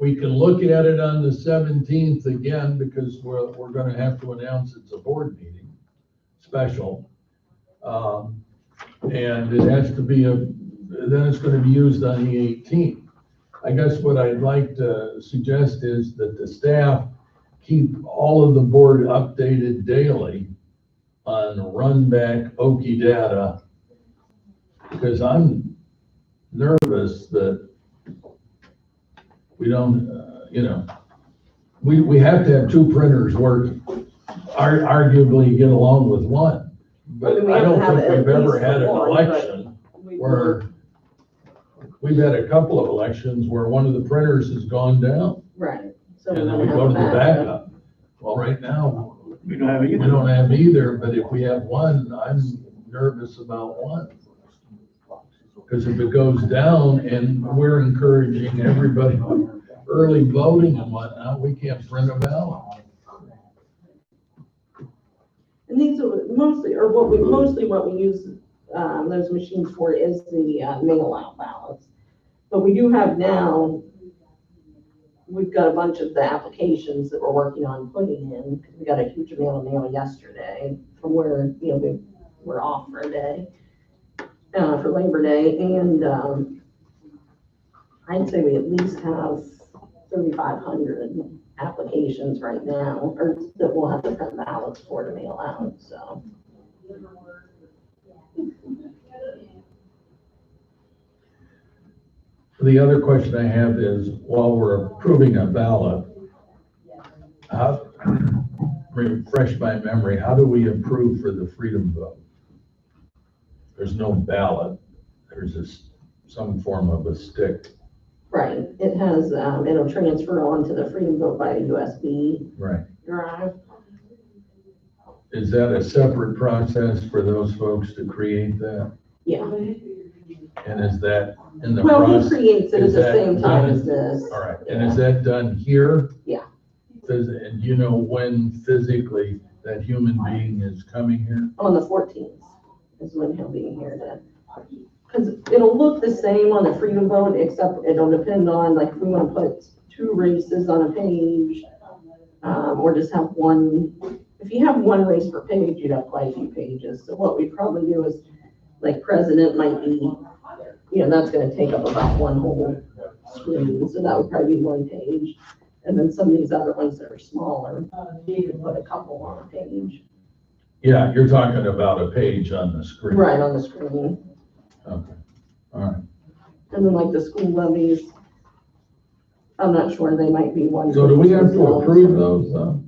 We can look at it on the 17th again, because we're gonna have to announce it's a board meeting, special. And it has to be then it's gonna be used on the 18th. I guess what I'd like to suggest is that the staff keep all of the board updated daily on run back Okie data, because I'm nervous that we don't, we have to have two printers working, arguably get along with one. But We I don't have think at we've ever least had an one, but election where, we've had a couple of elections where one of the printers has gone down, Right. So and we're then we gonna go to have the backup. backup. Well, right now, We don't have we either. don't have either, but if we have one, I'm nervous about one. Because if it goes down and we're encouraging everybody early voting and whatnot, we can't print a ballot. And these are mostly, or what we use, those machines for is the mail out ballots. But we do have now, we've got a bunch of the applications that we're working on putting in, because we got a huge amount of mail yesterday from where, we were off for a day, for Labor Day, and, I'd say we at least have 3,500 applications right now, or that we'll have to print ballots for to mail out, so. The other question I have is, while we're approving a ballot, refresh my memory, how do we approve for the freedom vote? There's no ballot, there's some form of a stick. Right, it has, it'll transfer onto the Freedom Vote by a USB Right. drive. Is that a separate process for those folks to create that? Yeah, And is that in the well, he process? creates it at is the that same time done? as this. All right, and is that done here? Yeah. And you know when physically that human being is coming here? On the 14th is when he'll be here to, because it'll look the same on the Freedom Vote, except it'll depend on, like, if we want to put 2 races on a page, or just have one. If you have 1 race per page, you'd have quite a few pages. So what we probably do is, like, president might be, that's gonna take up about 1 whole screen, so that would probably be 1 page. And then some of these other ones that are smaller, you can put a couple on a page. Yeah, you're talking about a page on the screen. Right, on the screen. Okay, all right. And then like the school levies, I'm not sure, they might be 1. So do we have to themselves. approve those, though?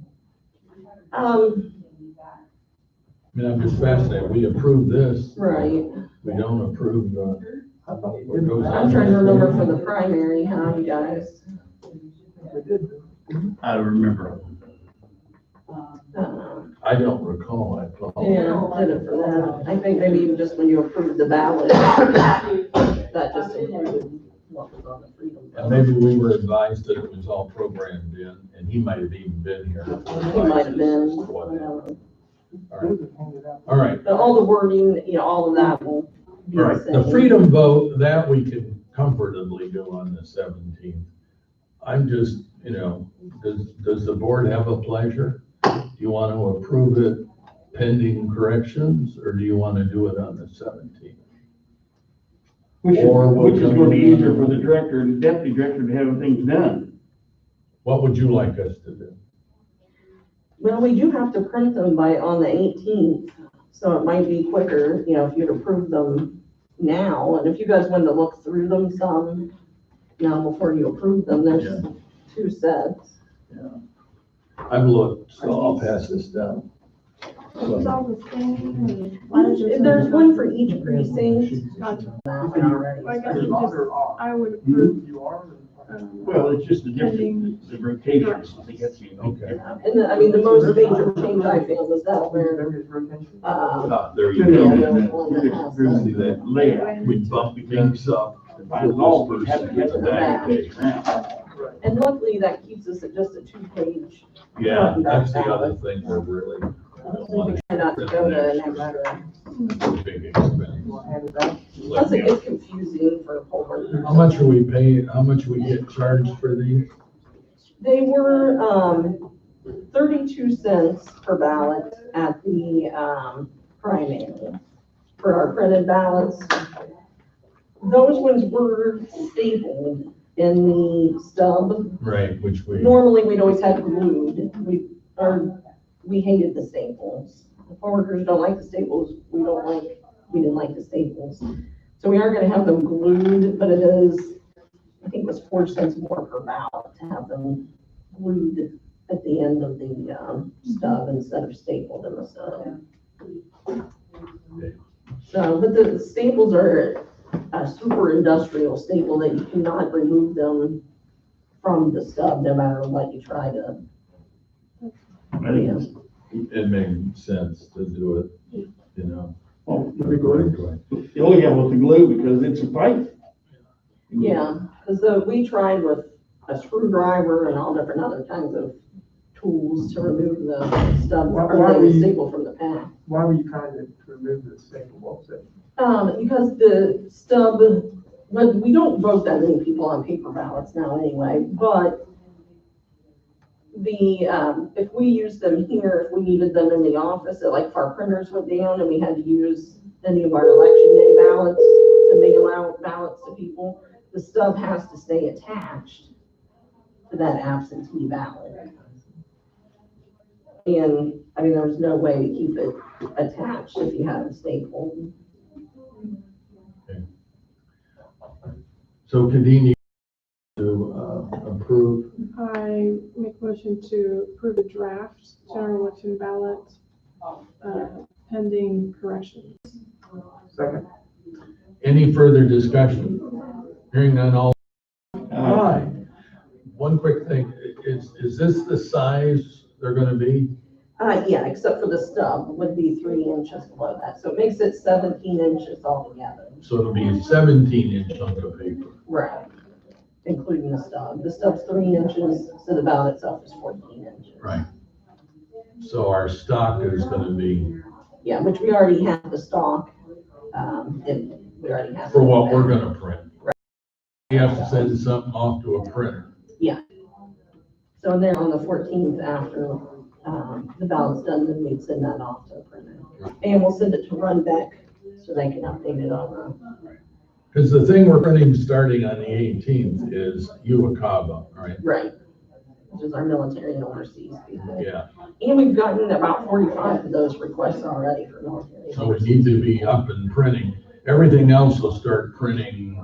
I mean, I'm just fascinated. We approve this. right. We don't approve what goes on. I'm trying to remember for the primary, how you guys, I remember. I don't recall, I thought. did it for that. I think maybe even just when you approved the ballot, that just included what was on the Freedom And Vote. maybe we were advised that it was all programmed in, and he might have even been here. He might have been. Whatever. All right, But all the wording, all of that will be all the right. same. The freedom vote, that we can comfortably do on the 17th. I'm just, does the board have a pleasure? Do you want to approve it pending corrections, or do you want to do it on the 17th? Which is Or going to be easier for the director and deputy director to have things done. What would you like us to do? Well, we do have to print them on the 18th, so it might be quicker, if you'd approve them now. And if you guys wanted to look through them some, before you approve them, there's 2 sets. I've looked, so I'll pass this down. It's all the same. Why does it- There's one for each precinct. Gotcha. Already. I guess you just, I would approve, Well, it's just the difference, the rotations. I think that's unique. Okay. And the most major change I feel was that where, There you go. See that layout, we bump things up. By law, we have to get the back page now. and luckily that keeps us at just a 2-page. Yeah, that's the other thing we're really. We try not to go to an extra. Big expense. Plus it gets confusing for poll workers. How much are we paying, how much we get charged for these? They were, 32 cents per ballot at the, primary for our printed ballots. those ones were stapled in the stub. Right, which we, Normally, we'd always had glued. We hated the staples. The coworkers don't like the staples. We didn't like the staples. So we are gonna have them glued, but it is, I think it was 4 cents more per ballot to have them glued at the end of the stub instead of stapled in the stub. So, but the staples are a super industrial staple that you cannot remove them from the stub no matter what you try to. I think it made sense to do it, you know. well, the only have with the glue because it's a pipe. Yeah, because we tried with a screwdriver and all different other kinds of tools to remove the stub Why or were the you- staple from the pack. Why were you trying to remove the staple? What was it? Because the stub, but we don't vote that many people on paper ballots now anyway, but if we use them here, if we needed them in the office, like if our printers went down and we had to use any of our election day ballots to mail out ballots to people, the stub has to stay attached to that absentee ballot. And, I mean, there's no way to keep it attached if you have a staple. So Kadeen, to approve, I make motion to approve a draft general election ballot, pending corrections. Second. any further discussion? Hearing none, all. Aye. One quick thing, is this the size they're gonna be? Yeah, except for the stub would be 3 inches below that, so it makes it 17 inches altogether. So it'll be a 17-inch chunk of paper. Right, including the stub. The stub's 3 inches, so the ballot itself is 14 inches. Right. So our stock is gonna be, Yeah, which we already have the stock, and we already have. for it what we're back. gonna print. We have to send something off to a printer. So then on the 14th, after the ballot's done, then we'd send that off to the printer. And we'll send it to Runbeck so they can update it on Because the thing we're printing starting on the 18th is Uwakaba, right? right, which is our military and overseas people. Yeah, And we've gotten about 45 of those requests already for military. so we need to be up and printing. Everything else will start printing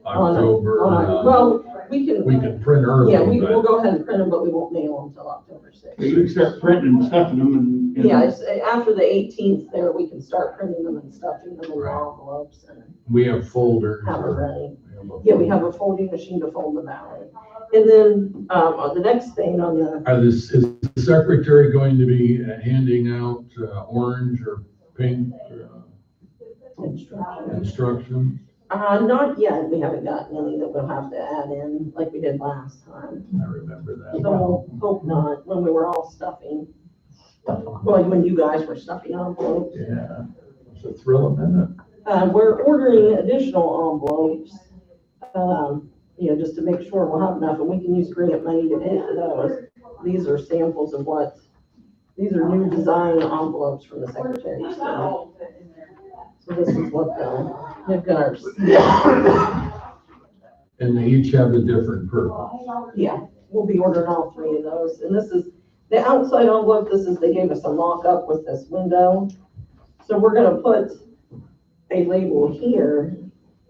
October. Well, we We can print early, yeah, we'll but go ahead and print them, but we won't mail them until October 6th. You can start printing and stuffing them and. Yeah, it's after the 18th there, we can start printing them and stuffing them in Right. envelopes and we have folders. have it or- ready. Yeah, we have a folding machine to fold them out. And then, on the next thing on the, Is the secretary going to be handing out orange or pink instructions? not yet, we haven't gotten any that we'll have to add in like we did last time. I remember that. So we'll hope not, when we were all stuffing. Well, when you guys were stuffing envelopes. Yeah, it's a thrill a minute. We're ordering additional envelopes, just to make sure we'll have enough, and we can use grant money to pay for those. These are samples of these are new design envelopes from the Secretary of State. So this is what they've got And they each have a different purpose. yeah, we'll be ordering all 3 of those. And this is, the outside envelope, they gave us a mock-up with this window. So we're gonna put a label here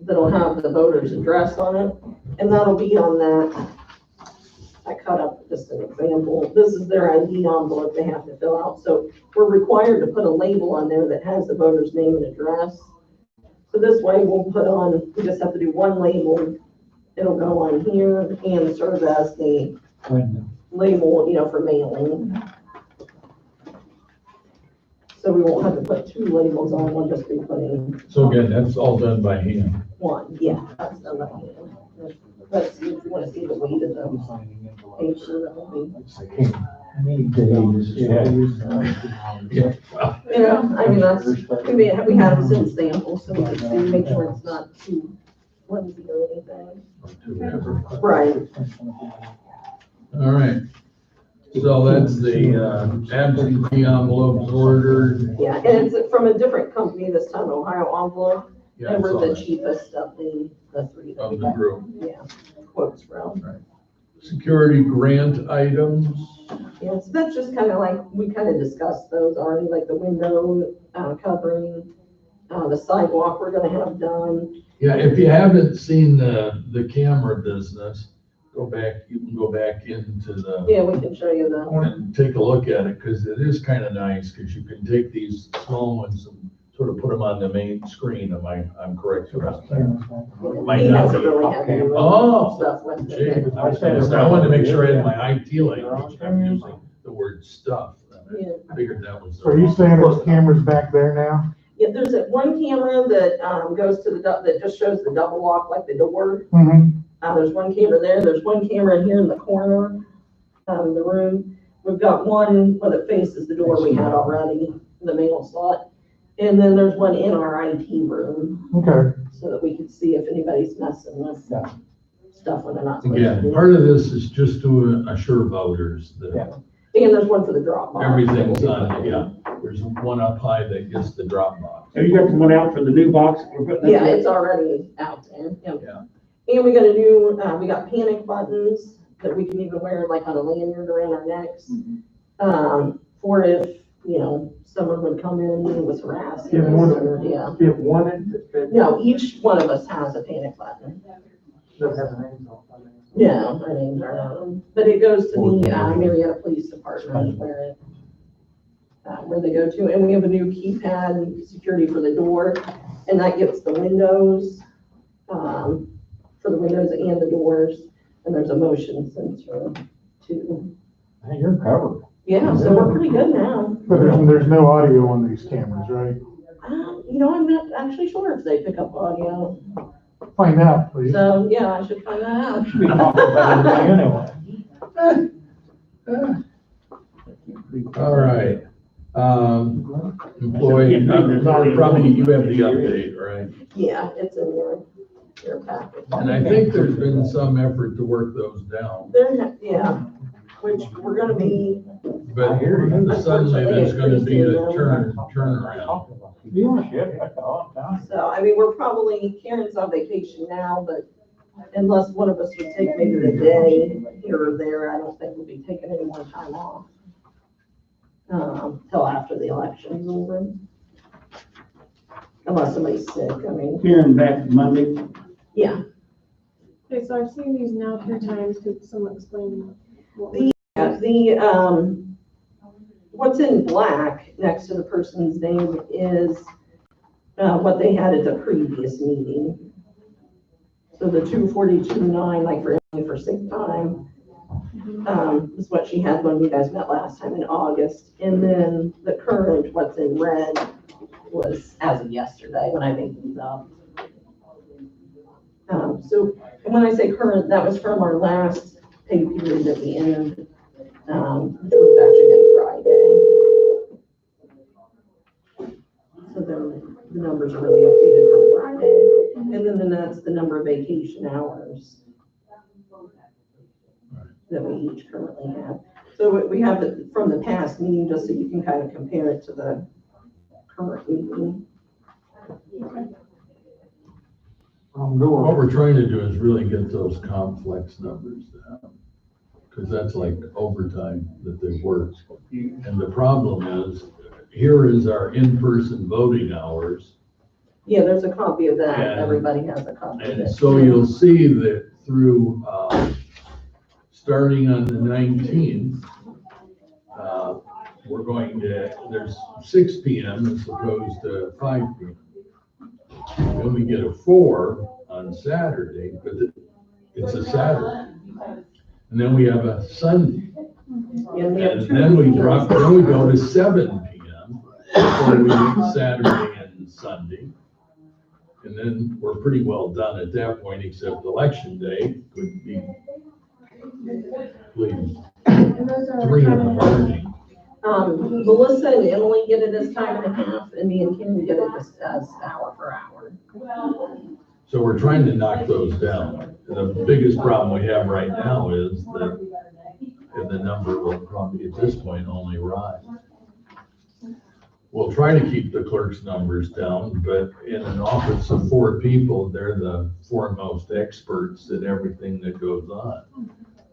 that'll have the voter's address on it, and that'll be on that. I cut up just an example. This is their ID envelope they have to fill out. So we're required to put a label on there that has the voter's name and address. So this way we just have to do one label. It'll go on here and serve as the label, for mailing. So we won't have to put 2 labels on, we'll just be putting So again, that's all done by hand. 1. Yeah, that's done by hand. Let's see if you want to see the weight of the paper that will be. Yeah. I mean, we have them send samples, so we can see, make sure it's not too flimsy or anything. Right. All right. So that's the absentee envelopes ordered. Yeah, and it's from a different company this time, Ohio Envelope. Yeah, I And we're saw the that. cheapest of the three that we Of the got, group. yeah, quotes from. Security grant items. Yeah, so that's just kind of like, we kind of discussed those already, like the window covering, the sidewalk we're gonna have done. Yeah, if you haven't seen the camera business, you can go back into the, Yeah, we can show you that. and take a look at it, because it is kind of nice, because you can take these small ones and sort of put them on the main screen. I'm correct about that? Might He not hasn't be. really had to do Oh, stuff with Gee, it. I wanted to make sure I had my IT language. I'm using the word stuff. Yeah. I figured that was. So are you saying there's cameras back there now? Yeah, there's that one camera that goes to that just shows the double lock, like the door. Mm-hmm. There's one camera there. There's one camera here in the corner of the room. We've got one that faces the door we had already, the mail slot. And then there's one in our IT room, Okay. so that we can see if anybody's messing with stuff when they're not supposed to Again, do. part of this is just to assure voters that And there's one for the drop box. everything's on, yeah. There's one up high that gets the drop box. Have you got the one out for the new box we're putting up? Yeah, it's already out there. Yep. Yeah. And we got a new, we got panic buttons that we can even wear like on a lanyard around our necks. For if, someone would come in and was harassing Yeah, us, or, yeah. If one that No, each one of us has a panic button. doesn't have a name on it. No, our names are not on, but it goes to the Marietta Police Department where they go to, and we have a new keypad security for the door, and that gets the windows, for the windows and the doors, and there's a motion sensor too. Hey, you're covered. Yeah, so we're pretty good now. But there's no audio on these cameras, right? I'm not actually sure if they pick up audio, Find out, please. so yeah, I should find that out. Should be talking about everything anyway. All right. Employee, probably you have the update, right? Yeah, it's in your packet. And I think there's been some effort to work those down, Yeah, which we're gonna be, but suddenly there's gonna be a turnaround. Dealership, that's all the time. so, we're probably, Karen's on vacation now, but unless one of us would take maybe the day here or there, I don't think we'll be taking any more time off. Till after the election's over. Unless somebody's sick, Karen back Monday. yeah. Okay, so I've seen these now 3 times. Could someone explain what? What's in black next to the person's name is what they had at the previous meeting. So the 242.9, like for sick time, is what she had when you guys met last time in August. And then the current, what's in red, was as of yesterday when I made these up. So when I say current, that was from our last pay period that we ended, which was actually been Friday. So then the numbers are really updated from Friday. And then that's the number of vacation hours that we each currently have. So we have it from the past meeting, just so you can kind of compare it to the current meeting. What we're trying to do is really get those complex numbers down, because that's like overtime that they work. And the problem is, here is our in-person voting hours. Yeah, there's a copy of that. And- Everybody has a copy of And it. so you'll see that through, starting on the 19th, we're going to, there's 6 PM as opposed to 5 PM. Then we get a 4 on Saturday, but it's a Saturday. And then we have a Sunday. And we have And two then we meetings. drop, then we go to 7 PM before we get Saturday and Sunday. And then we're pretty well done at that point, except election day could be, please, And those are 3 in kind the of- morning. Melissa and Emily get it as time and a half, and me and Kim get it as hour for hour. So we're trying to knock those down. The biggest problem we have right now is that the number will probably at this point only rise. we'll try to keep the clerk's numbers down, but in an office of 4 people, they're the foremost experts in everything that goes on.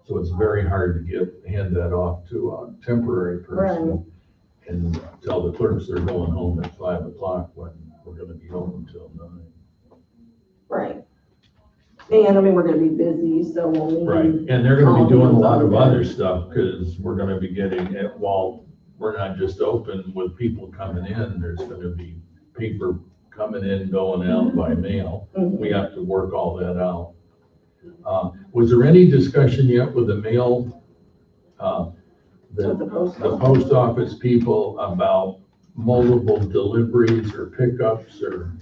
So it's very hard to hand that off to a temporary person and tell the clerks they're going home at 5 o'clock when we're gonna be home until 9. Right. And I mean, we're gonna be busy, so we'll need. Right, and they're gonna be doing a lot of other stuff, because we're gonna be getting, while we're not just open with people coming in, there's gonna be paper coming in, going out by mail. We have to work all that out. Was there any discussion yet with the mail, the post office people about multiple deliveries or pickups or?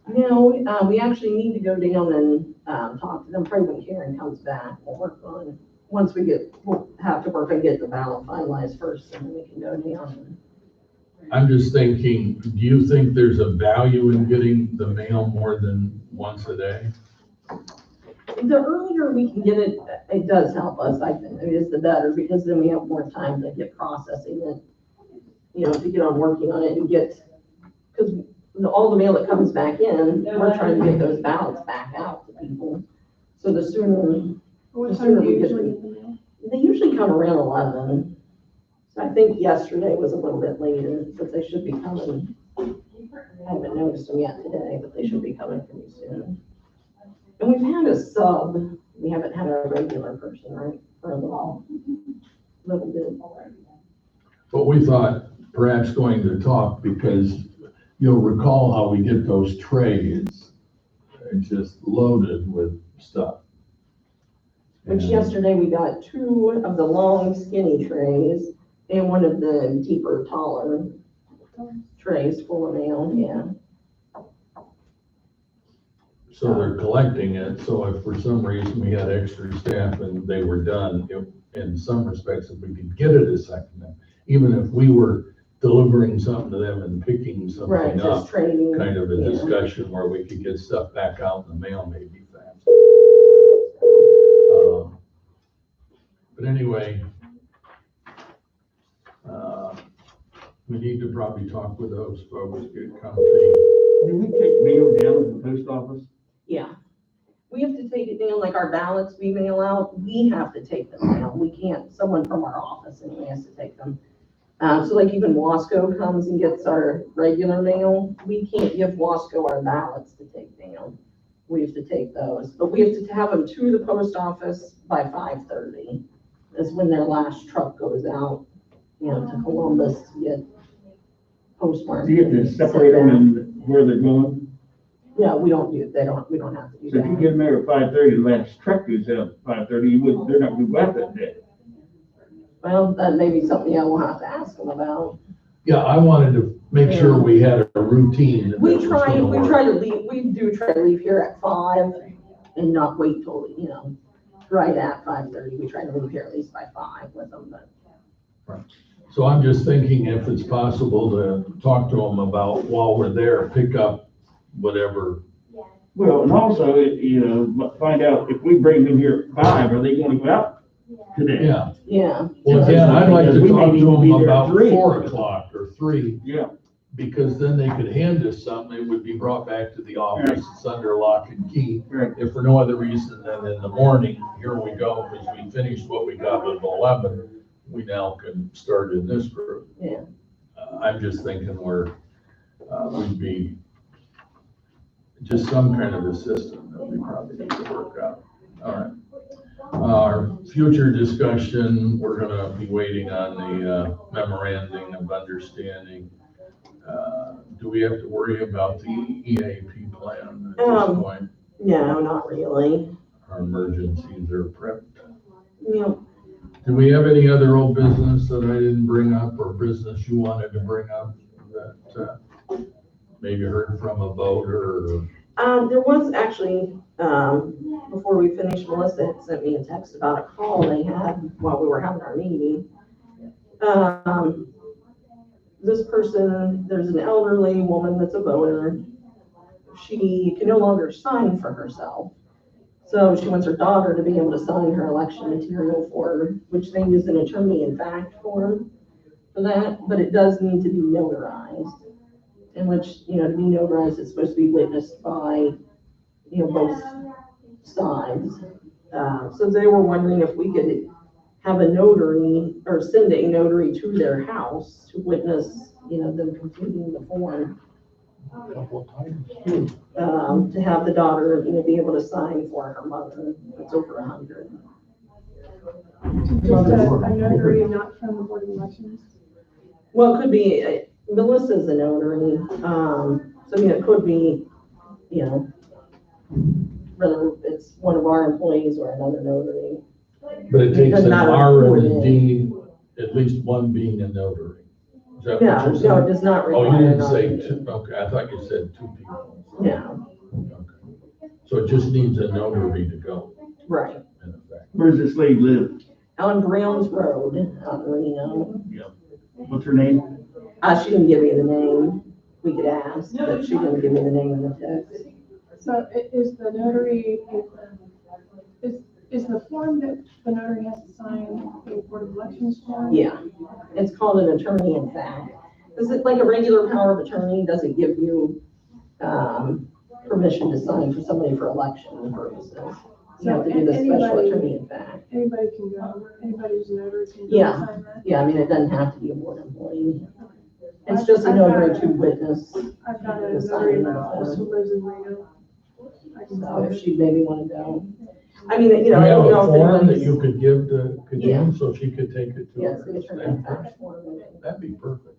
No, we actually need to go down and, talk to them, probably when Karen comes back, we'll work on, we'll have to work and get the ballot finalized first, and then we can go down. I'm just thinking, do you think there's a value in getting the mail more than once a day? The earlier we can get it, it does help us, I think, it is the better, because then we have more time to get processing it, you know, to get on working on it and get, because all the mail that comes back in, we're trying to get those ballots back out to people. So the sooner, What time do you usually get the mail? they usually come around 11. So I think yesterday was a little bit later, but they should be coming. I haven't noticed them yet today, but they should be coming pretty soon. And we've had a sub, we haven't had a regular person, right, for a little bit. But we thought perhaps going to talk, because you'll recall how we get those trays, just loaded with stuff. Which yesterday we got 2 of the long skinny trays and 1 of the deeper, taller trays full of mail, yeah. So they're collecting it, so if for some reason we had extra staff and they were done, in some respects, if we could get it a second time, even if we were delivering something to them and picking Right, something just up, trading. kind of a yeah. discussion where we could get stuff back out in the mail maybe fast. But anyway, we need to probably talk with those folks, get company. Can we take mail down to the post office? Yeah. We have to take it down, like our ballots we mail out, we have to take them down. We can't, someone from our office anyway has to take them. So like even Wasco comes and gets our regular mail, we can't give Wasco our ballots to take down. We have to take those, but we have to have them to the post office by 5:30 is when their last truck goes out, you know, to Columbus to get postmarked. Do you have to separate them in where they're going? Yeah, we don't have to do So if you that. get them there at 5:30, the last truck goes out at 5:30, they're not gonna go out that day. Well, that may be something I will have to ask them about. Yeah, I wanted to make sure we had a routine. that We was gonna work. try to leave, we do try to leave here at 5 and not wait till, you know, right at 5:30. We try to leave here at least by 5 with them, but. So I'm just thinking if it's possible to talk to them about while we're there, pick up whatever. Well, and also, you know, find out if we bring them here at 5, are they gonna go out today? Yeah. Yeah. Well, again, I'd like to Because we talk may to even be them there at about 3. 4 o'clock or 3, Yeah. because then they could hand us something, it would be brought back to the office, it's under lock and key. Right. If for no other reason than in the morning, here we go, because we finished what we got at 11, we now can start in this group. Yeah. I'm just thinking we'd be just some kind of a system that we probably need to work out. All right. Our future discussion, we're gonna be waiting on the memorandum of understanding. Do we have to worry about the EAP plan at this point? No, not really. Our emergencies are prepped. Yeah. Do we have any other old business that I didn't bring up, or business you wanted to bring up that maybe heard from a voter or? There was actually, before we finished, Melissa had sent me a text about a call they had while we were having our meeting. This person, there's an elderly woman that's a voter. She can no longer sign for herself. So she wants her daughter to be able to sign her election material for her, which they use an attorney in fact form for that, but it does need to be notarized. in which, to be notarized, it's supposed to be witnessed by, both sides. So they were wondering if we could have a notary or send a notary to their house to witness, them completing the form. To have the daughter, be able to sign for her mother. It's over 100. Just a notary, not from the Board of Elections. Well, it could be, Melissa's a notary, so it could be, whether it's one of our employees or another notary. But it takes doesn't an matter R who and it a is. D, at least one being a notary. Is that what No, you're no, saying? it does not Oh, require. you didn't say an two, okay, I thought you said two people. No, Okay. So it just needs a notary to go, right. in effect. Where does this lady live? On Browns Road, out in Reno. What's her name? She didn't give me the name. We could ask, but she didn't give me the name in the text. So is the notary, is the form that the notary has to sign a Board of Elections form? Yeah, it's called an attorney in fact. Is it like a regular power of attorney? Doesn't give you, permission to sign for somebody for election purposes. You have to do the special attorney in fact. Anybody can go, anybody who's a notary can go Yeah. sign that? Yeah, it doesn't have to be a board employee. It's just a notary to witness. I've got a The notary signing in of my the office form. who lives in Reno. I can So tell if her. she maybe want to go. I Do you don't have know a if form that anybody's. you could give to Yeah. Kadeen so she could take it to Yes, her? the attorney in fact form. That'd be perfect.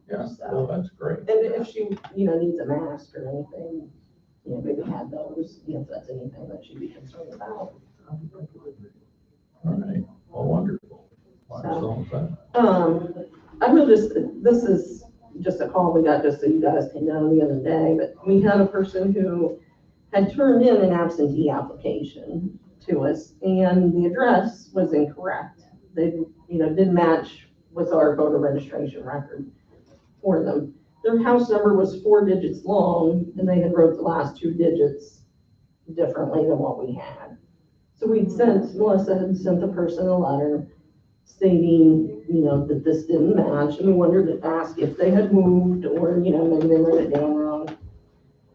Yeah, So- well, that's great. And if she, needs a mask or anything, maybe have those, if that's anything that she'd be concerned about. All right, well, wonderful. Excellent. I will this is just a call we got just so you guys can know the other day, but we had a person who had turned in an absentee application to us and the address was incorrect. They, didn't match with our voter registration record for them. Their house number was 4 digits long and they had wrote the last 2 digits differently than what we had. So Melissa had sent the person a letter stating, that this didn't match, and we wanted to ask if they had moved, or, maybe they wrote it down wrong.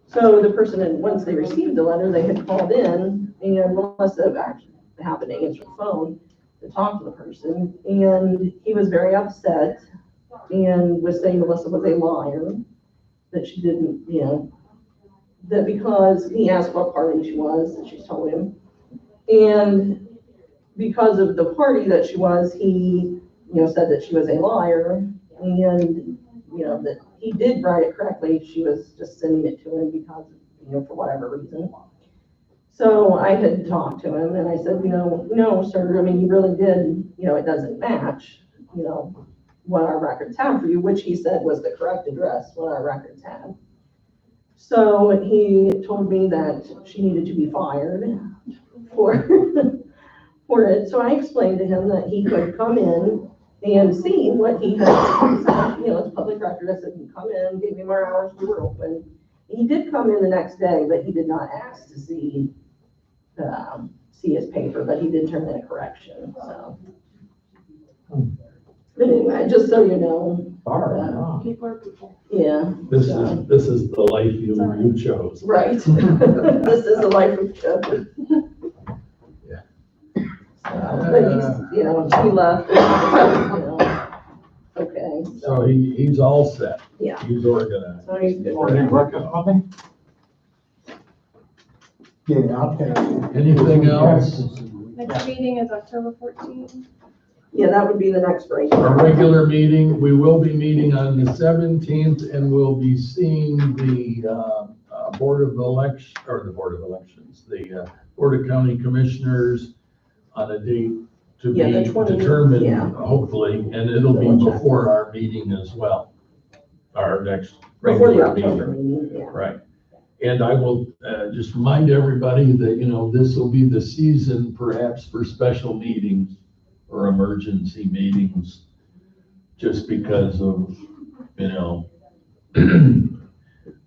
So the person once they received the letter, they had called in, and Melissa actually happened to answer the phone to talk to the person, and he was very upset, and was saying Melissa was a liar, that she didn't, that because he asked what party she was, that she told him, and because of the party that she was, he, said that she was a liar, and, that he did write it correctly, she was just sending it to him because, for whatever reason. So I had talked to him, and I said, no, sir, you really did, it doesn't match, what our records have for you, which he said was the correct address, what our records had. So he told me that she needed to be fired for for it. So I explained to him that he could come in and see what he had said. It's a public record. I said, come in, gave him our hours, we were open. He did come in the next day, but he did not ask to see his paper, but he did turn in a correction, so. But anyway, just so you know. People are people. Yeah. This is the life you chose. Right. This is the life of Chuck. Yeah. But he's, he left, okay. So he's all set. Yeah. He's organized. So he's good. Yeah, I'll take it. Anything else? Next meeting is October 14th. Yeah, that would be the next break. Our regular meeting, we will be meeting on the 17th and we'll be seeing the Board of Elections, the Board of County Commissioners on a date to Yeah, be the 20th, determined, yeah. hopefully, and it'll be before our meeting as well. Our next Before the regular October meeting. meeting, yeah. Right. And I will just remind everybody that, this will be the season perhaps for special meetings or emergency meetings, just because of,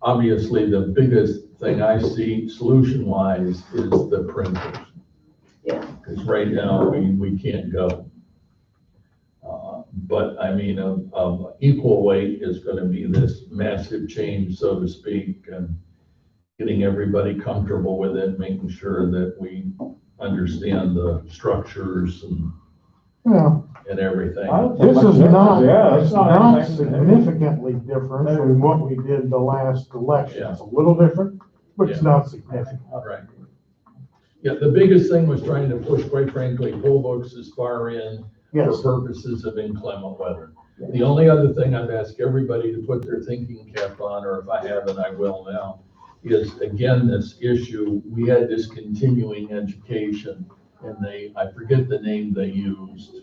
obviously the biggest thing I see solution-wise is the printers. Yeah. Because right now, we can't go. But I mean, of equal weight is gonna be this massive change, so to speak, and getting everybody comfortable with it, making sure that we understand the structures Yeah, and everything. this is not, Yeah, it's it's not not anything- significantly different from what we did the last election. Yeah. It's a little different, but it's Yeah. not significant. Right. Yeah, the biggest thing was trying to push, quite frankly, poll books as far in for Yes, purposes of inclement weather. The only other thing I've asked everybody to put their thinking cap on, or if I haven't, I will now, is again, this issue, we had this continuing education, and I forget the name they used,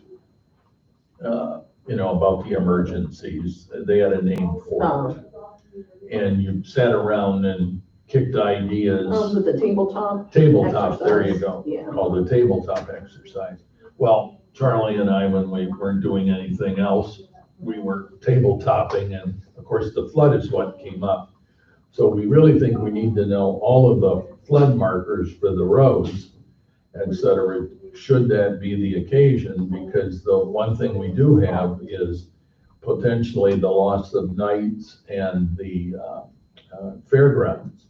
about the emergencies. They had a name for it. And you sat around and kicked ideas. With the tabletop. Tabletop, there you go. Yeah. Called a tabletop exercise. Well, Charlie and I, when we weren't doing anything else, we were tabletopping, and of course, the flood is what came up. So we really think we need to know all of the flood markers for the roads, et cetera, should that be the occasion, because the one thing we do have is potentially the loss of nights and the fairgrounds.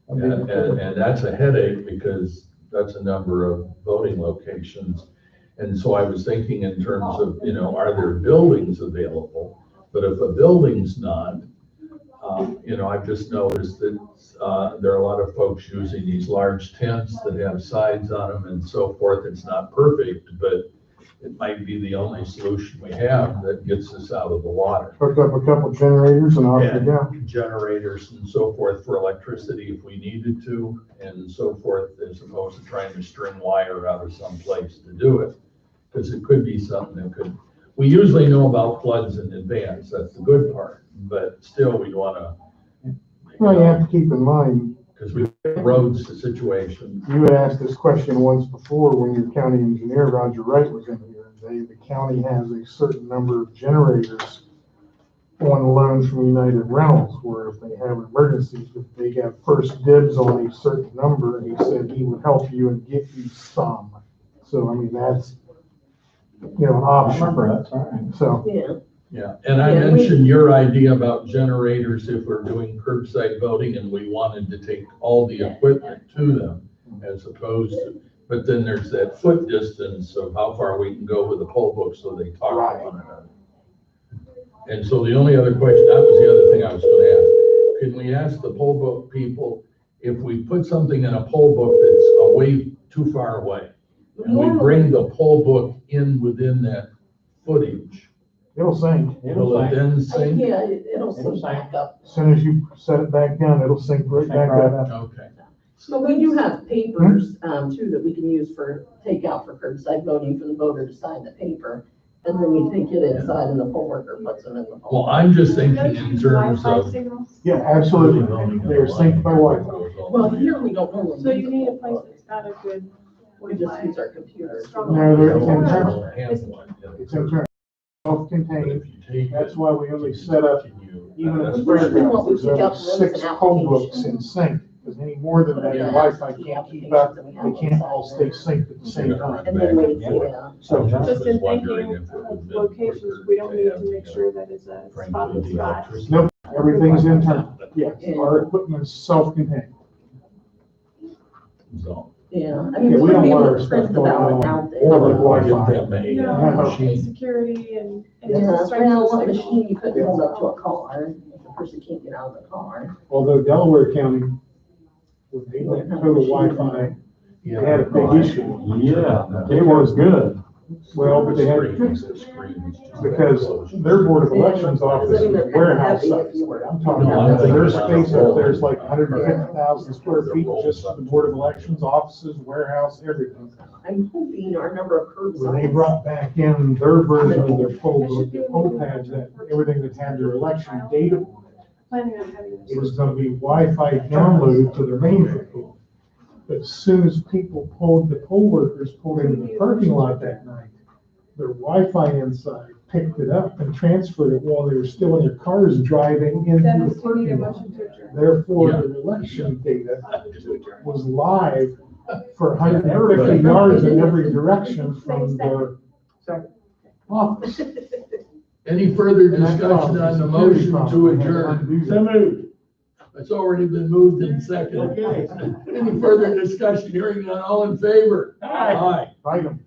And that's a headache, because that's a number of voting locations. And so I was thinking in terms of, are there buildings available? But if a building's not, I've just noticed that there are a lot of folks using these large tents that have sides on them and so forth. It's not perfect, but it might be the only solution we have that gets us out of the water. hook up a couple generators and off you And go. generators and so forth for electricity if we needed to, and so forth, as opposed to trying to string wire out of some place to do it. Because it could be something that could, we usually know about floods in advance, that's the good part, but still we wanna. Well, you have to keep in mind, Because we have roads to situations. you had asked this question once before when your county engineer, Roger Wright, was in here. The county has a certain number of generators on loans from United Rentals, where if they have emergencies, if they have first dibs on a certain number, and he said he would help you and get you some. So, I mean, that's, an option. That's right. So, Yeah. Yeah, and I Yeah, mentioned your idea about generators if we're doing curbside voting and we wanted to take all the equipment to them as opposed to, but then there's that foot distance of how far we can go with the poll book so they talk to one another. And so the only other question, that was the other thing I was gonna ask. Can we ask the poll book people, if we put something in a poll book that's away, too far away, and we bring the poll book in within that footage, it'll sync. will it then sync? Yeah, it'll sync back up. As soon as you set it back down, it'll sync right back up. Okay. So we do have papers, too, that we can use for, take out for curbside voting for the voter to sign the paper. And then you take it inside and the poll worker puts them in the poll. Well, I'm just thinking in terms Wi-Fi of. signals? Yeah, absolutely. They're synced by Wi-Fi. Well, here we don't normally. So you need a place that's got a good We just Wi-Fi. use our computers. No, they're internal. It's It's internal, self-contained. That's That's why we only set up, even at the Usually fairgrounds, what we there's pick up only is 6 an poll books application. in sync. Because any more than that, your Wi-Fi can't keep up. They can't all stay synced at the same time. And then we, yeah. So, Just in thinking of locations, we don't need to make sure that it's a spot that's got. nope, everything's internal. Yes, our equipment's self-contained. So. Yeah, I Yeah, mean, we we don't be want able our to stuff print the going ballot on out there. or the Or Wi-Fi. get them a No, machine. security and. Yeah, just right now, a signals. machine you couldn't hold up to a car, if the person can't get out of the car. Although Delaware County, with the total Wi-Fi, they had a big issue. Yeah, it was good. Well, but they had to fix it because their Board of Elections office is a warehouse size. I'm talking about their space up there is like 150,000 square feet just for the Board of Elections offices, warehouse, everything. I'm hoping our number of curbs. When they brought back in their version of their poll book, the poll pads, that everything that had their election data on it, Planning on having. it was gonna be Wi-Fi downloaded to their mainframe. But as soon as the poll workers pulled into the parking lot that night, their Wi-Fi inside picked it up and transferred it while they were still in their cars driving into the Dennis, do you need a parking lot. motion to adjourn? Therefore, the election data was live for 150 yards in every direction from their office. Any further And that discussion on the motion to adjourn? So moved. It's already been moved and seconded. Okay. Any further discussion? Hearing none, all in favor? Aye. Item.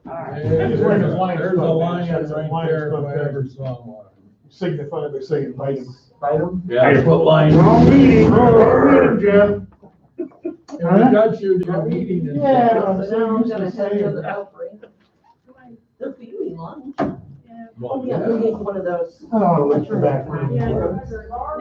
There's a lion right there, if I ever saw one. Signify by saying item. Item? Yeah, put lion. Wrong meeting, Jeff. And we got you to your meeting. and- Yeah. So now I'm gonna Just head to saying. the belfry. They're feeding lunch. Yeah. Oh, yeah, we need one of those. I don't want to let you back. Yeah.